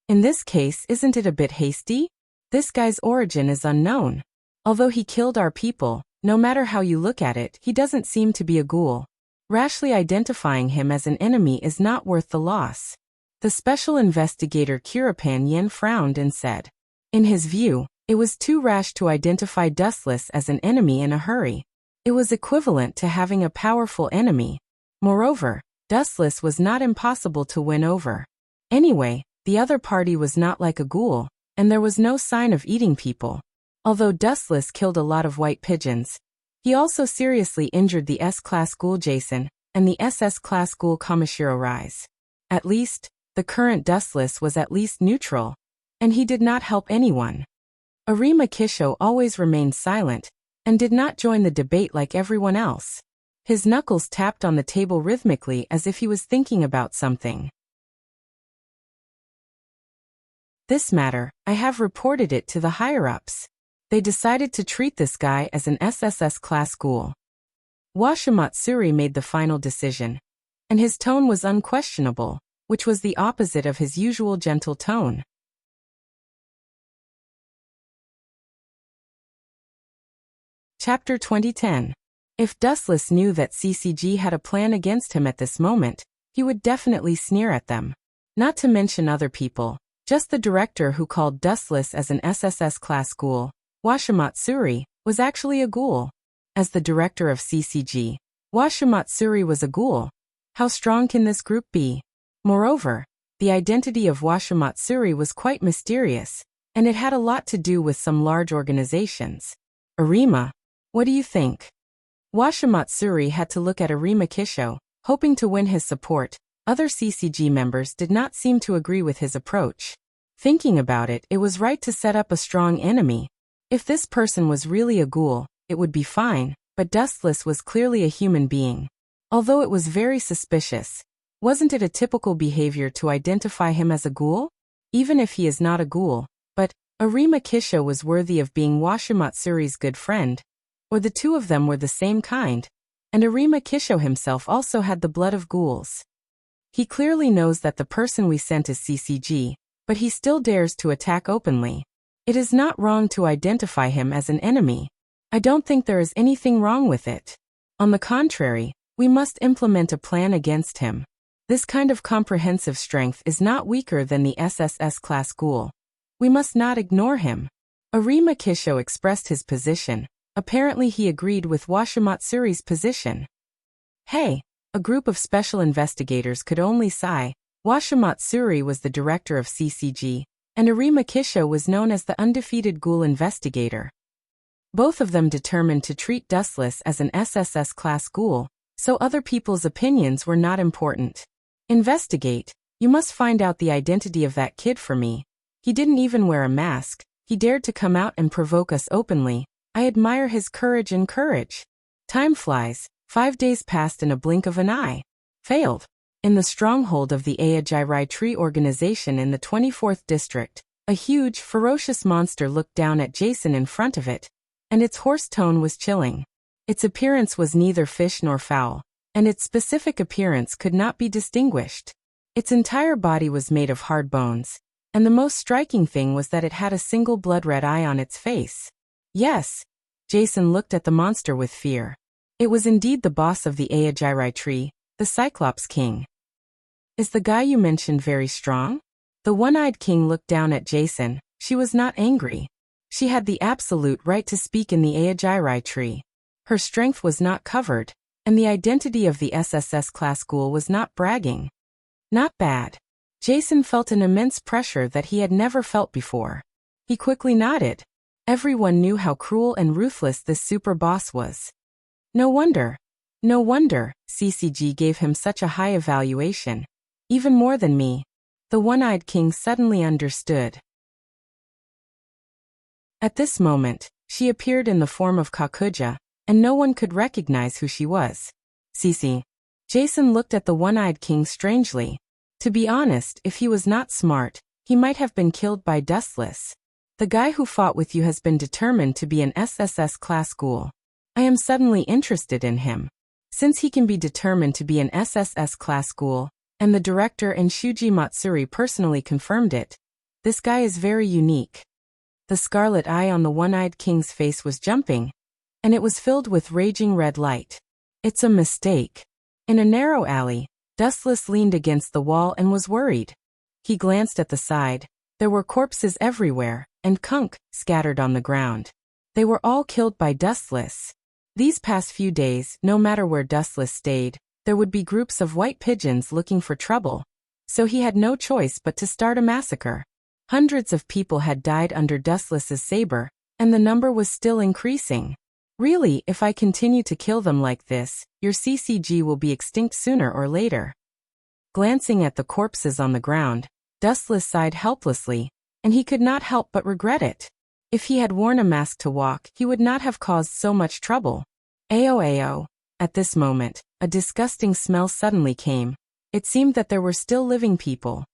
"In this case, isn't it a bit hasty? This guy's origin is unknown. Although he killed our people, no matter how you look at it, he doesn't seem to be a ghoul. Rashly identifying him as an enemy is not worth the loss." The special investigator Kurapan Yen frowned and said, in his view, it was too rash to identify Dustless as an enemy in a hurry. It was equivalent to having a powerful enemy. Moreover, Dustless was not impossible to win over. Anyway, the other party was not like a ghoul, and there was no sign of eating people. Although Dustless killed a lot of white pigeons, he also seriously injured the S-class ghoul Jason and the SS-class ghoul Kamishiro Rise. At least, the current Dustless was at least neutral, and he did not help anyone. Arima Kisho always remained silent, and did not join the debate like everyone else. His knuckles tapped on the table rhythmically as if he was thinking about something. "This matter, I have reported it to the higher-ups. They decided to treat this guy as an SSS-class ghoul." Washimatsuri made the final decision, and his tone was unquestionable, which was the opposite of his usual gentle tone. Chapter 2010. If Dustless knew that CCG had a plan against him at this moment, he would definitely sneer at them. Not to mention other people, just the director who called Dustless as an SSS-class ghoul, Washimatsuri, was actually a ghoul. As the director of CCG, Washimatsuri was a ghoul. How strong can this group be? Moreover, the identity of Washimatsuri was quite mysterious, and it had a lot to do with some large organizations. Arima, what do you think? Washimatsuri had to look at Arima Kisho, hoping to win his support. Other CCG members did not seem to agree with his approach. Thinking about it, it was right to set up a strong enemy. If this person was really a ghoul, it would be fine, but Dustless was clearly a human being. Although it was very suspicious, wasn't it a typical behavior to identify him as a ghoul? Even if he is not a ghoul, but Arima Kisho was worthy of being Washimatsuri's good friend, or the two of them were the same kind, and Arima Kisho himself also had the blood of ghouls. He clearly knows that the person we sent is CCG, but he still dares to attack openly. It is not wrong to identify him as an enemy. I don't think there is anything wrong with it. On the contrary, we must implement a plan against him. This kind of comprehensive strength is not weaker than the SSS-class ghoul. We must not ignore him. Arima Kisho expressed his position. Apparently he agreed with Washimatsuri's position. Hey, a group of special investigators could only sigh. Washimatsuri was the director of CCG, and Arima Kisho was known as the undefeated ghoul investigator. Both of them determined to treat Dustless as an SSS-class ghoul, so other people's opinions were not important. Investigate. You must find out the identity of that kid for me. He didn't even wear a mask. He dared to come out and provoke us openly. I admire his courage and courage. Time flies. 5 days passed in a blink of an eye. Failed. In the stronghold of the Aojirai Tree organization in the 24th district, a huge, ferocious monster looked down at Jason in front of it, and its hoarse tone was chilling. Its appearance was neither fish nor fowl, and its specific appearance could not be distinguished. Its entire body was made of hard bones, and the most striking thing was that it had a single blood-red eye on its face. Yes, Jason looked at the monster with fear. It was indeed the boss of the Aojirai Tree, the Cyclops King. Is the guy you mentioned very strong? The one-eyed king looked down at Jason. She was not angry. She had the absolute right to speak in the Aojirai Tree. Her strength was not covered, and the identity of the SSS class ghoul was not bragging. Not bad. Jason felt an immense pressure that he had never felt before. He quickly nodded. Everyone knew how cruel and ruthless this super boss was. No wonder, CCG gave him such a high evaluation. Even more than me. The one-eyed king suddenly understood. At this moment, she appeared in the form of Kakuja, and no one could recognize who she was. Cece. Jason looked at the one-eyed king strangely. To be honest, if he was not smart, he might have been killed by Dustless. The guy who fought with you has been determined to be an SSS class ghoul. I am suddenly interested in him. Since he can be determined to be an SSS class ghoul, and the director and Shuji Matsuri personally confirmed it, this guy is very unique. The scarlet eye on the one-eyed king's face was jumping, and it was filled with raging red light. It's a mistake. In a narrow alley, Dustless leaned against the wall and was worried. He glanced at the side. There were corpses everywhere, and kunk scattered on the ground. They were all killed by Dustless. These past few days, no matter where Dustless stayed, there would be groups of white pigeons looking for trouble. So he had no choice but to start a massacre. Hundreds of people had died under Dustless's saber, and the number was still increasing. Really, if I continue to kill them like this, your CCG will be extinct sooner or later. Glancing at the corpses on the ground, Dustless sighed helplessly, and he could not help but regret it. If he had worn a mask to walk, he would not have caused so much trouble. Ayo. At this moment, a disgusting smell suddenly came. It seemed that there were still living people.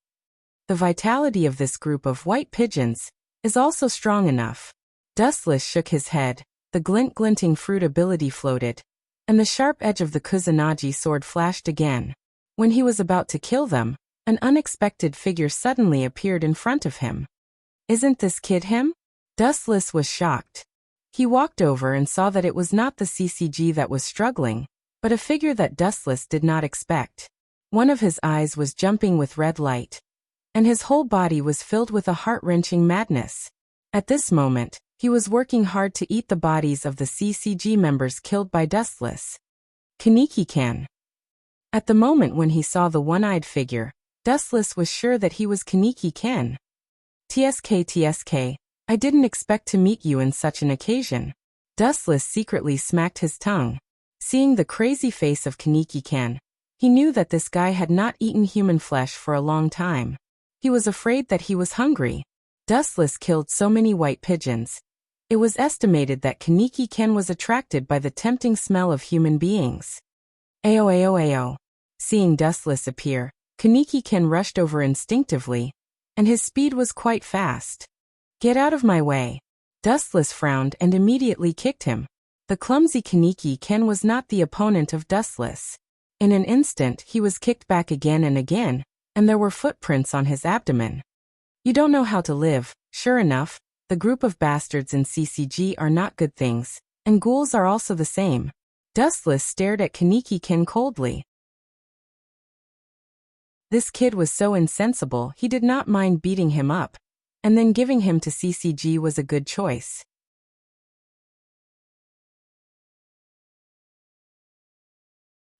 The vitality of this group of white pigeons is also strong enough. Dustless shook his head. The glinting fruit ability floated, and the sharp edge of the Kusanagi sword flashed again. When he was about to kill them, an unexpected figure suddenly appeared in front of him. Isn't this kid him? Dustless was shocked. He walked over and saw that it was not the CCG that was struggling, but a figure that Dustless did not expect. One of his eyes was jumping with red light, and his whole body was filled with a heart-wrenching madness. At this moment, he was working hard to eat the bodies of the CCG members killed by Dustless. Kaneki-kan. At the moment when he saw the one-eyed figure, Dustless was sure that he was Kaneki-kan. TSK, I didn't expect to meet you in such an occasion. Dustless secretly smacked his tongue. Seeing the crazy face of Kaneki-kan, he knew that this guy had not eaten human flesh for a long time. He was afraid that he was hungry. Dustless killed so many white pigeons. It was estimated that Kaneki-kan was attracted by the tempting smell of human beings. Ayo. Seeing Dustless appear, Kaneki-kan rushed over instinctively, and his speed was quite fast. Get out of my way. Dustless frowned and immediately kicked him. The clumsy Kaneki-kan was not the opponent of Dustless. In an instant he was kicked back again and again, and there were footprints on his abdomen. You don't know how to live. Sure enough, the group of bastards in CCG are not good things, and ghouls are also the same. Dustless stared at Kaneki-kan coldly. This kid was so insensible he did not mind beating him up, and then giving him to CCG was a good choice.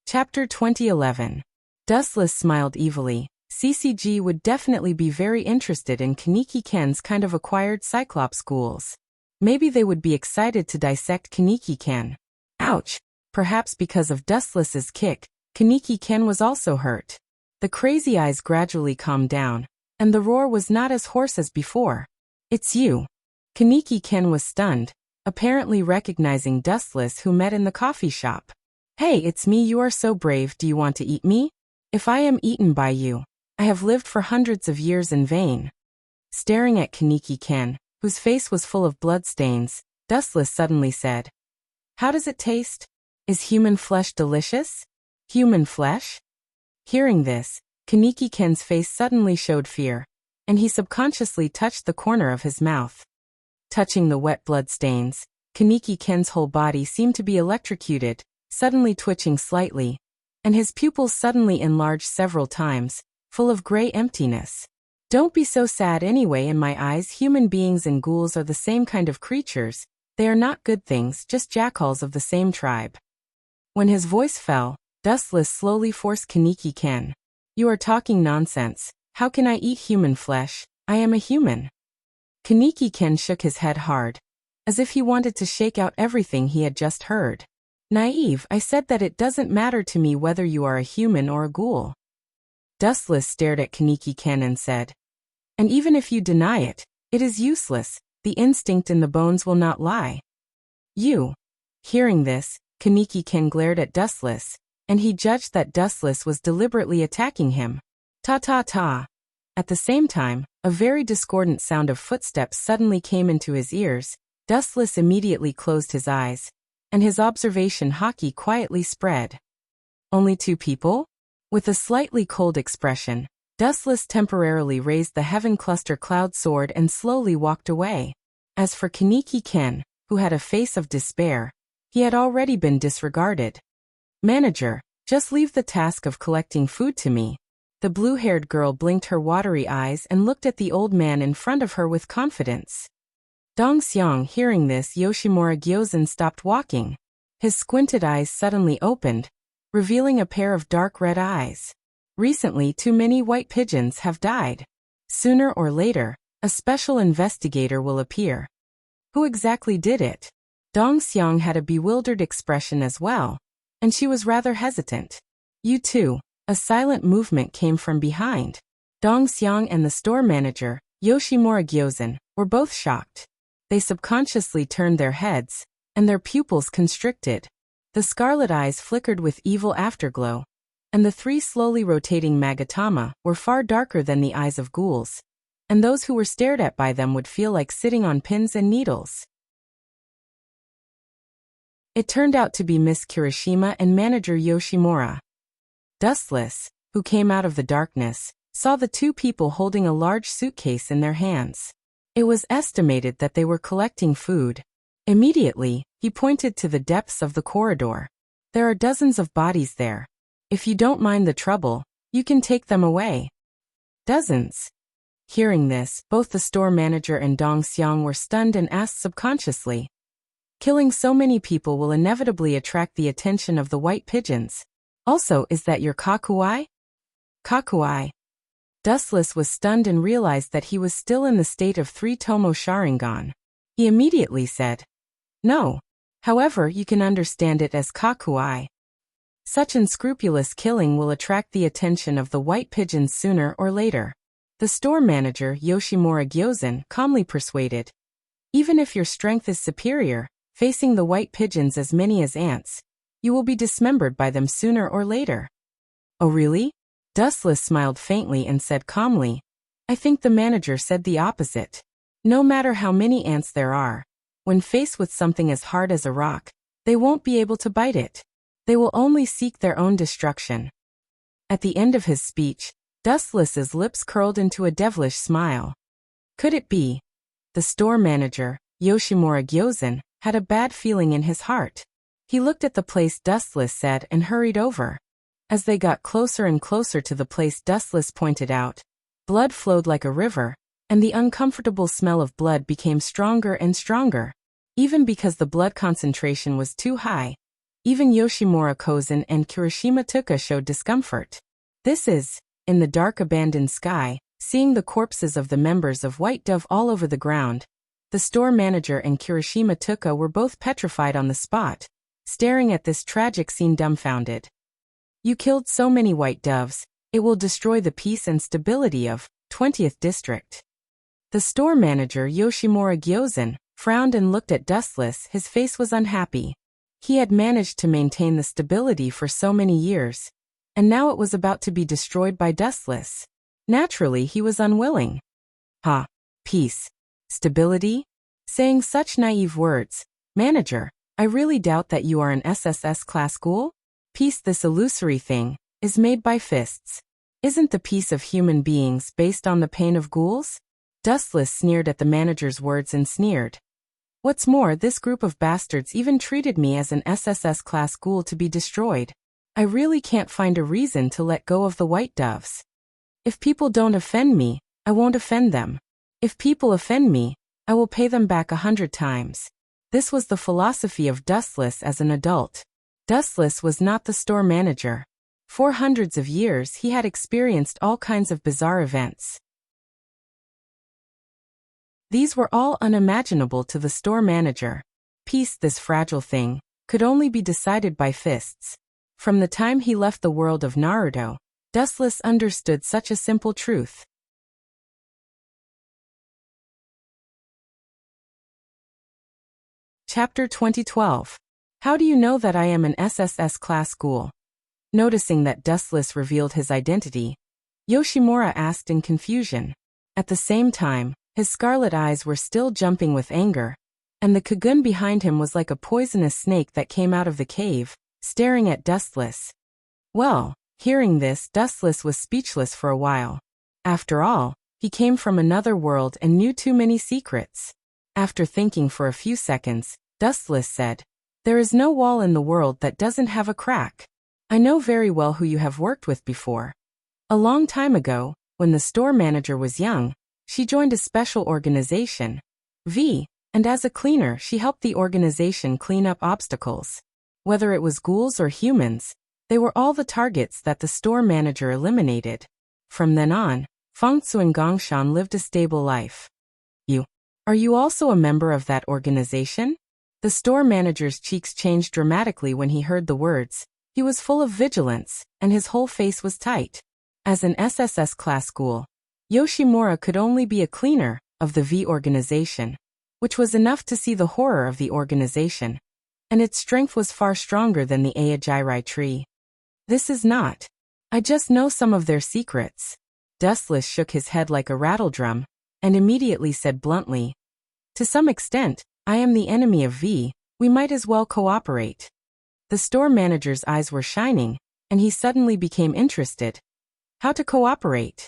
Chapter 2011. Dustless smiled evilly. CCG would definitely be very interested in Kaneki-kan's kind of acquired Cyclops ghouls. Maybe they would be excited to dissect Kaneki-kan. Ouch! Perhaps because of Dustless's kick, Kaneki-kan was also hurt. The crazy eyes gradually calmed down, and the roar was not as hoarse as before. It's you. Kaneki-kan was stunned, apparently recognizing Dustless who met in the coffee shop. Hey, it's me. You are so brave. Do you want to eat me? If I am eaten by you, I have lived for hundreds of years in vain. Staring at Kaneki-ken, whose face was full of bloodstains, Dustless suddenly said, "How does it taste? Is human flesh delicious? Human flesh?" Hearing this, Kaneki-ken's face suddenly showed fear, and he subconsciously touched the corner of his mouth. Touching the wet blood stains, Kaneki-ken's whole body seemed to be electrocuted, suddenly twitching slightly, and his pupils suddenly enlarged several times, full of gray emptiness. Don't be so sad anyway. In my eyes, human beings and ghouls are the same kind of creatures. They are not good things, just jackals of the same tribe. When his voice fell, Dustless slowly forced Kaneki-ken. "You are talking nonsense. How can I eat human flesh? I am a human." Kaneki-ken shook his head hard, as if he wanted to shake out everything he had just heard. "Naive, I said that it doesn't matter to me whether you are a human or a ghoul." Dustless stared at Kaneki-ken and said, "And even if you deny it, it is useless. The instinct in the bones will not lie." "You." Hearing this, Kaneki-ken glared at Dustless, and he judged that Dustless was deliberately attacking him. Ta-ta-ta. At the same time, a very discordant sound of footsteps suddenly came into his ears. Dustless immediately closed his eyes, and his observation haki quietly spread. "Only two people?" With a slightly cold expression, Dustless temporarily raised the Heaven Cluster Cloud Sword and slowly walked away. As for Kaneki-ken, who had a face of despair, he had already been disregarded. "Manager, just leave the task of collecting food to me." The blue-haired girl blinked her watery eyes and looked at the old man in front of her with confidence. Dong Xiang, hearing this, Yoshimura Gyozen stopped walking. His squinted eyes suddenly opened, revealing a pair of dark red eyes. "Recently, too many white pigeons have died. Sooner or later, a special investigator will appear." "Who exactly did it?" Dong Xiang had a bewildered expression as well, and she was rather hesitant. "You too." A silent movement came from behind. Dong Xiang and the store manager, Yoshimura Gyozen, were both shocked. They subconsciously turned their heads, and their pupils constricted. The scarlet eyes flickered with evil afterglow, and the three slowly rotating magatama were far darker than the eyes of ghouls, and those who were stared at by them would feel like sitting on pins and needles. It turned out to be Miss Kirishima and manager Yoshimura. Dustless, who came out of the darkness, saw the two people holding a large suitcase in their hands. It was estimated that they were collecting food. Immediately, he pointed to the depths of the corridor. "There are dozens of bodies there. If you don't mind the trouble, you can take them away." "Dozens?" Hearing this, both the store manager and Dong Xiang were stunned and asked subconsciously, "Killing so many people will inevitably attract the attention of the white pigeons. Also, is that your kakuai?" "Kakuai." Dustless was stunned and realized that he was still in the state of 3 Tomo Sharingan. He immediately said, "No. However, you can understand it as kakuai." Such unscrupulous killing will attract the attention of the white pigeons sooner or later. The store manager, Yoshimura Gyozen, calmly persuaded, "Even if your strength is superior, facing the white pigeons as many as ants, you will be dismembered by them sooner or later." "Oh really?" Dustless smiled faintly and said calmly, "I think the manager said the opposite. No matter how many ants there are, when faced with something as hard as a rock, they won't be able to bite it. They will only seek their own destruction." At the end of his speech, Dustless's lips curled into a devilish smile. Could it be? The store manager, Yoshimura Gyozen, had a bad feeling in his heart. He looked at the place Dustless said and hurried over. As they got closer and closer to the place Dustless pointed out, blood flowed like a river, and the uncomfortable smell of blood became stronger and stronger. Even because the blood concentration was too high, even Yoshimura Kozen and Kirishima Tuka showed discomfort. This is, in the dark abandoned sky, seeing the corpses of the members of White Dove all over the ground, the store manager and Kirishima Tuka were both petrified on the spot, staring at this tragic scene dumbfounded. "You killed so many white doves, it will destroy the peace and stability of 20th District." The store manager, Yoshimura Gyozen, frowned and looked at Dustless. His face was unhappy. He had managed to maintain the stability for so many years, and now it was about to be destroyed by Dustless. Naturally, he was unwilling. Ha! Peace. Stability? Saying such naive words. Manager, I really doubt that you are an SSS class ghoul? Peace, this illusory thing, is made by fists. Isn't the peace of human beings based on the pain of ghouls? Dustless sneered at the manager's words and sneered. What's more, this group of bastards even treated me as an SSS class ghoul to be destroyed. I really can't find a reason to let go of the white doves. If people don't offend me, I won't offend them. If people offend me, I will pay them back 100 times. This was the philosophy of Dustless as an adult. Dustless was not the store manager. For hundreds of years he had experienced all kinds of bizarre events. These were all unimaginable to the store manager. Peace, this fragile thing, could only be decided by fists. From the time he left the world of Naruto, Dustless understood such a simple truth. Chapter 2012. How do you know that I am an SSS class ghoul? Noticing that Dustless revealed his identity, Yoshimura asked in confusion. At the same time, his scarlet eyes were still jumping with anger, and the Kagun behind him was like a poisonous snake that came out of the cave, staring at Dustless. Well, hearing this, Dustless was speechless for a while. After all, he came from another world and knew too many secrets. After thinking for a few seconds, Dustless said, "There is no wall in the world that doesn't have a crack. I know very well who you have worked with before. A long time ago, when the store manager was young, she joined a special organization, V, and as a cleaner she helped the organization clean up obstacles. Whether it was ghouls or humans, they were all the targets that the store manager eliminated. From then on, Fangtzu and Gongshan lived a stable life." Are you also a member of that organization? The store manager's cheeks changed dramatically when he heard the words. He was full of vigilance, and his whole face was tight. As an SSS class ghoul, Yoshimura could only be a cleaner of the V organization, which was enough to see the horror of the organization, and its strength was far stronger than the Aojirai tree. This is not. I just know some of their secrets. Dustless shook his head like a rattledrum, and immediately said bluntly, "To some extent, I am the enemy of V, we might as well cooperate." The store manager's eyes were shining, and he suddenly became interested. How to cooperate?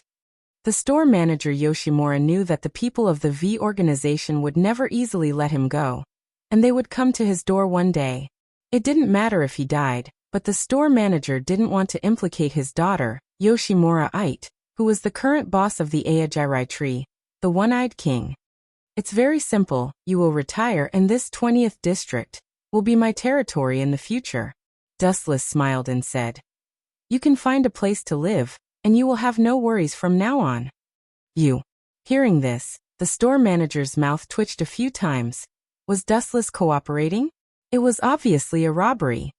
The store manager Yoshimura knew that the people of the V organization would never easily let him go, and they would come to his door one day. It didn't matter if he died, but the store manager didn't want to implicate his daughter, Yoshimura Ite, who was the current boss of the Aojirai tree, the One-Eyed King. It's very simple, you will retire and this 20th district will be my territory in the future. Dustless smiled and said, "You can find a place to live, and you will have no worries from now on." You. Hearing this, the store manager's mouth twitched a few times. Was Dustless cooperating? It was obviously a robbery.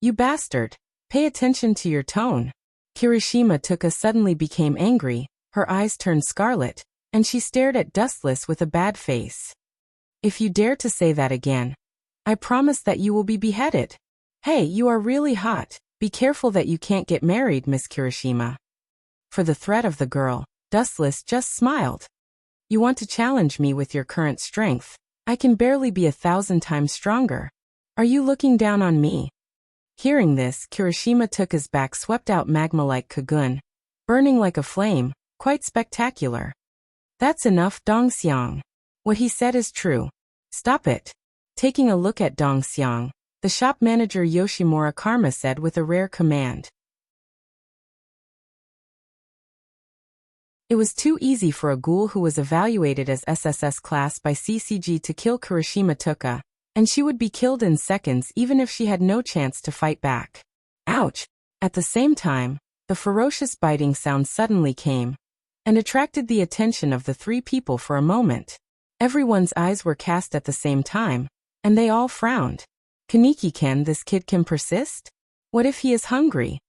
"You bastard! Pay attention to your tone." Kirishima Tuka suddenly became angry, her eyes turned scarlet, and she stared at Dustless with a bad face. "If you dare to say that again, I promise that you will be beheaded." "Hey, you are really hot. Be careful that you can't get married, Miss Kirishima." For the threat of the girl, Dustless just smiled. "You want to challenge me with your current strength? I can barely be 1,000 times stronger. Are you looking down on me?" Hearing this, Kirishima Tuka's back swept out magma-like Kagun, burning like a flame, quite spectacular. "That's enough, Dongxiang. What he said is true. Stop it." Taking a look at Dongxiang, the shop manager Yoshimura Karma said with a rare command. It was too easy for a ghoul who was evaluated as SSS class by CCG to kill Kirishima Tuka, and she would be killed in seconds even if she had no chance to fight back. Ouch! At the same time, the ferocious biting sound suddenly came, and attracted the attention of the three people for a moment. Everyone's eyes were cast at the same time, and they all frowned. Kaneki-ken, this kid can persist? What if he is hungry?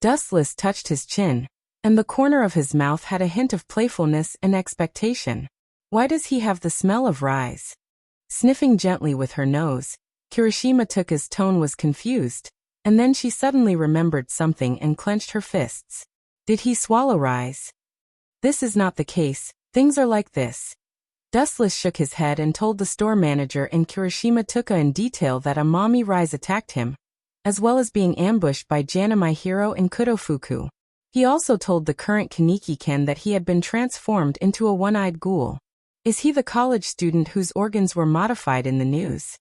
Dustless touched his chin, and the corner of his mouth had a hint of playfulness and expectation. Why does he have the smell of rice? Sniffing gently with her nose, Kirishima Tuka's tone was confused, And then she suddenly remembered something and clenched her fists. Did he swallow Rise? This is not the case, things are like this. Dustless shook his head and told the store manager and Kirishima Tuka in detail that Amami Rise attacked him, as well as being ambushed by Jana My Hero and Kudofuku. He also told the current Kaneki-ken that he had been transformed into a one-eyed ghoul. Is he the college student whose organs were modified in the news?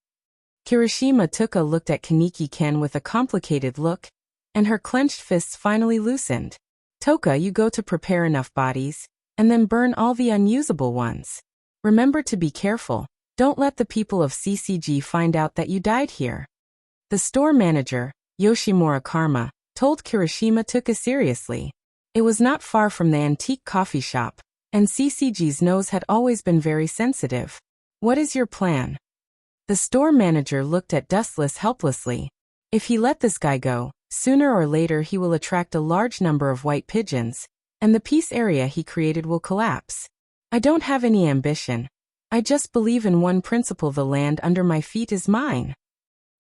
Kirishima Tuka looked at Kaneki-ken with a complicated look, and her clenched fists finally loosened. Toka, you go to prepare enough bodies, and then burn all the unusable ones. Remember to be careful, don't let the people of CCG find out that you died here. The store manager, Yoshimura Karma, told Kirishima Tuka seriously. It was not far from the antique coffee shop, and CCG's nose had always been very sensitive. What is your plan? The store manager looked at Dustless helplessly. If he let this guy go, sooner or later he will attract a large number of white pigeons, and the peace area he created will collapse. I don't have any ambition. I just believe in one principle: the land under my feet is mine.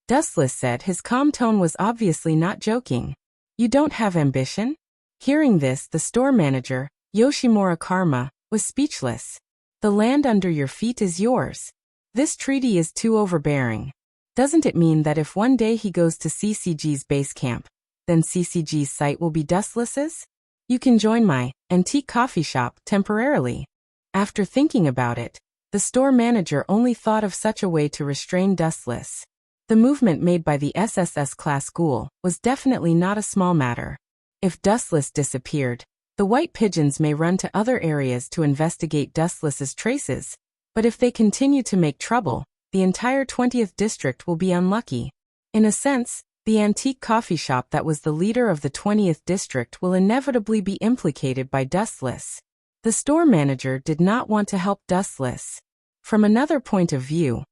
Dustless said. His calm tone was obviously not joking. You don't have ambition? Hearing this, the store manager, Yoshimura Karma, was speechless. The land under your feet is yours. This treaty is too overbearing. Doesn't it mean that if one day he goes to CCG's base camp, then CCG's site will be Dustless's? You can join my antique coffee shop temporarily. After thinking about it, the store manager only thought of such a way to restrain Dustless. The movement made by the SSS class ghoul was definitely not a small matter. If Dustless disappeared, the white pigeons may run to other areas to investigate Dustless's traces, but if they continue to make trouble, the entire 20th district will be unlucky. In a sense, the antique coffee shop that was the leader of the 20th district will inevitably be implicated by Dustless. The store manager did not want to help Dustless. From another point of view,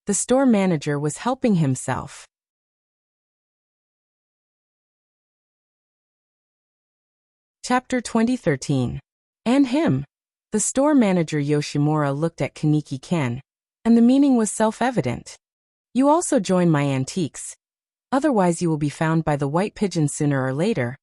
the store manager was helping himself. Chapter 2013. And him. The store manager Yoshimura looked at Kaneki-ken, and the meaning was self-evident. You also join my antiques. Otherwise you will be found by the white pigeon sooner or later,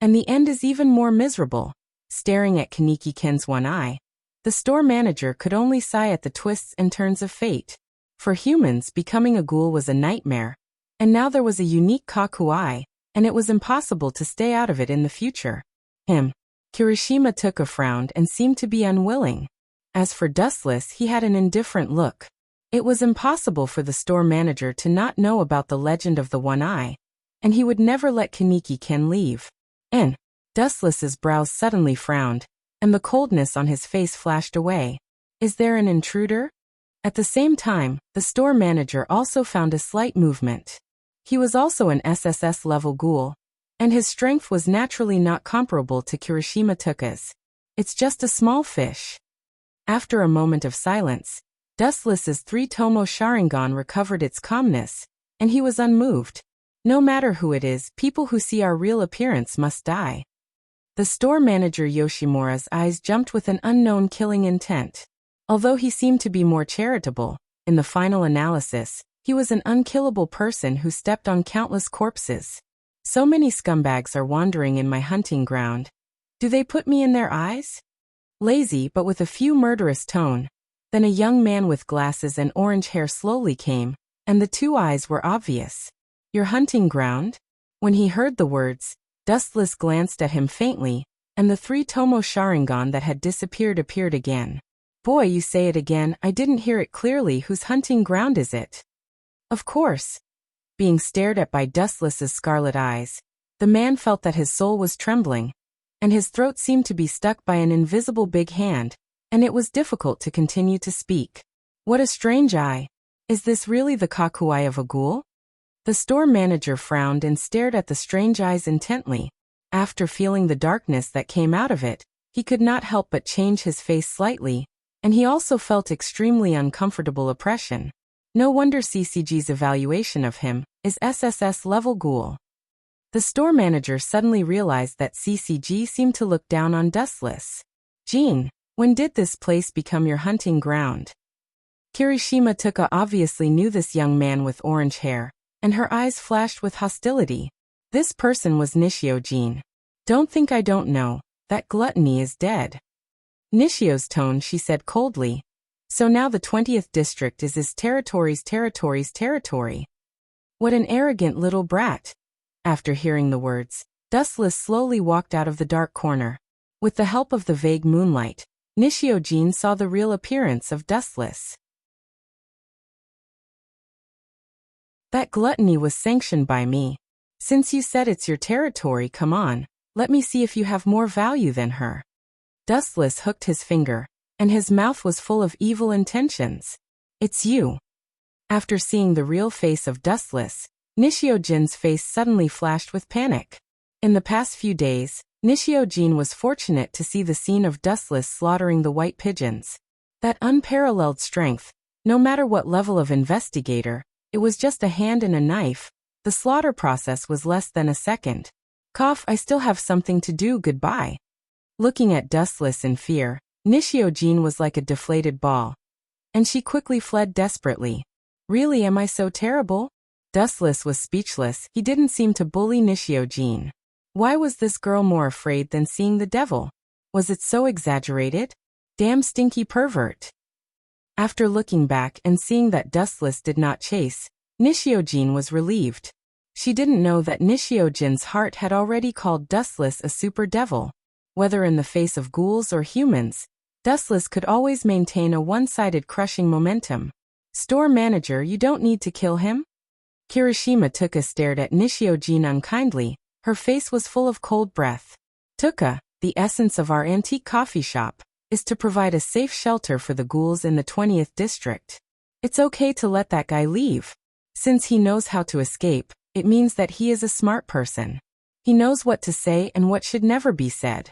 and the end is even more miserable. Staring at Kaneki-ken's one eye, the store manager could only sigh at the twists and turns of fate. For humans, becoming a ghoul was a nightmare, and now there was a unique Kakuai, and it was impossible to stay out of it in the future. Kirishima Tuka frowned and seemed to be unwilling. As for Dustless, he had an indifferent look. It was impossible for the store manager to not know about the legend of the one eye, and he would never let Kaneki-ken leave. Dustless's brows suddenly frowned, and the coldness on his face flashed away. Is there an intruder? At the same time, the store manager also found a slight movement. He was also an SSS-level ghoul, and his strength was naturally not comparable to Kirishima Tuka's. It's just a small fish. After a moment of silence, Dustless's 3-tomo Sharingan recovered its calmness, and he was unmoved. No matter who it is, people who see our real appearance must die. The store manager Yoshimura's eyes jumped with an unknown killing intent. Although he seemed to be more charitable, in the final analysis, he was an unkillable person who stepped on countless corpses. So many scumbags are wandering in my hunting ground. Do they put me in their eyes? Lazy but with a few murderous tone. Then a young man with glasses and orange hair slowly came, and the two eyes were obvious. Your hunting ground? When he heard the words, Dustless glanced at him faintly, and the 3-tomo Sharingan that had disappeared appeared again. Boy, you say it again, I didn't hear it clearly. Whose hunting ground is it? Of course. Being stared at by Dustless's scarlet eyes, the man felt that his soul was trembling, and his throat seemed to be stuck by an invisible big hand, and it was difficult to continue to speak. What a strange eye. Is this really the Kakuai of a ghoul? The store manager frowned and stared at the strange eyes intently. After feeling the darkness that came out of it, he could not help but change his face slightly, and he also felt extremely uncomfortable oppression. No wonder CCG's evaluation of him is SSS-level ghoul. The store manager suddenly realized that CCG seemed to look down on Dustless. Jean, when did this place become your hunting ground? Kirishima Tuka obviously knew this young man with orange hair, and her eyes flashed with hostility. This person was Nishiojin. Don't think I don't know. That gluttony is dead. Nishio's tone, she said coldly. So now the 20th district is his territory. What an arrogant little brat. After hearing the words, Dustless slowly walked out of the dark corner. With the help of the vague moonlight, Nishiojin saw the real appearance of Dustless. That gluttony was sanctioned by me. Since you said it's your territory, come on, let me see if you have more value than her. Dustless hooked his finger, and his mouth was full of evil intentions. It's you. After seeing the real face of Dustless, Nishiojin's face suddenly flashed with panic. In the past few days, Nishiojin was fortunate to see the scene of Dustless slaughtering the white pigeons. That unparalleled strength, no matter what level of investigator, it was just a hand and a knife. The slaughter process was less than a second. Cough, I still have something to do, goodbye. Looking at Dustless in fear, Nishiojin was like a deflated ball. And she quickly fled desperately. Really, am I so terrible? Dustless was speechless. He didn't seem to bully Nishiojin. Why was this girl more afraid than seeing the devil? Was it so exaggerated? Damn stinky pervert. After looking back and seeing that Dustless did not chase, Nishiojin was relieved. She didn't know that Nishiojin's heart had already called Dustless a super devil. Whether in the face of ghouls or humans, Dustless could always maintain a one-sided crushing momentum. Store manager, you don't need to kill him? Kirishima Tuka stared at Nishiojin unkindly. Her face was full of cold breath. Tuka, the essence of our antique coffee shop, is to provide a safe shelter for the ghouls in the 20th district. It's okay to let that guy leave. Since he knows how to escape, it means that he is a smart person. He knows what to say and what should never be said.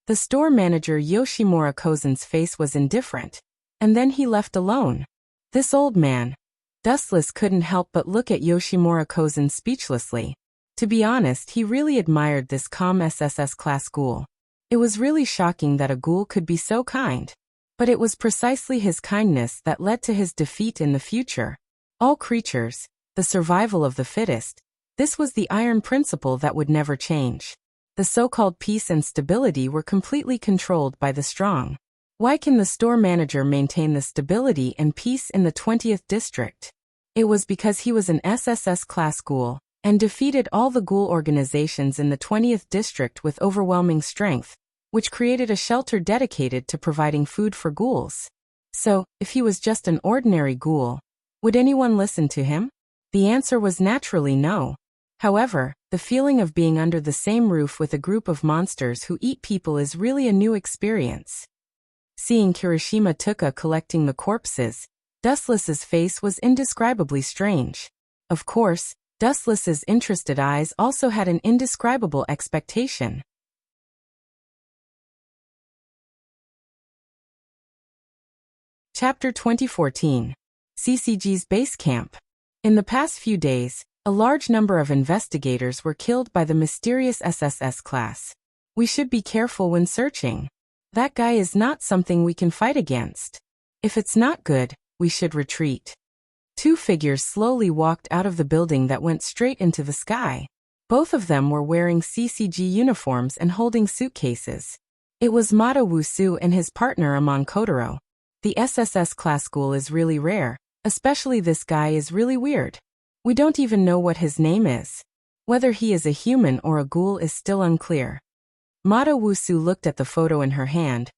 The store manager Yoshimura Kozen's face was indifferent, and then he left alone. This old man. Dustless couldn't help but look at Yoshimura Kozen speechlessly. To be honest, he really admired this calm SSS class ghoul. It was really shocking that a ghoul could be so kind. But it was precisely his kindness that led to his defeat in the future. All creatures, the survival of the fittest. This was the iron principle that would never change. The so-called peace and stability were completely controlled by the strong. Why can the store manager maintain the stability and peace in the 20th district? It was because he was an SSS class ghoul, and defeated all the ghoul organizations in the 20th district with overwhelming strength, which created a shelter dedicated to providing food for ghouls. So, if he was just an ordinary ghoul, would anyone listen to him? The answer was naturally no. However, the feeling of being under the same roof with a group of monsters who eat people is really a new experience. Seeing Kirishima Tuka collecting the corpses, Dustless's face was indescribably strange. Of course, Dustless's interested eyes also had an indescribable expectation. Chapter 2014. CCG's Base Camp. In the past few days, a large number of investigators were killed by the mysterious SSS class. We should be careful when searching. That guy is not something we can fight against. If it's not good, we should retreat. Two figures slowly walked out of the building that went straight into the sky. Both of them were wearing CCG uniforms and holding suitcases. It was Mata Wusu and his partner Amon Kotaro. The SSS class ghoul is really rare, especially this guy is really weird. We don't even know what his name is. Whether he is a human or a ghoul is still unclear. Mata Wusu looked at the photo in her hand.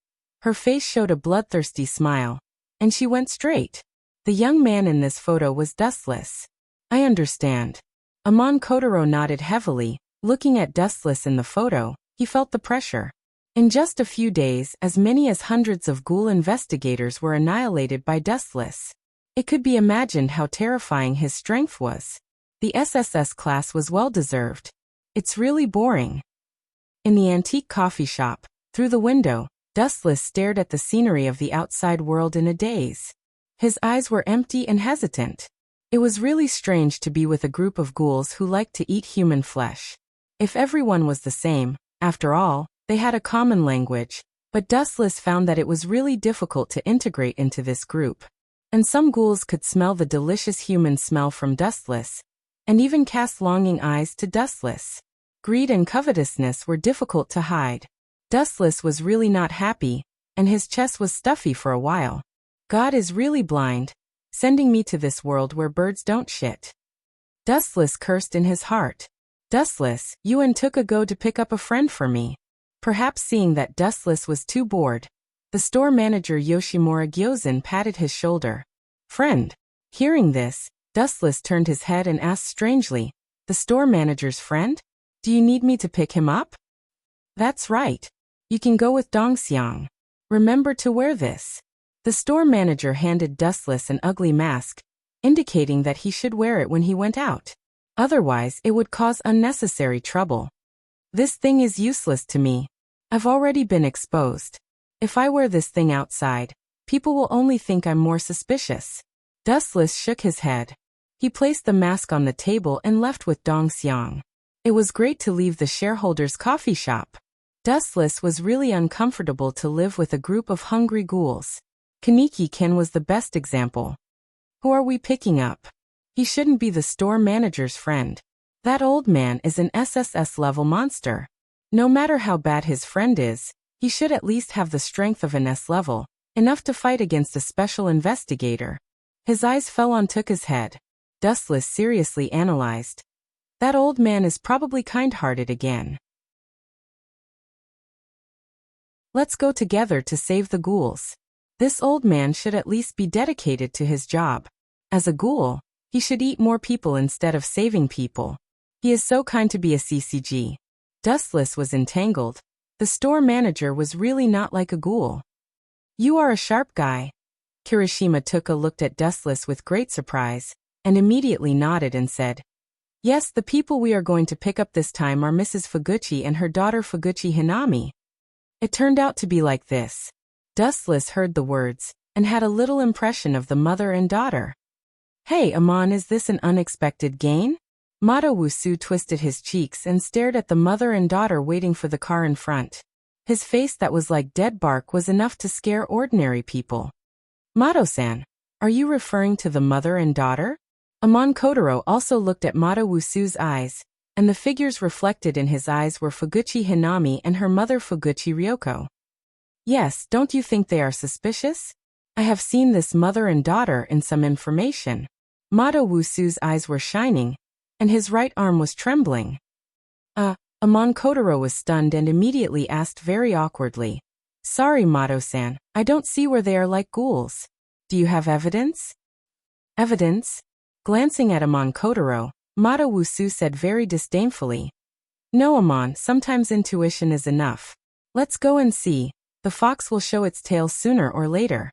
Her face showed a bloodthirsty smile, and she went straight. The young man in this photo was Dustless. I understand. Amon Kotaro nodded heavily. Looking at Dustless in the photo, he felt the pressure. In just a few days, as many as hundreds of ghoul investigators were annihilated by Dustless. It could be imagined how terrifying his strength was. The SSS class was well-deserved. It's really boring. In the antique coffee shop, through the window, Dustless stared at the scenery of the outside world in a daze. His eyes were empty and hesitant. It was really strange to be with a group of ghouls who liked to eat human flesh. If everyone was the same, after all, they had a common language, but Dustless found that it was really difficult to integrate into this group. And some ghouls could smell the delicious human smell from Dustless. and even cast longing eyes to Dustless. Greed and covetousness were difficult to hide. Dustless was really not happy, and his chest was stuffy for a while. God is really blind, sending me to this world where birds don't shit. Dustless cursed in his heart. Dustless, Yuan took a go to pick up a friend for me. Perhaps seeing that Dustless was too bored, the store manager Yoshimura Gyozan patted his shoulder. Friend. Hearing this, Dustless turned his head and asked strangely, the store manager's friend? Do you need me to pick him up? That's right. You can go with Dongxiang. Remember to wear this. The store manager handed Dustless an ugly mask, indicating that he should wear it when he went out. Otherwise, it would cause unnecessary trouble. This thing is useless to me. I've already been exposed. If I wear this thing outside, people will only think I'm more suspicious. Dustless shook his head. He placed the mask on the table and left with Dongxiang. It was great to leave the shareholders' coffee shop. Dustless was really uncomfortable to live with a group of hungry ghouls. Kaneki-ken was the best example. Who are we picking up? He shouldn't be the store manager's friend. That old man is an SSS-level monster. No matter how bad his friend is, he should at least have the strength of an S-level, enough to fight against a special investigator. His eyes fell on Tuka's head. Dustless seriously analyzed. That old man is probably kind-hearted again. Let's go together to save the ghouls. This old man should at least be dedicated to his job. As a ghoul, he should eat more people instead of saving people. He is so kind to be a CCG. Dustless was entangled. The store manager was really not like a ghoul. You are a sharp guy. Kirishima Tuka looked at Dustless with great surprise, and immediately nodded and said, Yes, the people we are going to pick up this time are Mrs. Fuguchi and her daughter Fuguchi Hinami. It turned out to be like this. Dustless heard the words, and had a little impression of the mother and daughter. Hey, Amon, is this an unexpected gain? Mado Wusu twisted his cheeks and stared at the mother and daughter waiting for the car in front. His face that was like dead bark was enough to scare ordinary people. Mado-san, are you referring to the mother and daughter? Amon Kotaro also looked at Mado Wusu's eyes, and the figures reflected in his eyes were Fuguchi Hinami and her mother Fuguchi Ryoko. Yes, don't you think they are suspicious? I have seen this mother and daughter in some information. Mado Wusu's eyes were shining, and his right arm was trembling. Amon Kotaro was stunned and immediately asked very awkwardly. Sorry, Mado-san, I don't see where they are like ghouls. Do you have evidence? Evidence? Glancing at Amon Kotaro, Mado Wusu said very disdainfully. No, Amon, sometimes intuition is enough. Let's go and see. The fox will show its tail sooner or later.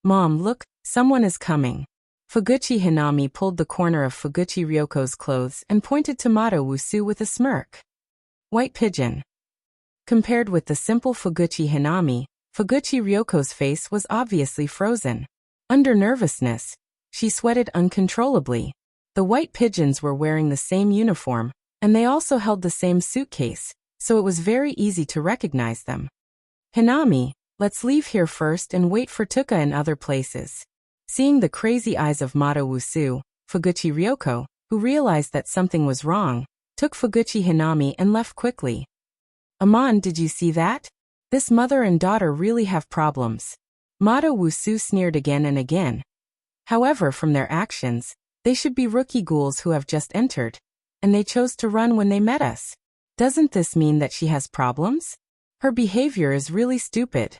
Mom, look, someone is coming. Fuguchi Hinami pulled the corner of Fuguchi Ryoko's clothes and pointed to Mado Wusu with a smirk. White pigeon. Compared with the simple Fuguchi Hinami, Fuguchi Ryoko's face was obviously frozen. Under nervousness, she sweated uncontrollably. The white pigeons were wearing the same uniform, and they also held the same suitcase, so it was very easy to recognize them. Hinami, let's leave here first and wait for Tuka in other places. Seeing the crazy eyes of Mado Wusu, Fuguchi Ryoko, who realized that something was wrong, took Fuguchi Hinami and left quickly. Amon, did you see that? This mother and daughter really have problems. Mado Wusu sneered again and again. However, from their actions, they should be rookie ghouls who have just entered, and they chose to run when they met us. Doesn't this mean that she has problems? Her behavior is really stupid.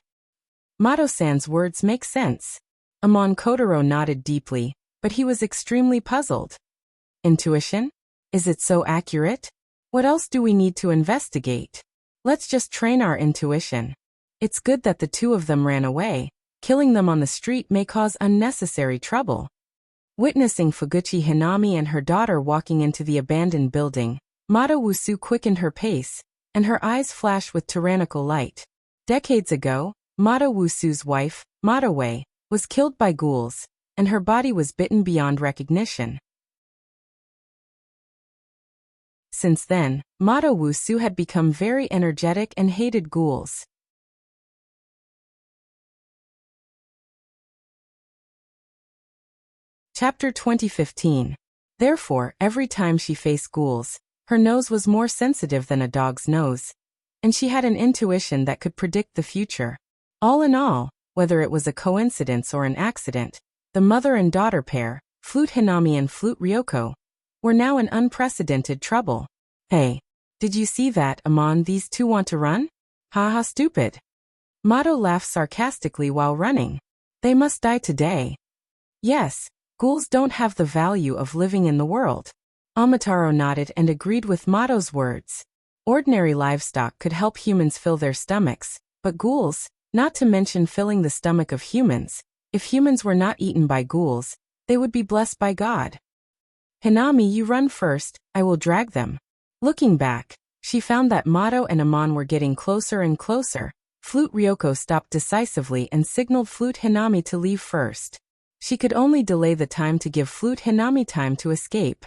Mado-san's words make sense. Amon Kotaro nodded deeply, but he was extremely puzzled. Intuition? Is it so accurate? What else do we need to investigate? Let's just train our intuition. It's good that the two of them ran away. Killing them on the street may cause unnecessary trouble. Witnessing Fuguchi Hinami and her daughter walking into the abandoned building, Mado Wusu quickened her pace, and her eyes flashed with tyrannical light. Decades ago, Mado Wusu's wife, Madowe, was killed by ghouls, and her body was bitten beyond recognition. Since then, Mado Wusu had become very energetic and hated ghouls. Chapter 2015. Therefore, every time she faced ghouls, her nose was more sensitive than a dog's nose, and she had an intuition that could predict the future. All in all, whether it was a coincidence or an accident, the mother and daughter pair, Flute Hinami and Flute Ryoko, were now in unprecedented trouble. Hey, did you see that, Amon? These two want to run? Haha, stupid. Mato laughed sarcastically while running. They must die today. Yes, ghouls don't have the value of living in the world. Amataro nodded and agreed with Mato's words. Ordinary livestock could help humans fill their stomachs, but ghouls, not to mention filling the stomach of humans, if humans were not eaten by ghouls, they would be blessed by God. Hinami, you run first, I will drag them. Looking back, she found that Mato and Amon were getting closer and closer. Flute Ryoko stopped decisively and signaled Flute Hinami to leave first. She could only delay the time to give Flute Hinami time to escape.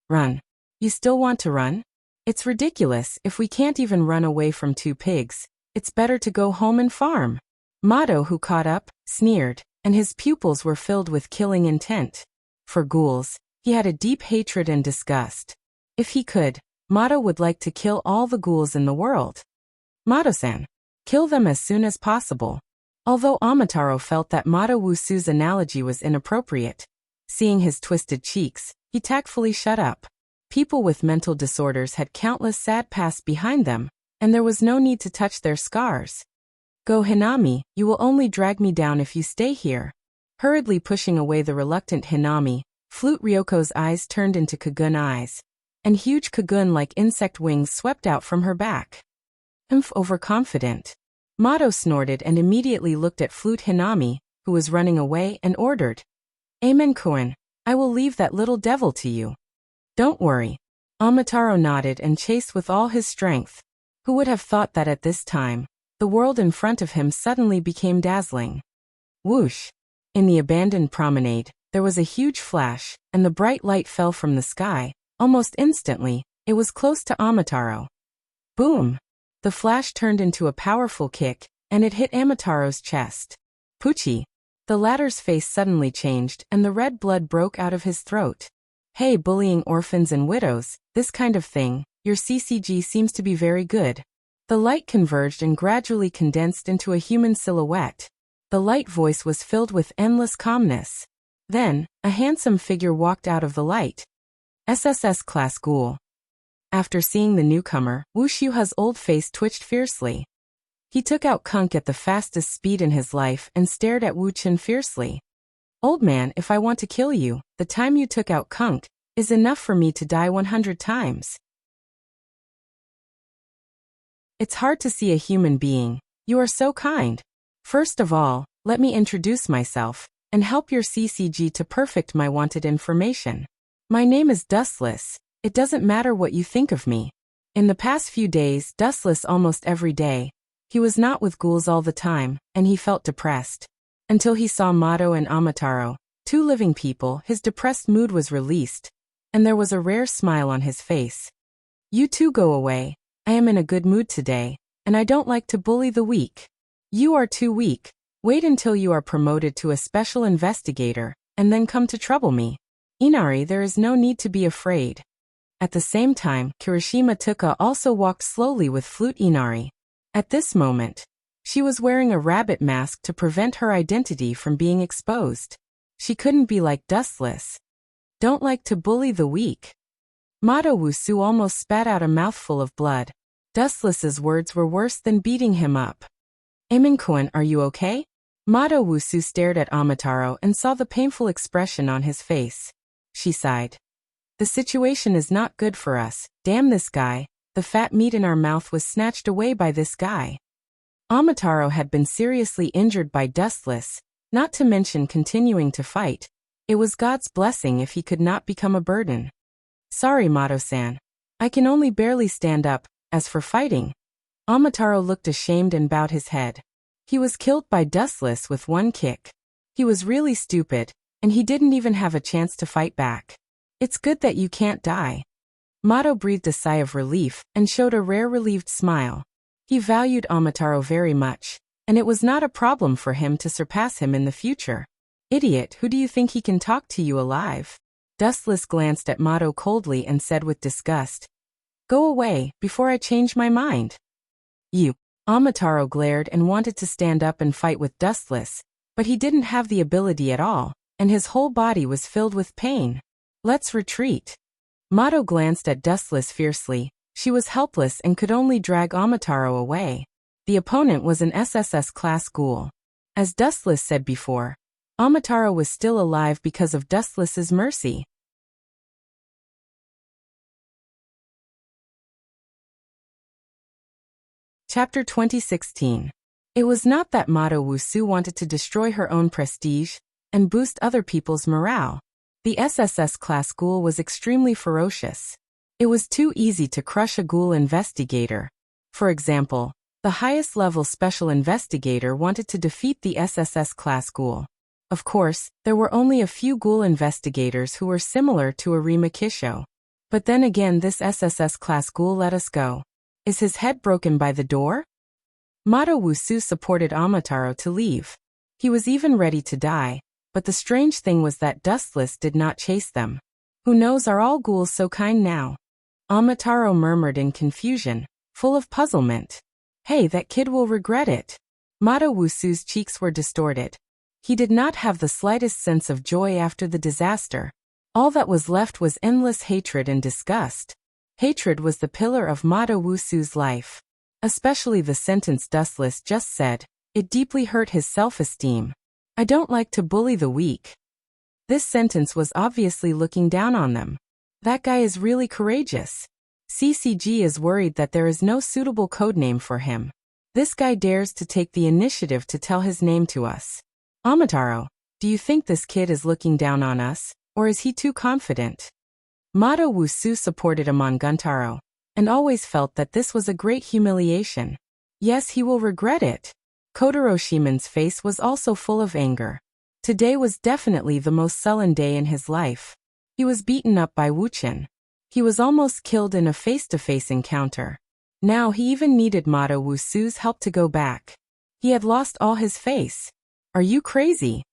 Run. You still want to run? It's ridiculous. If we can't even run away from two pigs, it's better to go home and farm. Mato, who caught up, sneered, and his pupils were filled with killing intent. For ghouls, he had a deep hatred and disgust. If he could, Mato would like to kill all the ghouls in the world. Mato-san, kill them as soon as possible. Although Amataro felt that Mato Wusu's analogy was inappropriate, seeing his twisted cheeks, he tactfully shut up. People with mental disorders had countless sad pasts behind them, and there was no need to touch their scars. Go Hinami, you will only drag me down if you stay here. Hurriedly pushing away the reluctant Hinami, Flute Ryoko's eyes turned into Kagun eyes, and huge Kagun-like insect wings swept out from her back. Overconfident. Mato snorted and immediately looked at Flute Hinami, who was running away, and ordered. Amen Koen, I will leave that little devil to you. Don't worry. Amataro nodded and chased with all his strength. Who would have thought that at this time, the world in front of him suddenly became dazzling. Whoosh! In the abandoned promenade, there was a huge flash, and the bright light fell from the sky. Almost instantly, it was close to Amataro. Boom! The flash turned into a powerful kick, and it hit Amataro's chest. Pucci! The latter's face suddenly changed, and the red blood broke out of his throat. Hey, bullying orphans and widows, this kind of thing, your CCG seems to be very good. The light converged and gradually condensed into a human silhouette. The light voice was filled with endless calmness. Then, a handsome figure walked out of the light. SSS class ghoul. After seeing the newcomer, Wu Shuha's old face twitched fiercely. He took out Kunk at the fastest speed in his life and stared at Wu Chen fiercely. Old man, if I want to kill you, the time you took out Kunk is enough for me to die 100 times. It's hard to see a human being. You are so kind. First of all, let me introduce myself and help your CCG to perfect my wanted information. My name is Dustless. It doesn't matter what you think of me. In the past few days, Dustless almost every day. He was not with ghouls all the time, and he felt depressed. Until he saw Mato and Amataro, two living people, his depressed mood was released, and there was a rare smile on his face. You two go away. I am in a good mood today, and I don't like to bully the weak. You are too weak. Wait until you are promoted to a special investigator, and then come to trouble me. Inari, there is no need to be afraid. At the same time, Kirishima Tuka also walked slowly with Flute Inari. At this moment, she was wearing a rabbit mask to prevent her identity from being exposed. She couldn't be like Dustless. Don't like to bully the weak. Mato Wusu almost spat out a mouthful of blood. Dustless's words were worse than beating him up. Eminkoen, are you okay? Mato Wusu stared at Amataro and saw the painful expression on his face. She sighed. The situation is not good for us. Damn this guy. The fat meat in our mouth was snatched away by this guy. Amataro had been seriously injured by Dustless, not to mention continuing to fight. It was God's blessing if he could not become a burden. Sorry, Mato-san. I can only barely stand up. As for fighting, Amataro looked ashamed and bowed his head. He was killed by Dustless with one kick. He was really stupid, and he didn't even have a chance to fight back. It's good that you can't die. Mato breathed a sigh of relief and showed a rare relieved smile. He valued Amataro very much, and it was not a problem for him to surpass him in the future. Idiot, who do you think he can talk to you alive? Dustless glanced at Mato coldly and said with disgust, "Go away, before I change my mind." "You." Amataro glared and wanted to stand up and fight with Dustless, but he didn't have the ability at all, and his whole body was filled with pain. "Let's retreat." Mato glanced at Dustless fiercely. She was helpless and could only drag Amataro away. The opponent was an SSS-class ghoul. As Dustless said before, Amataro was still alive because of Dustless's mercy. Chapter 2016. It was not that Mato Wusu wanted to destroy her own prestige and boost other people's morale. The SSS-class ghoul was extremely ferocious. It was too easy to crush a ghoul investigator. For example, the highest-level special investigator wanted to defeat the SSS-class ghoul. Of course, there were only a few ghoul investigators who were similar to Arima Kisho. But then again, this SSS-class ghoul let us go. Is his head broken by the door? Mato Wusu supported Amataro to leave. He was even ready to die, but the strange thing was that Dustless did not chase them. Who knows, are all ghouls so kind now? Amataro murmured in confusion, full of puzzlement. Hey, that kid will regret it. Mato Wusu's cheeks were distorted. He did not have the slightest sense of joy after the disaster. All that was left was endless hatred and disgust. Hatred was the pillar of Mato Wusu's life. Especially the sentence Dustless just said. It deeply hurt his self-esteem. "I don't like to bully the weak." This sentence was obviously looking down on them. That guy is really courageous. CCG is worried that there is no suitable codename for him. This guy dares to take the initiative to tell his name to us. Amataro, do you think this kid is looking down on us, or is he too confident? Mato Wusu supported Amanguntaro, and always felt that this was a great humiliation. Yes, he will regret it. Kotaro Shimon's face was also full of anger. Today was definitely the most sullen day in his life. He was beaten up by Wuchen. He was almost killed in a face-to-face encounter. Now he even needed Mato Wusu's help to go back. He had lost all his face. Are you crazy?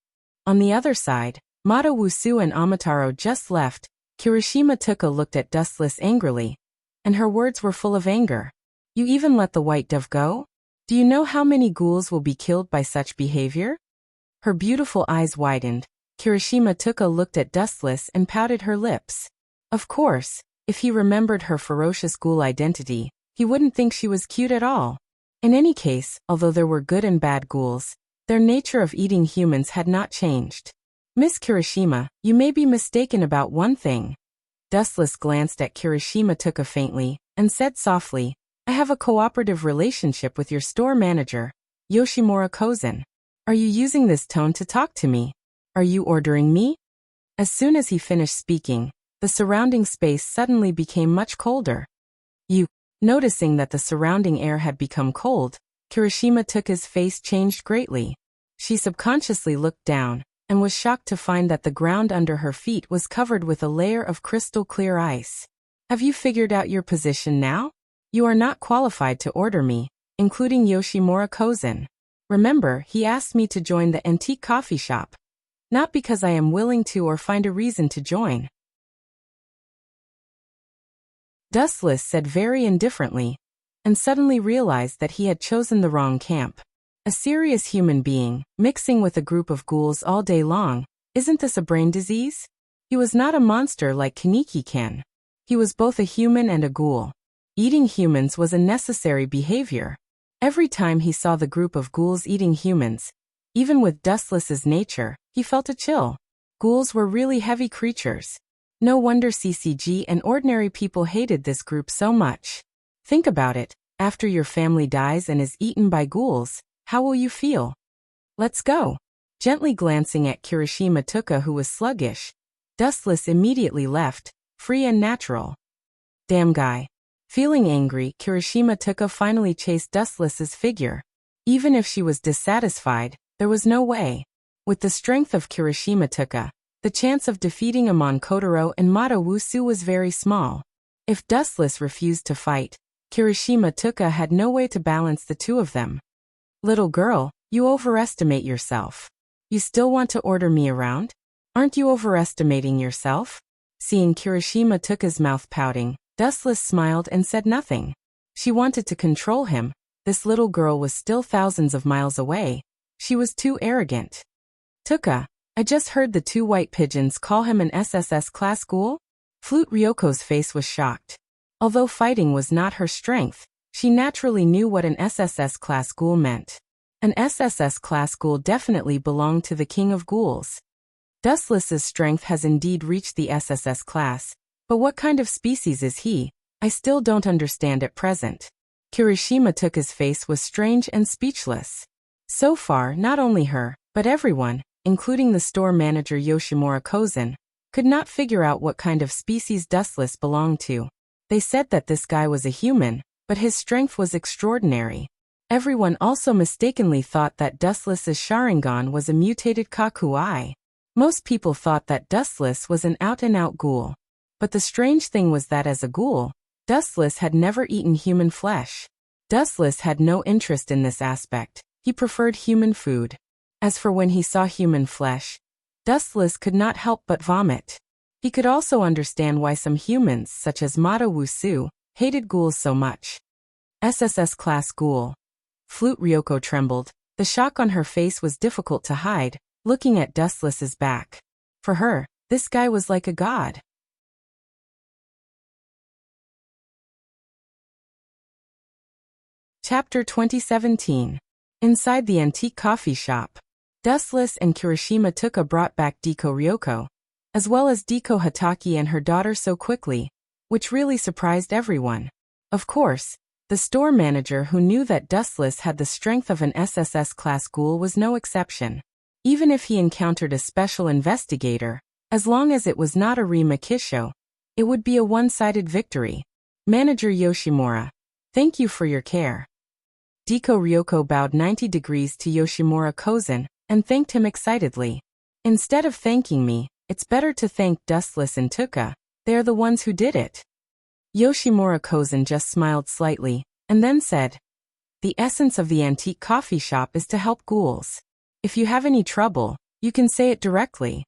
On the other side, Mato Wusu and Amataro just left. Kirishima Tuka looked at Dustless angrily, and her words were full of anger. You even let the white dove go? Do you know how many ghouls will be killed by such behavior? Her beautiful eyes widened. Kirishima Tuka looked at Dustless and pouted her lips. Of course, if he remembered her ferocious ghoul identity, he wouldn't think she was cute at all. In any case, although there were good and bad ghouls, their nature of eating humans had not changed. Miss Kirishima, you may be mistaken about one thing. Dustless glanced at Kirishima Tuka faintly, and said softly, I have a cooperative relationship with your store manager, Yoshimura Kozen. Are you using this tone to talk to me? Are you ordering me? As soon as he finished speaking, the surrounding space suddenly became much colder. Noticing that the surrounding air had become cold, Kirishima Tuka's face changed greatly. She subconsciously looked down, and was shocked to find that the ground under her feet was covered with a layer of crystal-clear ice. Have you figured out your position now? You are not qualified to order me, including Yoshimura Kozen. Remember, he asked me to join the antique coffee shop. Not because I am willing to or find a reason to join. Dustless said very indifferently, and suddenly realized that he had chosen the wrong camp. A serious human being, mixing with a group of ghouls all day long, isn't this a brain disease? He was not a monster like Kaneki-ken. He was both a human and a ghoul. Eating humans was a necessary behavior. Every time he saw the group of ghouls eating humans, even with Dustless's nature, he felt a chill. Ghouls were really heavy creatures. No wonder CCG and ordinary people hated this group so much. Think about it, after your family dies and is eaten by ghouls, how will you feel? Let's go. Gently glancing at Kirishima Tuka, who was sluggish, Dustless immediately left, free and natural. Damn guy. Feeling angry, Kirishima Tuka finally chased Dustless's figure. Even if she was dissatisfied, there was no way. With the strength of Kirishima Tuka, the chance of defeating Amon Kotaro and Mato Wusu was very small. If Dustless refused to fight, Kirishima Tuka had no way to balance the two of them. Little girl, you overestimate yourself. You still want to order me around? Aren't you overestimating yourself? Seeing Kirishima Tuka's mouth pouting, Dustless smiled and said nothing. She wanted to control him. This little girl was still thousands of miles away. She was too arrogant. Tuka, I just heard the two white pigeons call him an SSS class ghoul? Flute Ryoko's face was shocked. Although fighting was not her strength, she naturally knew what an SSS class ghoul meant. An SSS class ghoul definitely belonged to the king of ghouls. Dustless's strength has indeed reached the SSS class, but what kind of species is he? I still don't understand at present. Kirishima Tuka's face was strange and speechless. So far, not only her, but everyone, including the store manager Yoshimura Kozen, could not figure out what kind of species Dustless belonged to. They said that this guy was a human, but his strength was extraordinary. Everyone also mistakenly thought that Dustless's Sharingan was a mutated Kaku-ai. Most people thought that Dustless was an out-and-out ghoul. But the strange thing was that as a ghoul, Dustless had never eaten human flesh. Dustless had no interest in this aspect. He preferred human food. As for when he saw human flesh, Dustless could not help but vomit. He could also understand why some humans, such as Mata Wusu, hated ghouls so much. SSS class ghoul. Flute Ryoko trembled. The shock on her face was difficult to hide, looking at Dustless's back. For her, this guy was like a god. Chapter 2017. Inside the antique coffee shop, Dustless and Kirishima Tuka brought back Deko Ryoko, as well as Deko Hataki and her daughter so quickly, which really surprised everyone. Of course, the store manager who knew that Dustless had the strength of an SSS class ghoul was no exception. Even if he encountered a special investigator, as long as it was not a Makisho, it would be a one-sided victory. Manager Yoshimura, thank you for your care. Deko Ryoko bowed 90 degrees to Yoshimura Kozen and thanked him excitedly. Instead of thanking me, it's better to thank Dustless and Tuka. They are the ones who did it. Yoshimura Kozen just smiled slightly, and then said, the essence of the antique coffee shop is to help ghouls. If you have any trouble, you can say it directly.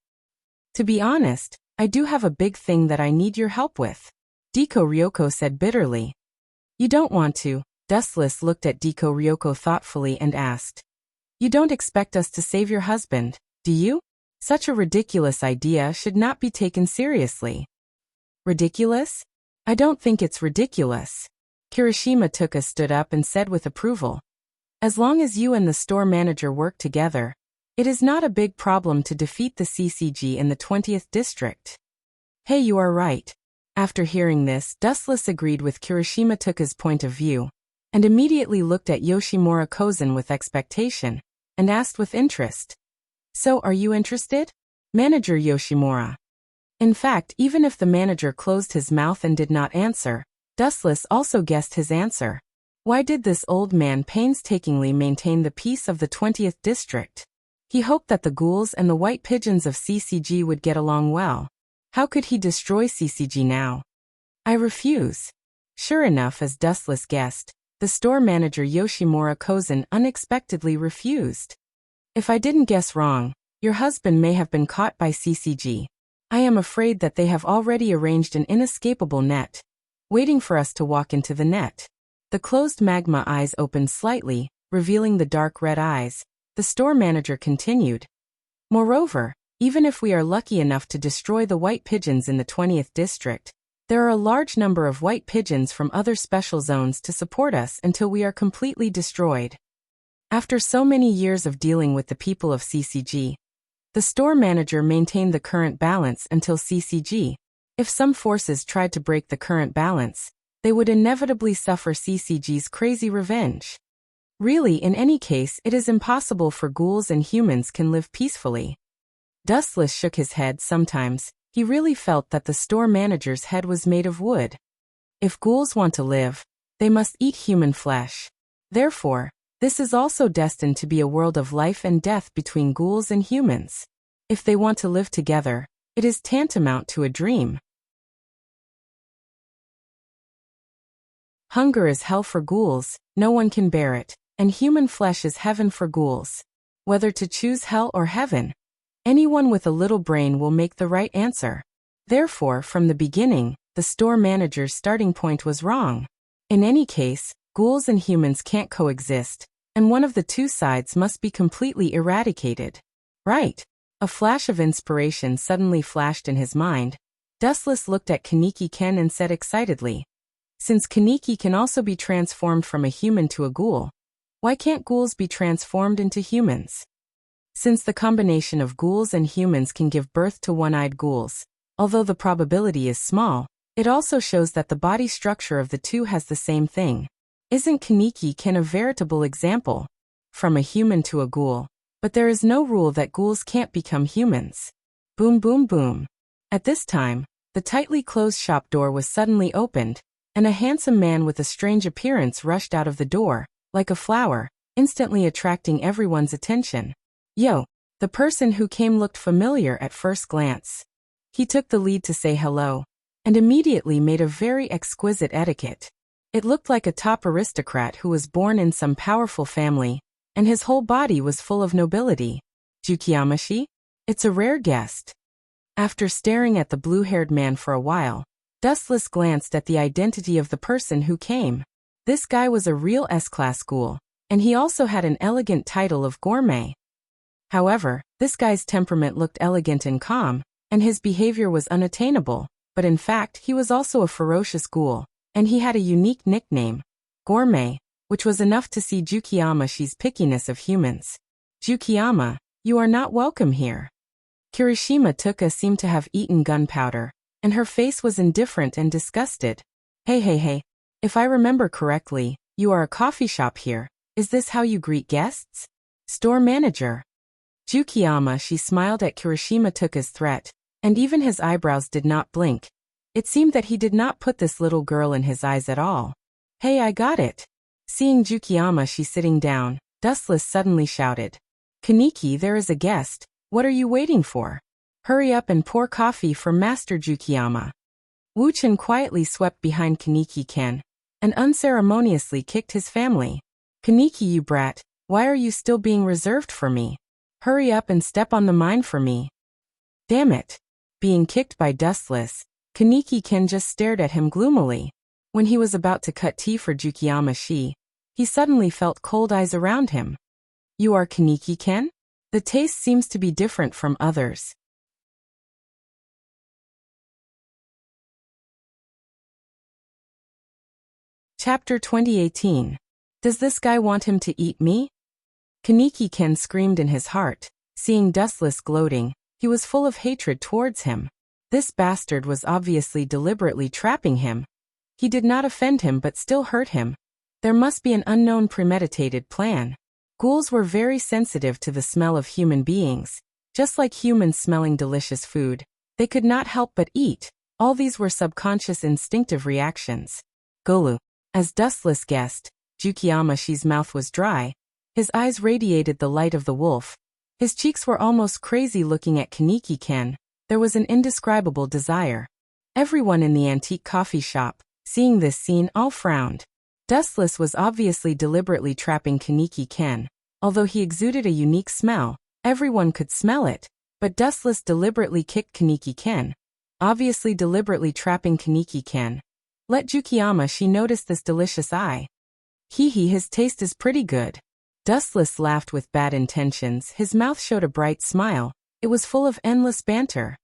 To be honest, I do have a big thing that I need your help with. Deko Ryoko said bitterly. You don't want to. Dustless looked at Deko Ryoko thoughtfully and asked. You don't expect us to save your husband, do you? Such a ridiculous idea should not be taken seriously. Ridiculous? I don't think it's ridiculous. Kirishima Tuka stood up and said with approval. As long as you and the store manager work together, it is not a big problem to defeat the CCG in the 20th district. Hey, you are right. After hearing this, Dustless agreed with Kirishima Tuka's point of view, and immediately looked at Yoshimura Kozen with expectation, and asked with interest. So are you interested? Manager Yoshimura. In fact, even if the manager closed his mouth and did not answer, Dustless also guessed his answer. Why did this old man painstakingly maintain the peace of the 20th district? He hoped that the ghouls and the white pigeons of CCG would get along well. How could he destroy CCG now? I refuse. Sure enough, as Dustless guessed, the store manager Yoshimura Kozen unexpectedly refused. If I didn't guess wrong, your husband may have been caught by CCG. I am afraid that they have already arranged an inescapable net, waiting for us to walk into the net. The closed magma eyes opened slightly, revealing the dark red eyes. The store manager continued. Moreover, even if we are lucky enough to destroy the white pigeons in the 20th district, there are a large number of white pigeons from other special zones to support us until we are completely destroyed. After so many years of dealing with the people of CCG, the store manager maintained the current balance until CCG. If some forces tried to break the current balance, they would inevitably suffer CCG's crazy revenge. Really, in any case, it is impossible for ghouls and humans can live peacefully. Dustless shook his head sometimes. He really felt that the store manager's head was made of wood. If ghouls want to live, they must eat human flesh. Therefore, this is also destined to be a world of life and death between ghouls and humans. If they want to live together, it is tantamount to a dream. Hunger is hell for ghouls, no one can bear it, and human flesh is heaven for ghouls. Whether to choose hell or heaven, anyone with a little brain will make the right answer. Therefore, from the beginning, the store manager's starting point was wrong. In any case, ghouls and humans can't coexist, and one of the two sides must be completely eradicated. Right. A flash of inspiration suddenly flashed in his mind. Dustless looked at Kaneki Ken and said excitedly, "Since Kaneki can also be transformed from a human to a ghoul, why can't ghouls be transformed into humans? Since the combination of ghouls and humans can give birth to one-eyed ghouls, although the probability is small, it also shows that the body structure of the two has the same thing. Isn't Kaneki Ken a veritable example? From a human to a ghoul, but there is no rule that ghouls can't become humans." Boom boom boom. At this time, the tightly closed shop door was suddenly opened, and a handsome man with a strange appearance rushed out of the door, like a flower, instantly attracting everyone's attention. Yo! The person who came looked familiar at first glance. He took the lead to say hello, and immediately made a very exquisite etiquette. It looked like a top aristocrat who was born in some powerful family, and his whole body was full of nobility. Jukiyamashi? It's a rare guest. After staring at the blue-haired man for a while, Dustless glanced at the identity of the person who came. This guy was a real S-class ghoul, and he also had an elegant title of gourmet. However, this guy's temperament looked elegant and calm, and his behavior was unattainable, but in fact he was also a ferocious ghoul, and he had a unique nickname, Gourmet, which was enough to see Jukiyamashi's pickiness of humans. "Jukiyama, you are not welcome here." Kirishima Tuka seemed to have eaten gunpowder, and her face was indifferent and disgusted. Hey, if I remember correctly, you are a coffee shop here. Is this how you greet guests? Store manager. Jukiyamashi smiled at Kirishima Tuka's threat, and even his eyebrows did not blink. It seemed that he did not put this little girl in his eyes at all. Hey, I got it. Seeing Jukiyamashi sitting down, Dustless suddenly shouted, "Kaneki, there is a guest. What are you waiting for? Hurry up and pour coffee for Master Jukiyama." Wu-chan quietly swept behind Kaneki Ken, and unceremoniously kicked his family. "Kaneki, you brat, why are you still being reserved for me? Hurry up and step on the mine for me." Damn it. Being kicked by Dustless, Kaneki Ken just stared at him gloomily. When he was about to cut tea for Jukiyamashi, he suddenly felt cold eyes around him. "You are Kaneki Ken? The taste seems to be different from others." Chapter 2018. Does this guy want him to eat me? Kaneki Ken screamed in his heart. Seeing Dustless gloating, he was full of hatred towards him. This bastard was obviously deliberately trapping him. He did not offend him but still hurt him. There must be an unknown premeditated plan. Ghouls were very sensitive to the smell of human beings. Just like humans smelling delicious food, they could not help but eat. All these were subconscious instinctive reactions. Golu. As Dustless guessed, Jukiyamashi's mouth was dry. His eyes radiated the light of the wolf. His cheeks were almost crazy looking at Kaneki Ken. There was an indescribable desire. Everyone in the antique coffee shop, seeing this scene, all frowned. Dustless was obviously deliberately trapping Kaneki Ken. Although he exuded a unique smell, everyone could smell it, but Dustless deliberately kicked Kaneki Ken, obviously deliberately trapping Kaneki Ken. Let Jukiyamashi notice this delicious eye. Hee, his taste is pretty good. Dustless laughed with bad intentions. His mouth showed a bright smile. It was full of endless banter.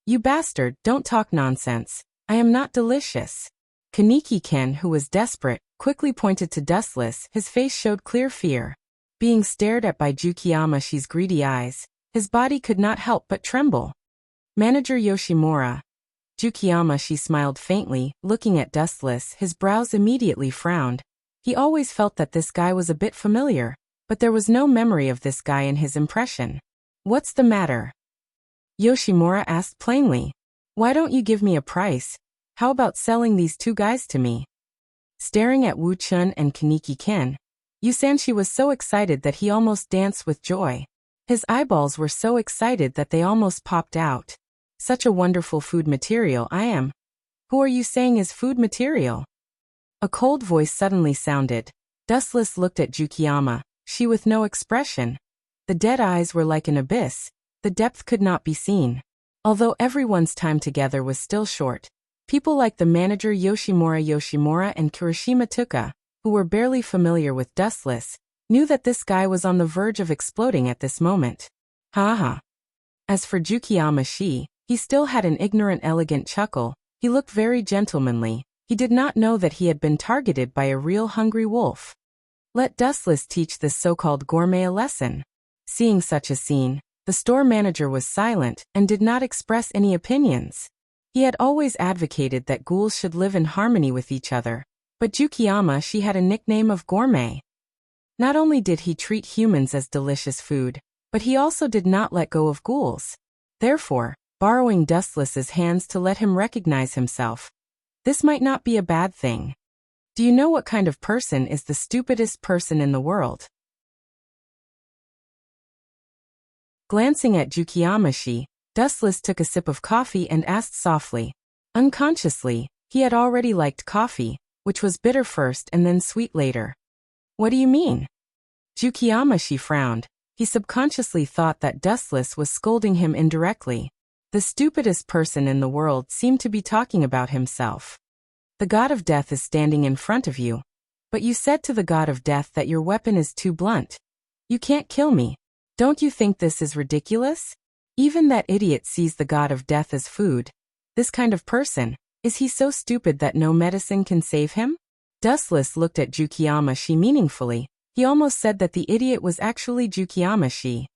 "You bastard, don't talk nonsense. I am not delicious." Kaneki Ken, who was desperate, quickly pointed to Dustless. His face showed clear fear. Being stared at by Jukiyamashi's greedy eyes, his body could not help but tremble. Manager Yoshimura. Jukiyamashi smiled faintly, looking at Dustless. His brows immediately frowned. He always felt that this guy was a bit familiar, but there was no memory of this guy in his impression. "What's the matter?" Yoshimura asked plainly. "Why don't you give me a price? How about selling these two guys to me?" Staring at Wu-chan and Kaneki Ken, Yusanshi was so excited that he almost danced with joy. His eyeballs were so excited that they almost popped out. "Such a wonderful food material I am." "Who are you saying is food material?" A cold voice suddenly sounded. Dustless looked at Jukiyama, she with no expression. The dead eyes were like an abyss. The depth could not be seen. Although everyone's time together was still short, people like the manager Yoshimura and Kirishima Tuka, who were barely familiar with Dustless, knew that this guy was on the verge of exploding at this moment. Ha ha. As for Jukiyama Shi, he still had an ignorant elegant chuckle. He looked very gentlemanly. He did not know that he had been targeted by a real hungry wolf. Let Dustless teach this so-called gourmet a lesson. Seeing such a scene, the store manager was silent and did not express any opinions. He had always advocated that ghouls should live in harmony with each other, but Jukiyama Shi had a nickname of gourmet. Not only did he treat humans as delicious food, but he also did not let go of ghouls. Therefore, borrowing Dustless's hands to let him recognize himself. This might not be a bad thing. Do you know what kind of person is the stupidest person in the world? Glancing at Jukiyama Shi, Dustless took a sip of coffee and asked softly. Unconsciously, he had already liked coffee, which was bitter first and then sweet later. What do you mean? Jukiyama Shi frowned. He subconsciously thought that Dustless was scolding him indirectly. The stupidest person in the world seemed to be talking about himself. The god of death is standing in front of you. But you said to the god of death that your weapon is too blunt. You can't kill me. Don't you think this is ridiculous? Even that idiot sees the god of death as food. This kind of person, is he so stupid that no medicine can save him? Dustless looked at Jukiyama Shi meaningfully. He almost said that the idiot was actually Jukiyama Shi.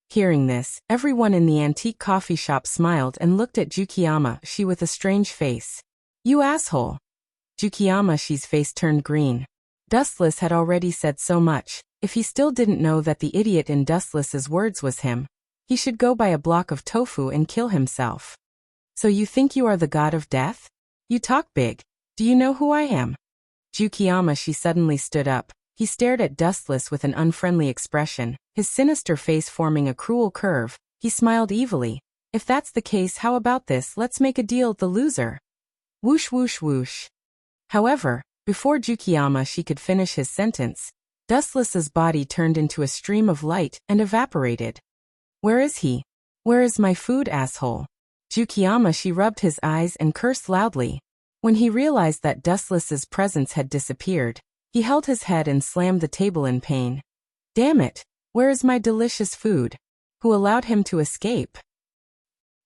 Hearing this, everyone in the antique coffee shop smiled and looked at Jukiyama Shi with a strange face. You asshole. Jukiyama Shi's face turned green. Dustless had already said so much. If he still didn't know that the idiot in Dustless's words was him, he should go buy a block of tofu and kill himself. So you think you are the god of death? You talk big. Do you know who I am? Jukiyama Shi suddenly stood up. He stared at Dustless with an unfriendly expression, his sinister face forming a cruel curve. He smiled evilly. If that's the case, how about this? Let's make a deal, the loser. Whoosh whoosh whoosh. However, before Jukiyama Shi could finish his sentence, Dustless's body turned into a stream of light and evaporated. Where is he? Where is my food, asshole? Jukiyama Shi rubbed his eyes and cursed loudly. When he realized that Dustless's presence had disappeared, he held his head and slammed the table in pain. Damn it! Where is my delicious food? Who allowed him to escape?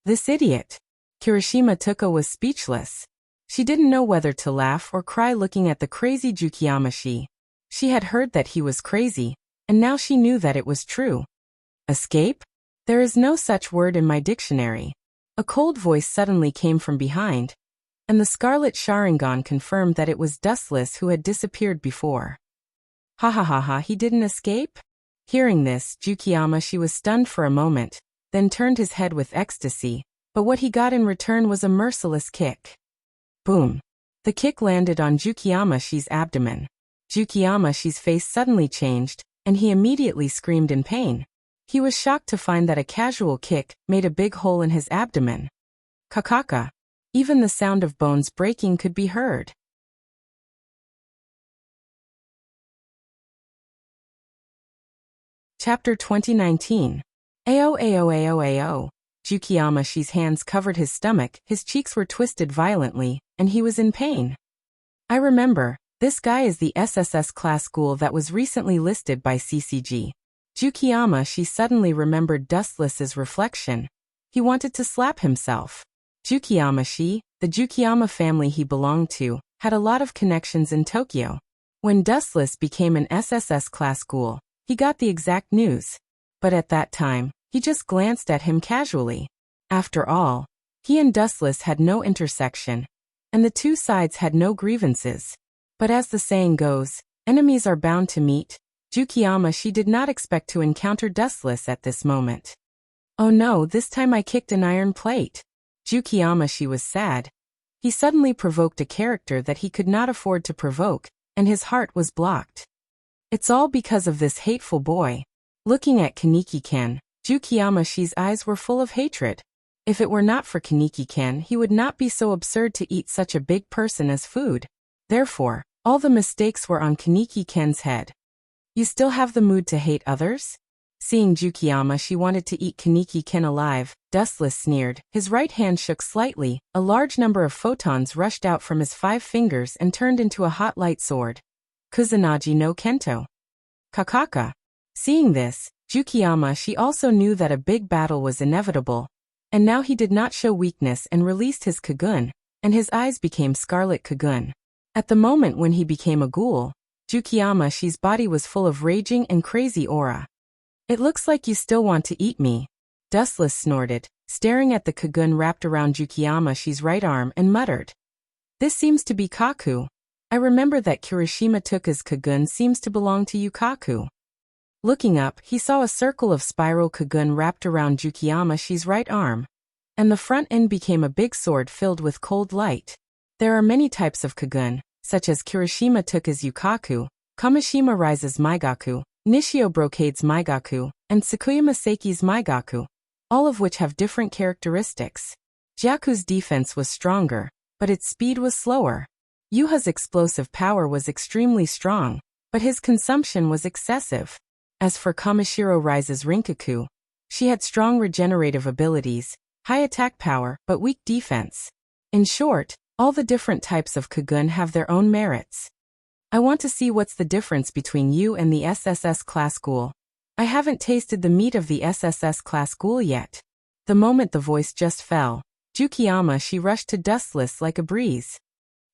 This idiot. Kirishima Tuka was speechless. She didn't know whether to laugh or cry looking at the crazy Jukiyama Shi. She had heard that he was crazy, and now she knew that it was true. Escape? There is no such word in my dictionary. A cold voice suddenly came from behind, and the scarlet Sharingan confirmed that it was Dustless who had disappeared before. Ha ha ha ha, he didn't escape? Hearing this, Jukiyama Shi was stunned for a moment, then turned his head with ecstasy, but what he got in return was a merciless kick. Boom. The kick landed on Jukiyama Shi's abdomen. Jukiyama Shi's face suddenly changed, and he immediately screamed in pain. He was shocked to find that a casual kick made a big hole in his abdomen. Kakaka. Even the sound of bones breaking could be heard. Chapter 2019. Ao ao ao ao. Jukiyama Shi's hands covered his stomach, his cheeks were twisted violently, and he was in pain. I remember, this guy is the SSS class ghoul that was recently listed by CCG. Jukiyama Shi suddenly remembered Dustless's reflection. He wanted to slap himself. Jukiyama Shi, the Jukiyama family he belonged to, had a lot of connections in Tokyo. When Dustless became an SSS class ghoul, he got the exact news. But at that time, he just glanced at him casually. After all, he and Dustless had no intersection, and the two sides had no grievances. But as the saying goes, enemies are bound to meet. Jukiyama Shi did not expect to encounter Dustless at this moment. Oh no, this time I kicked an iron plate. Jukiyama Shi was sad. He suddenly provoked a character that he could not afford to provoke, and his heart was blocked. It's all because of this hateful boy. Looking at Kaneki-ken, Jukiyama Shi's eyes were full of hatred. If it were not for Kaneki-ken, he would not be so absurd to eat such a big person as food. Therefore, all the mistakes were on Kaneki-ken's head. You still have the mood to hate others? Seeing Jukiyama, she wanted to eat Kaneki-ken alive. Dustless sneered. His right hand shook slightly. A large number of photons rushed out from his 5 fingers and turned into a hot light sword. Kusanagi no Kento. Kakaka. Seeing this, Jukiyama, she also knew that a big battle was inevitable. And now he did not show weakness and released his Kagun, and his eyes became Scarlet Kagun. At the moment when he became a ghoul, Jukiyama, she's body was full of raging and crazy aura. It looks like you still want to eat me. Dustless snorted, staring at the Kagun wrapped around Jukiyama, she's right arm, and muttered. This seems to be Kaku. I remember that Kirishima Tuka's Kagun seems to belong to Yukaku. Looking up, he saw a circle of spiral Kagun wrapped around Jukiyama, she's right arm, and the front end became a big sword filled with cold light. There are many types of Kagun, such as Kirishima Tuka's Yukaku, Kamishima Rise's Maigaku, Nishio Brocade's Maigaku, and Tsukuyama Seiki's Maigaku, all of which have different characteristics. Jaku's defense was stronger, but its speed was slower. Yuha's explosive power was extremely strong, but his consumption was excessive. As for Kamishiro Rise's Rinkaku, she had strong regenerative abilities, high attack power, but weak defense. In short, all the different types of Kagun have their own merits. I want to see what's the difference between you and the SSS class ghoul. I haven't tasted the meat of the SSS class ghoul yet. The moment the voice just fell, Jukiyama, she rushed to Dustless like a breeze.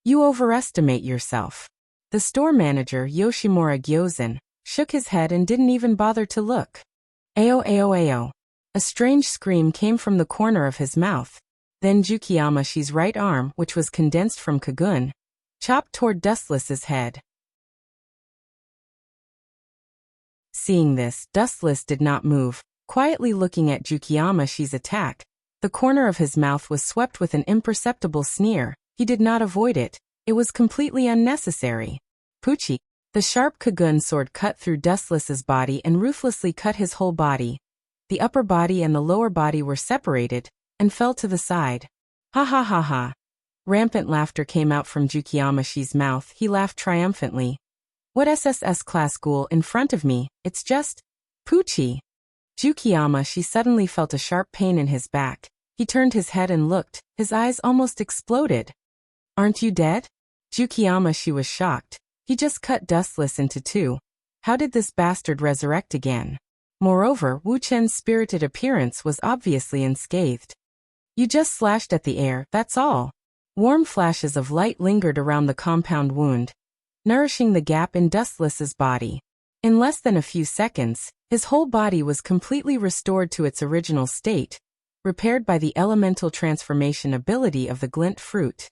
You overestimate yourself. The store manager, Yoshimura Gyozen, shook his head and didn't even bother to look. Ayo ayo ayo. A strange scream came from the corner of his mouth. Then Jukiyama, she's right arm, which was condensed from Kagun, chopped toward Dustless's head. Seeing this, Dustless did not move, quietly looking at Jukiyama, she's attack. The corner of his mouth was swept with an imperceptible sneer. He did not avoid it. It was completely unnecessary. Puchi. The sharp Kagun sword cut through Dustless's body and ruthlessly cut his whole body. The upper body and the lower body were separated and fell to the side. Ha ha ha ha. Rampant laughter came out from Jukiyama-shi's mouth. He laughed triumphantly. What SSS class ghoul in front of me? It's just Puchi. Jukiyama-shi suddenly felt a sharp pain in his back. He turned his head and looked. His eyes almost exploded. Aren't you dead? Jukiyama-shi was shocked. He just cut Dustless into 2. How did this bastard resurrect again? Moreover, Wu Chen's spirited appearance was obviously unscathed. You just slashed at the air, that's all. Warm flashes of light lingered around the compound wound, nourishing the gap in Dustless's body. In less than a few seconds, his whole body was completely restored to its original state, repaired by the elemental transformation ability of the glint fruit.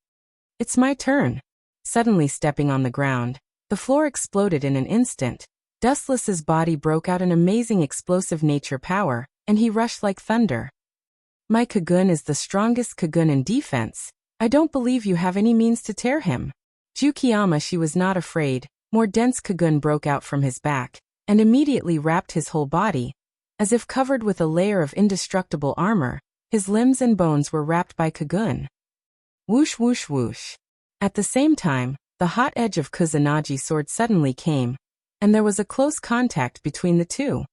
It's my turn. Suddenly stepping on the ground, the floor exploded in an instant. Dustless's body broke out an amazing explosive nature power, and he rushed like thunder. My Kagun is the strongest Kagun in defense. I don't believe you have any means to tear him. Jukiyama, she was not afraid. More dense Kagun broke out from his back, and immediately wrapped his whole body. As if covered with a layer of indestructible armor, his limbs and bones were wrapped by Kagun. Whoosh whoosh whoosh. At the same time, the hot edge of Kusanagi sword suddenly came, and there was a close contact between the two.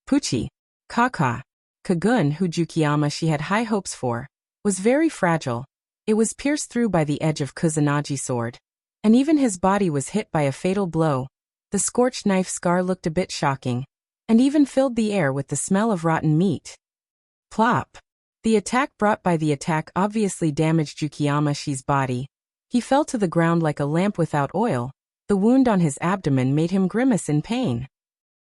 Puchi. Kaka. Kagun, who Jukiyama she had high hopes for, was very fragile. It was pierced through by the edge of Kusanagi sword, and even his body was hit by a fatal blow. The scorched knife scar looked a bit shocking, and even filled the air with the smell of rotten meat. Plop. The attack brought by the attack obviously damaged Jukiyama-shi's body. He fell to the ground like a lamp without oil. The wound on his abdomen made him grimace in pain.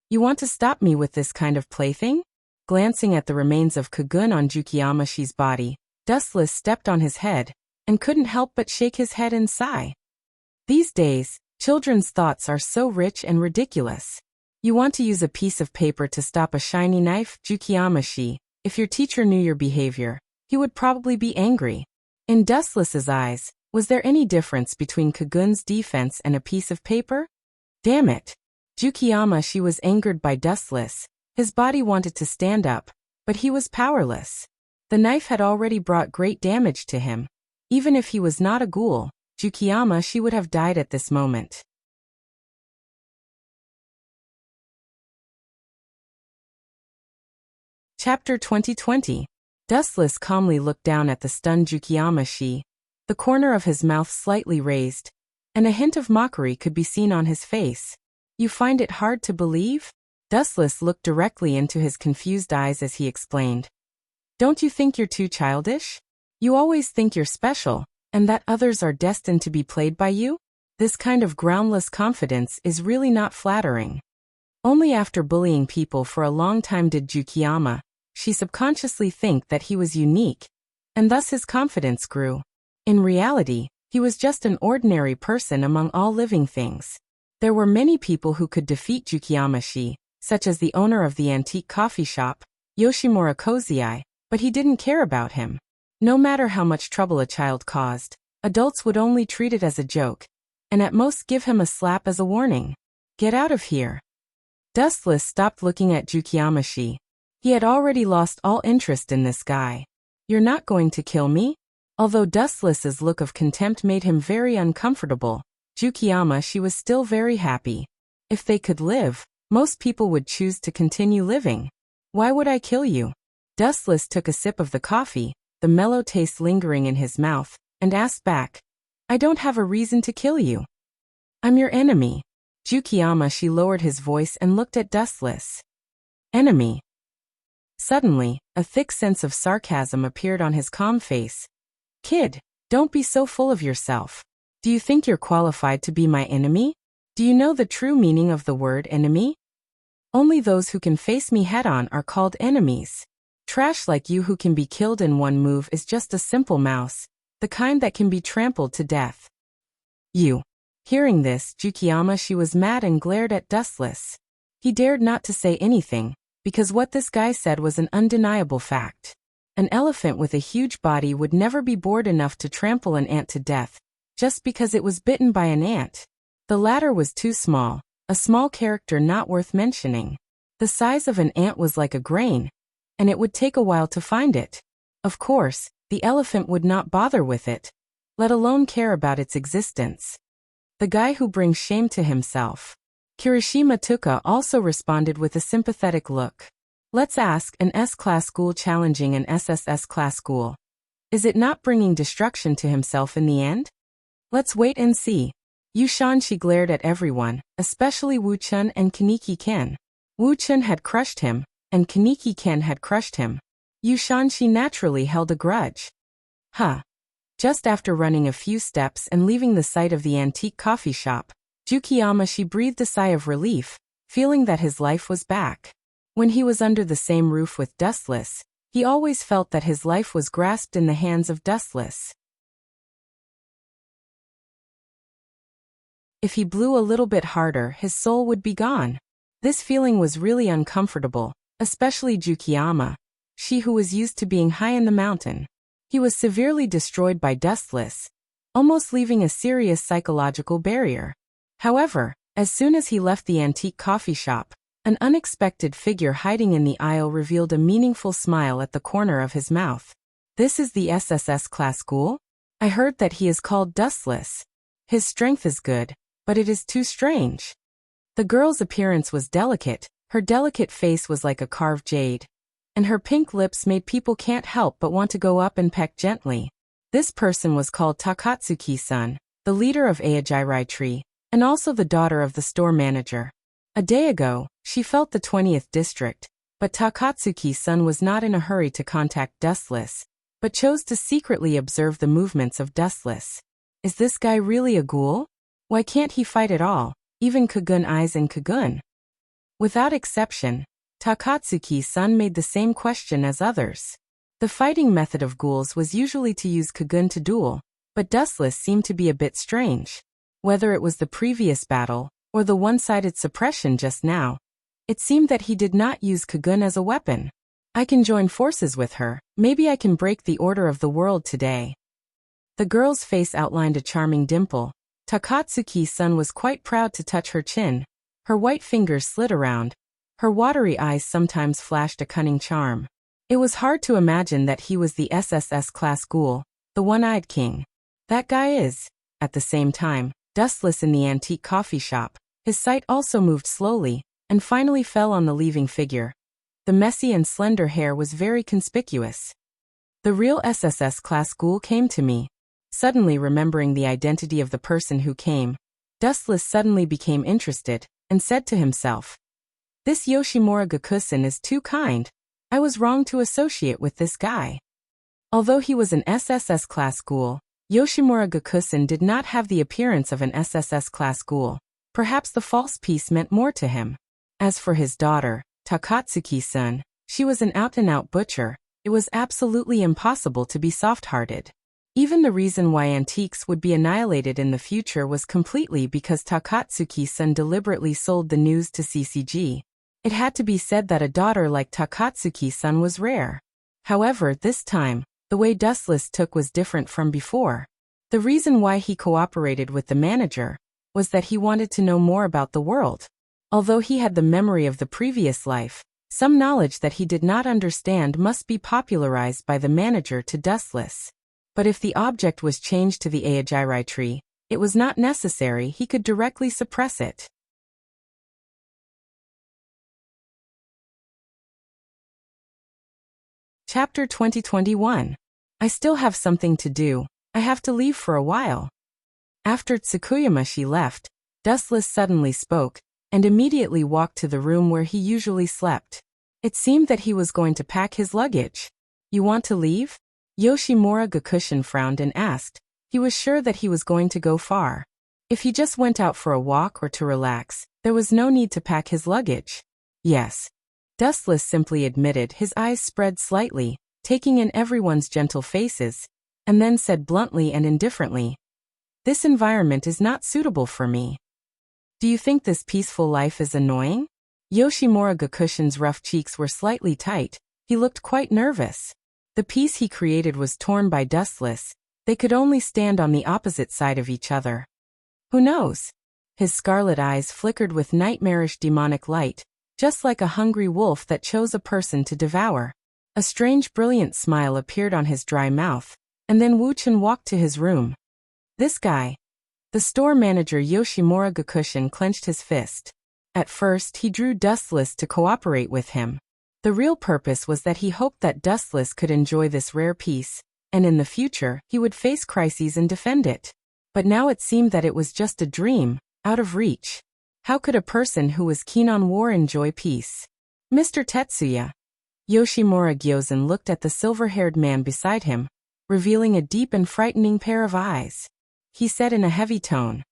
You want to stop me with this kind of plaything? Glancing at the remains of Kagun on Jukiyama-shi's body, Dustless stepped on his head, and couldn't help but shake his head and sigh. These days, children's thoughts are so rich and ridiculous. You want to use a piece of paper to stop a shiny knife, Jukiyama-shi. If your teacher knew your behavior, he would probably be angry. In Dustless's eyes, was there any difference between Kagun's defense and a piece of paper? Damn it! Jukiyama-shi was angered by Dustless. His body wanted to stand up, but he was powerless. The knife had already brought great damage to him. Even if he was not a ghoul, Jukiyama-shi would have died at this moment. Chapter 2020. Dustless calmly looked down at the stunned Jukiyama-shi, the corner of his mouth slightly raised, and a hint of mockery could be seen on his face. You find it hard to believe? Dustless looked directly into his confused eyes as he explained. Don't you think you're too childish? You always think you're special, and that others are destined to be played by you? This kind of groundless confidence is really not flattering. Only after bullying people for a long time did Jukiyama-shi subconsciously think that he was unique, and thus his confidence grew. In reality, he was just an ordinary person among all living things. There were many people who could defeat Jukiyama-shi, such as the owner of the antique coffee shop, Yoshimura Kozai, but he didn't care about him. No matter how much trouble a child caused, adults would only treat it as a joke, and at most give him a slap as a warning. Get out of here. Dustless stopped looking at Jukiyama-shi. He had already lost all interest in this guy. You're not going to kill me? Although Dustless's look of contempt made him very uncomfortable, Jukiyama-shi was still very happy. If they could live, most people would choose to continue living. Why would I kill you? Dustless took a sip of the coffee, the mellow taste lingering in his mouth, and asked back, I don't have a reason to kill you. I'm your enemy. Jukiyama-shi lowered his voice and looked at Dustless. Enemy. Suddenly, a thick sense of sarcasm appeared on his calm face. Kid, don't be so full of yourself. Do you think you're qualified to be my enemy? Do you know the true meaning of the word enemy? Only those who can face me head-on are called enemies. Trash like you who can be killed in one move is just a simple mouse, the kind that can be trampled to death. You. Hearing this, Jukiyama-shi was mad and glared at Dustless. He dared not to say anything, because what this guy said was an undeniable fact. An elephant with a huge body would never be bored enough to trample an ant to death, just because it was bitten by an ant. The latter was too small, a small character not worth mentioning. The size of an ant was like a grain, and it would take a while to find it. Of course, the elephant would not bother with it, let alone care about its existence. The guy who brings shame to himself. Kirishima Tuka also responded with a sympathetic look. Let's ask an S-class school challenging an SSS class school. Is it not bringing destruction to himself in the end? Let's wait and see. Yushan-shi glared at everyone, especially Wu-chun and Kaneki-ken. Wu-chun had crushed him, and Kaneki-ken had crushed him. Yushan-shi naturally held a grudge. Just after running a few steps and leaving the site of the antique coffee shop, Jukiyama-shi breathed a sigh of relief, feeling that his life was back. When he was under the same roof with Dustless, he always felt that his life was grasped in the hands of Dustless. If he blew a little bit harder, his soul would be gone. This feeling was really uncomfortable, especially Jukiyama-shi who was used to being high in the mountain. He was severely destroyed by Dustless, almost leaving a serious psychological barrier. However, as soon as he left the antique coffee shop, an unexpected figure hiding in the aisle revealed a meaningful smile at the corner of his mouth. This is the SSS class school? I heard that he is called Dustless. His strength is good, but it is too strange. The girl's appearance was delicate, her delicate face was like a carved jade, and her pink lips made people can't help but want to go up and peck gently. This person was called Takatsuki-san, the leader of Aojirai Tree, and also the daughter of the store manager. A day ago, she felt the 20th district, but Takatsuki-san was not in a hurry to contact Dustless, but chose to secretly observe the movements of Dustless. Is this guy really a ghoul? Why can't he fight at all, even Kagun Eyes and Kagun? Without exception, Takatsuki-san made the same question as others. The fighting method of ghouls was usually to use Kagun to duel, but Dustless seemed to be a bit strange. Whether it was the previous battle, or the one-sided suppression just now, it seemed that he did not use Kagun as a weapon. I can join forces with her, maybe I can break the order of the world today. The girl's face outlined a charming dimple. Takatsuki-san was quite proud to touch her chin. Her white fingers slid around. Her watery eyes sometimes flashed a cunning charm. It was hard to imagine that he was the SSS class ghoul, the one-eyed king. That guy is. At the same time, Dustless in the antique coffee shop, his sight also moved slowly, and finally fell on the leaving figure. The messy and slender hair was very conspicuous. The real SSS class ghoul came to me. Suddenly remembering the identity of the person who came, Dustless suddenly became interested, and said to himself, "This Yoshimura Gakusen is too kind. I was wrong to associate with this guy." Although he was an SSS class ghoul, Yoshimura Gakusen did not have the appearance of an SSS class ghoul. Perhaps the false piece meant more to him. As for his daughter, Takatsuki-san, she was an out-and-out butcher. It was absolutely impossible to be soft-hearted. Even the reason why antiques would be annihilated in the future was completely because Takatsuki-san deliberately sold the news to CCG. It had to be said that a daughter like Takatsuki-san was rare. However, this time, the way Dustless took was different from before. The reason why he cooperated with the manager was that he wanted to know more about the world. Although he had the memory of the previous life, some knowledge that he did not understand must be popularized by the manager to Dustless. But if the object was changed to the Aojirai tree, it was not necessary, he could directly suppress it. Chapter 2021. I still have something to do. I have to leave for a while. After Tsukuyamashi left, Dustless suddenly spoke, and immediately walked to the room where he usually slept. It seemed that he was going to pack his luggage. "You want to leave?" Yoshimura Gakushin frowned and asked. He was sure that he was going to go far. If he just went out for a walk or to relax, there was no need to pack his luggage. "Yes." Dustless simply admitted, his eyes spread slightly, taking in everyone's gentle faces, and then said bluntly and indifferently, "This environment is not suitable for me." "Do you think this peaceful life is annoying?" Yoshimura Gakushin's rough cheeks were slightly tight. He looked quite nervous. The peace he created was torn by Dustless. They could only stand on the opposite side of each other. Who knows? His scarlet eyes flickered with nightmarish demonic light, just like a hungry wolf that chose a person to devour. A strange brilliant smile appeared on his dry mouth, and then Wu-chan walked to his room. "This guy." The store manager Yoshimura Gakushin clenched his fist. At first he drew Dustless to cooperate with him. The real purpose was that he hoped that Dustless could enjoy this rare piece, and in the future he would face crises and defend it. But now it seemed that it was just a dream, out of reach. How could a person who was keen on war enjoy peace? "Mr. Tetsuya." Yoshimura Gyozen looked at the silver-haired man beside him, revealing a deep and frightening pair of eyes. He said in a heavy tone,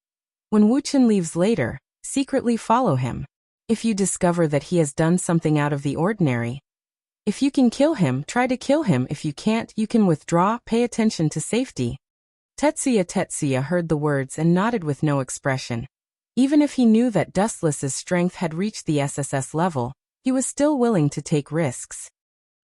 "When Wu-chan leaves later, secretly follow him. If you discover that he has done something out of the ordinary, if you can kill him, try to kill him. If you can't, you can withdraw. Pay attention to safety." Tetsuya heard the words and nodded with no expression. Even if he knew that Dustless's strength had reached the SSS level, he was still willing to take risks.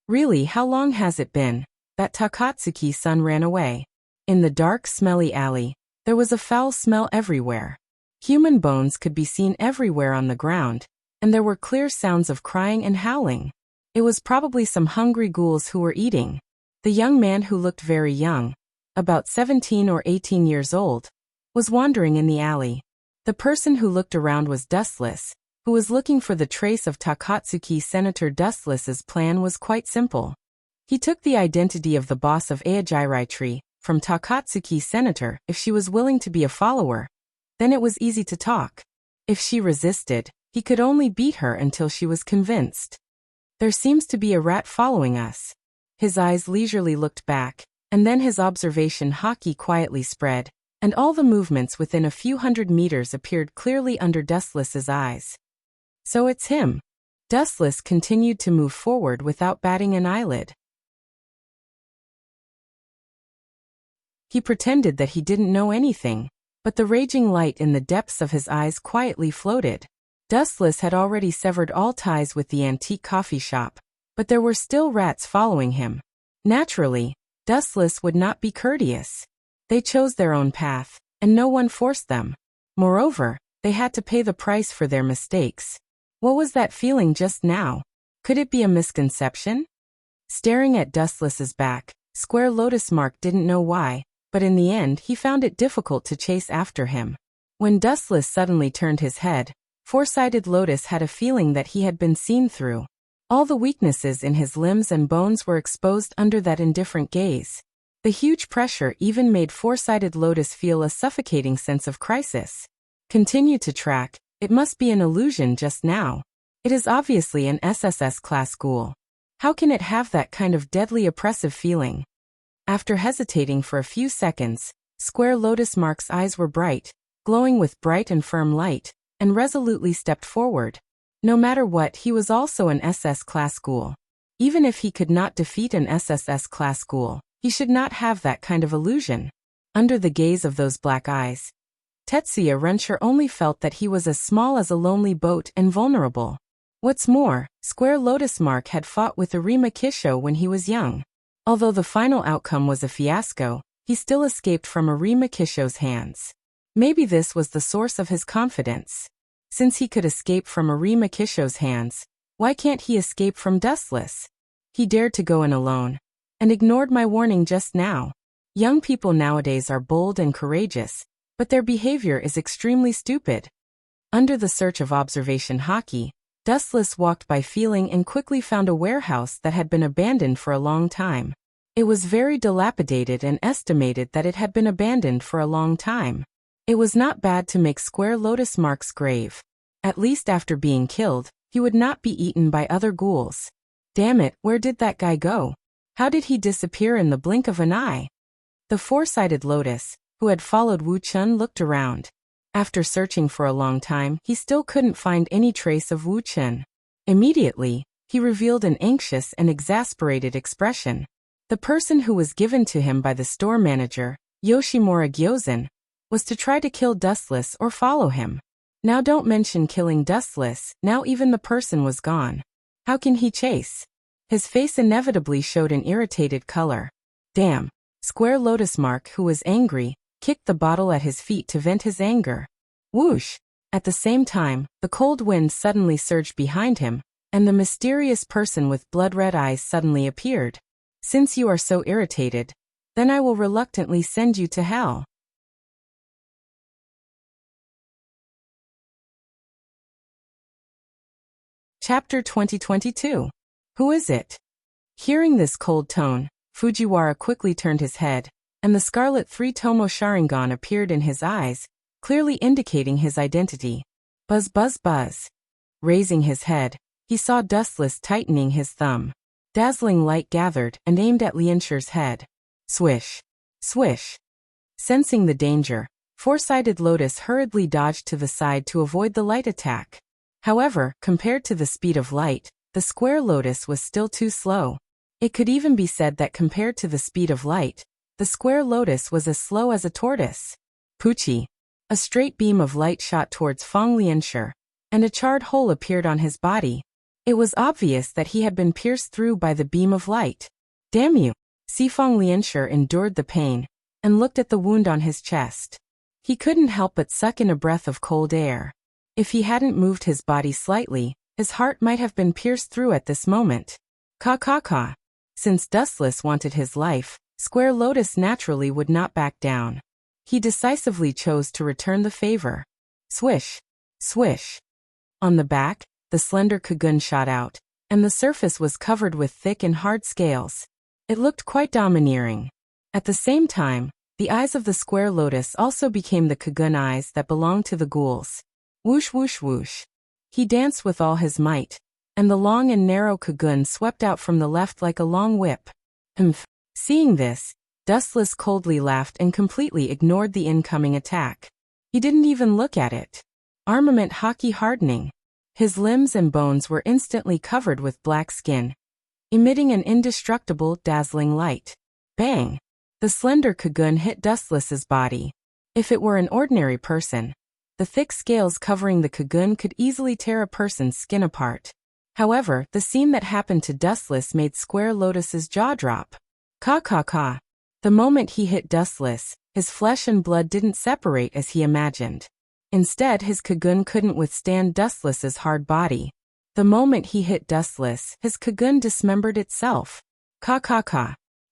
"Really, how long has it been that Takatsuki-san ran away?" In the dark, smelly alley, there was a foul smell everywhere. Human bones could be seen everywhere on the ground, and there were clear sounds of crying and howling. It was probably some hungry ghouls who were eating. The young man, who looked very young, about 17 or 18 years old, was wandering in the alley. The person who looked around was Dustless, who was looking for the trace of Takatsuki. Senator Dustless's plan was quite simple. He took the identity of the boss of Aojirai Tree from Takatsuki Senator. If she was willing to be a follower, then it was easy to talk. If she resisted, he could only beat her until she was convinced. "There seems to be a rat following us." His eyes leisurely looked back, and then his observation haki quietly spread, and all the movements within a few hundred meters appeared clearly under Dustless's eyes. "So it's him." Dustless continued to move forward without batting an eyelid. He pretended that he didn't know anything, but the raging light in the depths of his eyes quietly floated. Dustless had already severed all ties with the antique coffee shop, but there were still rats following him. Naturally, Dustless would not be courteous. They chose their own path, and no one forced them. Moreover, they had to pay the price for their mistakes. What was that feeling just now? Could it be a misconception? Staring at Dustless's back, Square Lotus Mark didn't know why, but in the end he found it difficult to chase after him. When Dustless suddenly turned his head, Four-Sided Lotus had a feeling that he had been seen through. All the weaknesses in his limbs and bones were exposed under that indifferent gaze. The huge pressure even made four-sided lotus feel a suffocating sense of crisis. Continue to track, it must be an illusion just now. It is obviously an SSS-class ghoul. How can it have that kind of deadly oppressive feeling? After hesitating for a few seconds, Square Lotus Mark's eyes were bright, glowing with bright and firm light, and resolutely stepped forward. No matter what, he was also an SS-class ghoul. Even if he could not defeat an SSS-class ghoul, he should not have that kind of illusion. Under the gaze of those black eyes, Tetsuya Rensher only felt that he was as small as a lonely boat and vulnerable. What's more, Square Lotus Mark had fought with Arima Kisho when he was young. Although the final outcome was a fiasco, he still escaped from Arima Kisho's hands. Maybe this was the source of his confidence. Since he could escape from Arima Kisho's hands, why can't he escape from Dustless? He dared to go in alone, and ignored my warning just now. Young people nowadays are bold and courageous, but their behavior is extremely stupid. Under the search of observation Haki, Dustless walked by feeling and quickly found a warehouse that had been abandoned for a long time. It was very dilapidated and estimated that it had been abandoned for a long time. It was not bad to make Square Lotus Mark's grave. At least after being killed, he would not be eaten by other ghouls. Damn it, where did that guy go? How did he disappear in the blink of an eye? The four-sided lotus, who had followed Wu Chun, looked around. After searching for a long time, he still couldn't find any trace of Wu Chun. Immediately, he revealed an anxious and exasperated expression. The person who was given to him by the store manager, Yoshimura Gyozan, was to try to kill Dustless or follow him. Now don't mention killing Dustless, now even the person was gone. How can he chase? His face inevitably showed an irritated color. Damn. Square Lotus Mark, who was angry, kicked the bottle at his feet to vent his anger. Whoosh! At the same time, the cold wind suddenly surged behind him, and the mysterious person with blood-red eyes suddenly appeared. Since you are so irritated, then I will reluctantly send you to hell. Chapter 2022. Who is it? Hearing this cold tone, Fujiwara quickly turned his head, and the scarlet three-tomo Sharingan appeared in his eyes, clearly indicating his identity. Buzz buzz buzz. Raising his head, he saw Dustless tightening his thumb. Dazzling light gathered and aimed at Liansher's head. Swish. Swish. Sensing the danger, four-sided Lotus hurriedly dodged to the side to avoid the light attack. However, compared to the speed of light, the Square Lotus was still too slow. It could even be said that compared to the speed of light, the Square Lotus was as slow as a tortoise. Poochie. A straight beam of light shot towards Fong Liansher, and a charred hole appeared on his body. It was obvious that he had been pierced through by the beam of light. Damn you! Fong Liansher endured the pain, and looked at the wound on his chest. He couldn't help but suck in a breath of cold air. If he hadn't moved his body slightly, his heart might have been pierced through at this moment. Ka. Since Dustless wanted his life, Square Lotus naturally would not back down. He decisively chose to return the favor. Swish. Swish. On the back, the slender Kagun shot out, and the surface was covered with thick and hard scales. It looked quite domineering. At the same time, the eyes of the Square Lotus also became the Kagun eyes that belonged to the ghouls. Whoosh whoosh whoosh. He danced with all his might, and the long and narrow Kagun swept out from the left like a long whip. Humph. Seeing this, Dustless coldly laughed and completely ignored the incoming attack. He didn't even look at it. Armament Haki hardening. His limbs and bones were instantly covered with black skin, emitting an indestructible, dazzling light. Bang! The slender Kagun hit Dustless's body. If it were an ordinary person, the thick scales covering the Kagun could easily tear a person's skin apart. However, the scene that happened to Dustless made Square Lotus's jaw drop. Ka. The moment he hit Dustless, his flesh and blood didn't separate as he imagined. Instead, his Kagun couldn't withstand Dustless's hard body. The moment he hit Dustless, his Kagun dismembered itself. Ka.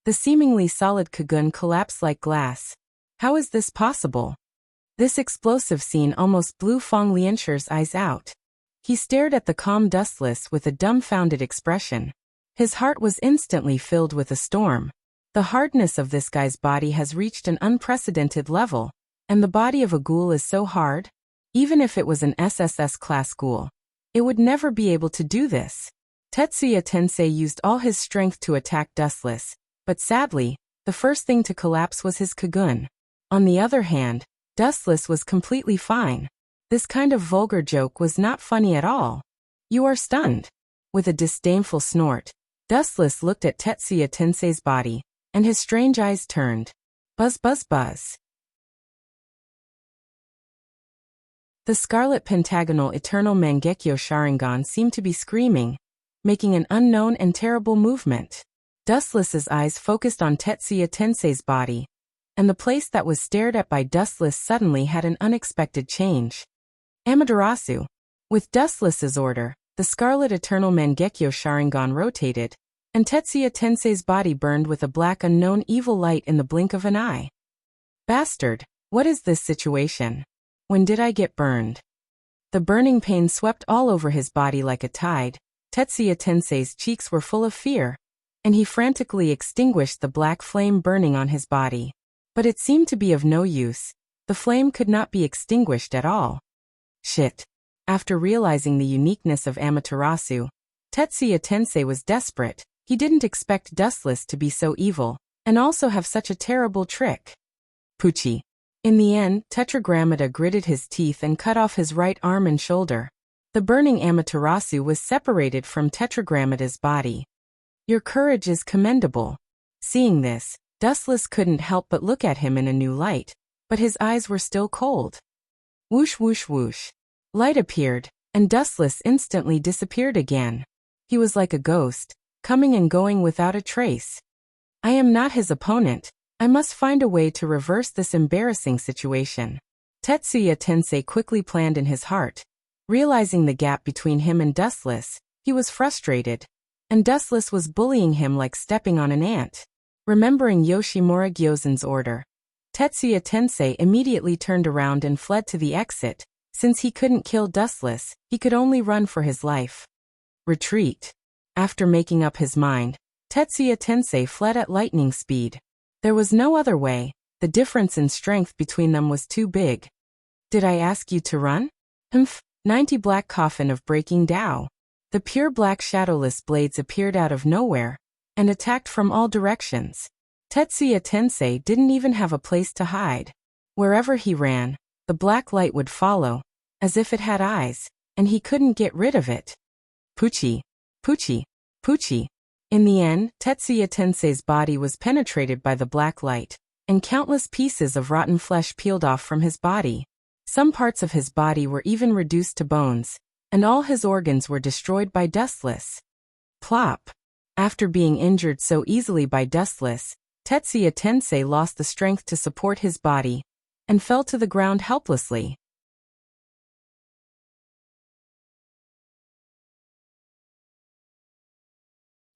The seemingly solid Kagun collapsed like glass. How is this possible? This explosive scene almost blew Fong Liansher's eyes out. He stared at the calm Dustless with a dumbfounded expression. His heart was instantly filled with a storm. The hardness of this guy's body has reached an unprecedented level, and the body of a ghoul is so hard? Even if it was an SSS-class ghoul, it would never be able to do this. Tetsuya Tensei used all his strength to attack Dustless, but sadly, the first thing to collapse was his Kagun. On the other hand, Dustless was completely fine. This kind of vulgar joke was not funny at all. You are stunned. With a disdainful snort, Dustless looked at Tetsuya Tensei's body, and his strange eyes turned. Buzz buzz buzz. The Scarlet Pentagonal Eternal Mangekyo Sharingan seemed to be screaming, making an unknown and terrible movement. Dustless's eyes focused on Tetsuya Tensei's body, and the place that was stared at by Dustless suddenly had an unexpected change. Amaterasu. With Dustless's order, the Scarlet Eternal Mangekyo Sharingan rotated, and Tetsuya Tensei's body burned with a black unknown evil light in the blink of an eye. Bastard, what is this situation? When did I get burned? The burning pain swept all over his body like a tide. Tetsuya Tensei's cheeks were full of fear, and he frantically extinguished the black flame burning on his body. But it seemed to be of no use. The flame could not be extinguished at all. Shit. After realizing the uniqueness of Amaterasu, Tetsuya Tensei was desperate. He didn't expect Dustless to be so evil, and also have such a terrible trick. Poochie. In the end, Tetragrammaton gritted his teeth and cut off his right arm and shoulder. The burning Amaterasu was separated from Tetragrammaton's body. Your courage is commendable. Seeing this, Dustless couldn't help but look at him in a new light, but his eyes were still cold. Whoosh whoosh whoosh. Light appeared, and Dustless instantly disappeared again. He was like a ghost, coming and going without a trace. I am not his opponent. I must find a way to reverse this embarrassing situation. Tetsuya Tensei quickly planned in his heart. Realizing the gap between him and Dustless, he was frustrated, and Dustless was bullying him like stepping on an ant. Remembering Yoshimura Gyozen's order, Tetsuya Tensei immediately turned around and fled to the exit. Since he couldn't kill Dustless, he could only run for his life. Retreat. After making up his mind, Tetsuya Tensei fled at lightning speed. There was no other way. The difference in strength between them was too big. Did I ask you to run? 90 Black Coffin of Breaking Tao. The pure black shadowless blades appeared out of nowhere, and attacked from all directions. Tetsuya Tensei didn't even have a place to hide. Wherever he ran, the black light would follow, as if it had eyes, and he couldn't get rid of it. Poochie. Poochie. Poochie. In the end, Tetsuya Tensei's body was penetrated by the black light, and countless pieces of rotten flesh peeled off from his body. Some parts of his body were even reduced to bones, and all his organs were destroyed by Dustless. Plop. After being injured so easily by Dustless, Tetsuya Tensei lost the strength to support his body, and fell to the ground helplessly.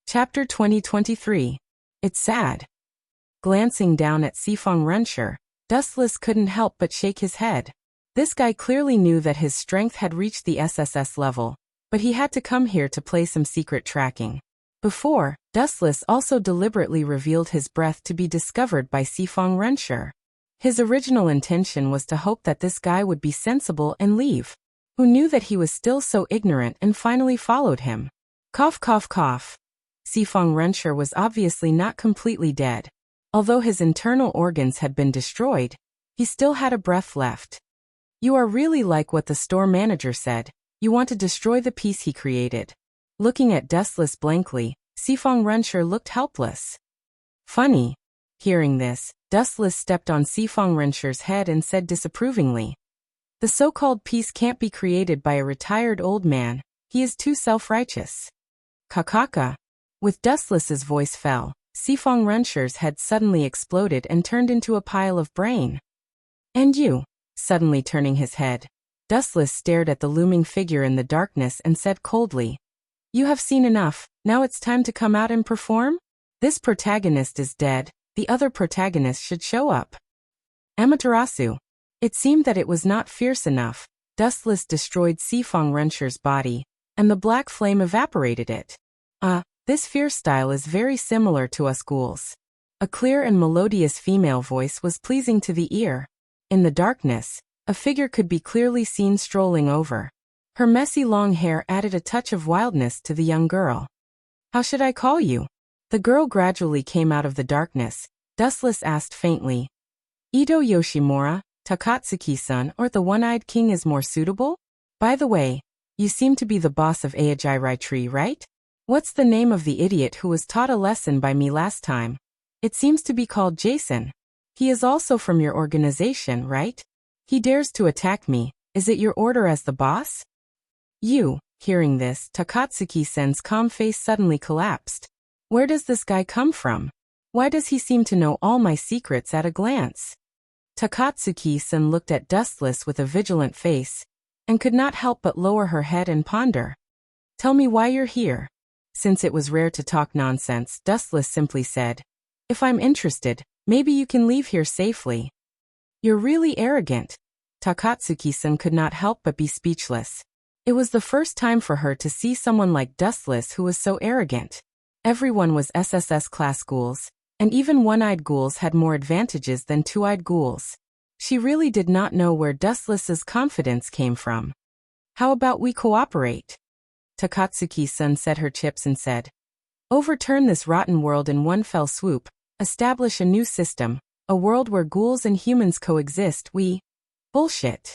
Chapter 2023. It's sad. Glancing down at Sifong Rensher, Dustless couldn't help but shake his head. This guy clearly knew that his strength had reached the SSS level, but he had to come here to play some secret tracking. Before, Dustless also deliberately revealed his breath to be discovered by Sifong Rensher. His original intention was to hope that this guy would be sensible and leave. Who knew that he was still so ignorant and finally followed him? Cough cough cough. Sifong Rensher was obviously not completely dead. Although his internal organs had been destroyed, he still had a breath left. You are really like what the store manager said. You want to destroy the piece he created. Looking at Dustless blankly, Sifong Rensher looked helpless. Funny. Hearing this, Dustless stepped on Sifong Rensher's head and said disapprovingly, the so-called piece can't be created by a retired old man. He is too self-righteous. Kakaka. With Dustless's voice fell, Sifong Rensher's head suddenly exploded and turned into a pile of brain. And you? Suddenly turning his head, Dustless stared at the looming figure in the darkness and said coldly, you have seen enough, now it's time to come out and perform? This protagonist is dead, the other protagonist should show up. Amaterasu. It seemed that it was not fierce enough, Dustless destroyed Sifong Rensher's body, and the black flame evaporated it. This fierce style is very similar to us ghouls. A clear and melodious female voice was pleasing to the ear. In the darkness, a figure could be clearly seen strolling over. Her messy long hair added a touch of wildness to the young girl. How should I call you? The girl gradually came out of the darkness. Dustless asked faintly. Ito Yoshimura, Takatsuki-san, or the One-Eyed King is more suitable? By the way, you seem to be the boss of Aojirai Tree, right? What's the name of the idiot who was taught a lesson by me last time? It seems to be called Jason. He is also from your organization, right? He dares to attack me. Is it your order as the boss? Hearing this, Takatsuki-san's calm face suddenly collapsed. Where does this guy come from? Why does he seem to know all my secrets at a glance? Takatsuki-san looked at Dustless with a vigilant face, and could not help but lower her head and ponder. Tell me why you're here. Since it was rare to talk nonsense, Dustless simply said, If I'm interested, maybe you can leave here safely. You're really arrogant. Takatsuki-san could not help but be speechless. It was the first time for her to see someone like Dustless who was so arrogant. Everyone was SSS class ghouls, and even one-eyed ghouls had more advantages than two-eyed ghouls. She really did not know where Dustless's confidence came from. How about we cooperate? Takatsuki-san set her chips and said, Overturn this rotten world in one fell swoop, establish a new system, a world where ghouls and humans coexist. Bullshit.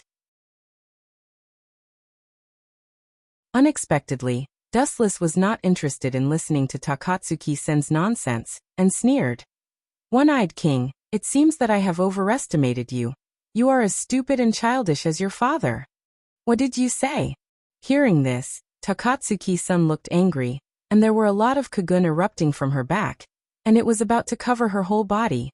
Unexpectedly, Dustless was not interested in listening to Takatsuki-san's nonsense, and sneered. One-Eyed King, it seems that I have overestimated you. You are as stupid and childish as your father. What did you say? Hearing this, Takatsuki-san looked angry, and there were a lot of Kagun erupting from her back, and it was about to cover her whole body.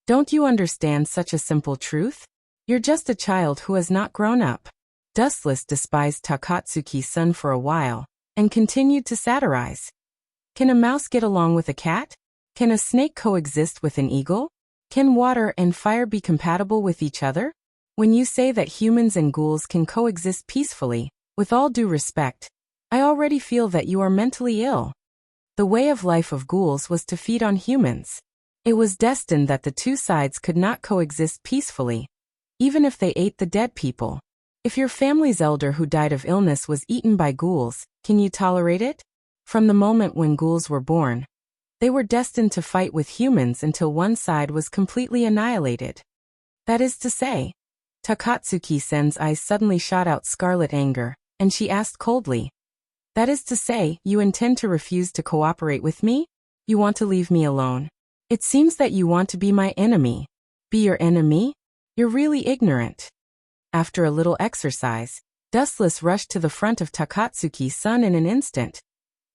Don't you understand such a simple truth? You're just a child who has not grown up. Dustless despised Takatsuki-san for a while, and continued to satirize. Can a mouse get along with a cat? Can a snake coexist with an eagle? Can water and fire be compatible with each other? When you say that humans and ghouls can coexist peacefully, with all due respect, I already feel that you are mentally ill. The way of life of ghouls was to feed on humans. It was destined that the two sides could not coexist peacefully, even if they ate the dead people. If your family's elder who died of illness was eaten by ghouls, can you tolerate it? From the moment when ghouls were born, they were destined to fight with humans until one side was completely annihilated. That is to say, Takatsuki-san's eyes suddenly shot out scarlet anger, and she asked coldly, That is to say, you intend to refuse to cooperate with me? You want to leave me alone? It seems that you want to be my enemy. Be your enemy? You're really ignorant. After a little exercise, Dustless rushed to the front of Takatsuki-san in an instant,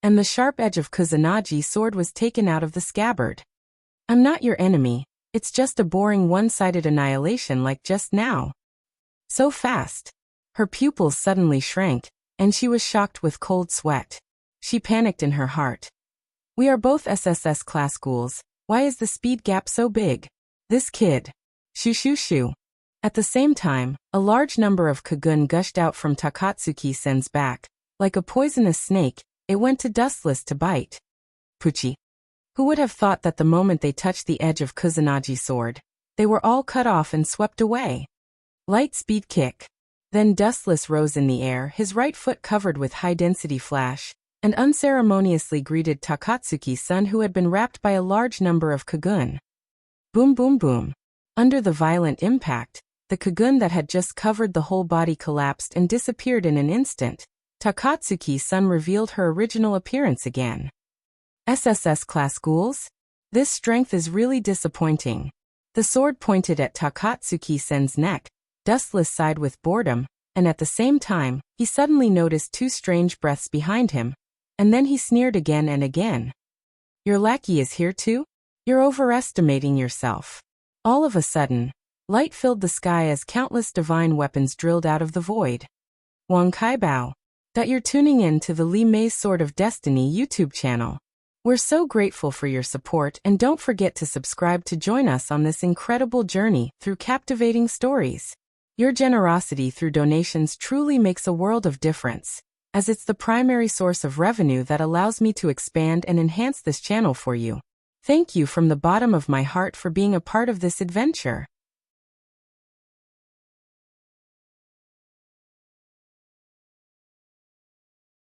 and the sharp edge of Kuzunagi's sword was taken out of the scabbard. I'm not your enemy, it's just a boring one-sided annihilation like just now. So fast. Her pupils suddenly shrank, and she was shocked with cold sweat. She panicked in her heart. We are both SSS class ghouls, why is the speed gap so big? This kid. Shoo shoo shoo. At the same time, a large number of Kagun gushed out from Takatsuki-san's back. Like a poisonous snake, it went to Dustless to bite. Puchi. Who would have thought that the moment they touched the edge of Kuzunagi's sword, they were all cut off and swept away? Light speed kick. Then Dustless rose in the air, his right foot covered with high-density flash, and unceremoniously greeted Takatsuki-san who had been wrapped by a large number of Kagun. Boom boom boom. Under the violent impact, the Kagun that had just covered the whole body collapsed and disappeared in an instant. Takatsuki-san revealed her original appearance again. SSS class ghouls? This strength is really disappointing. The sword pointed at Takatsuki-san's neck. Dustless sighed with boredom, and at the same time, he suddenly noticed two strange breaths behind him, and then he sneered again and again. Your lackey is here too? You're overestimating yourself. All of a sudden, light filled the sky as countless divine weapons drilled out of the void. Wang Kai Bao. That you're tuning in to the Li Mei's Sword of Destiny YouTube channel. We're so grateful for your support, and don't forget to subscribe to join us on this incredible journey through captivating stories. Your generosity through donations truly makes a world of difference, as it's the primary source of revenue that allows me to expand and enhance this channel for you. Thank you from the bottom of my heart for being a part of this adventure.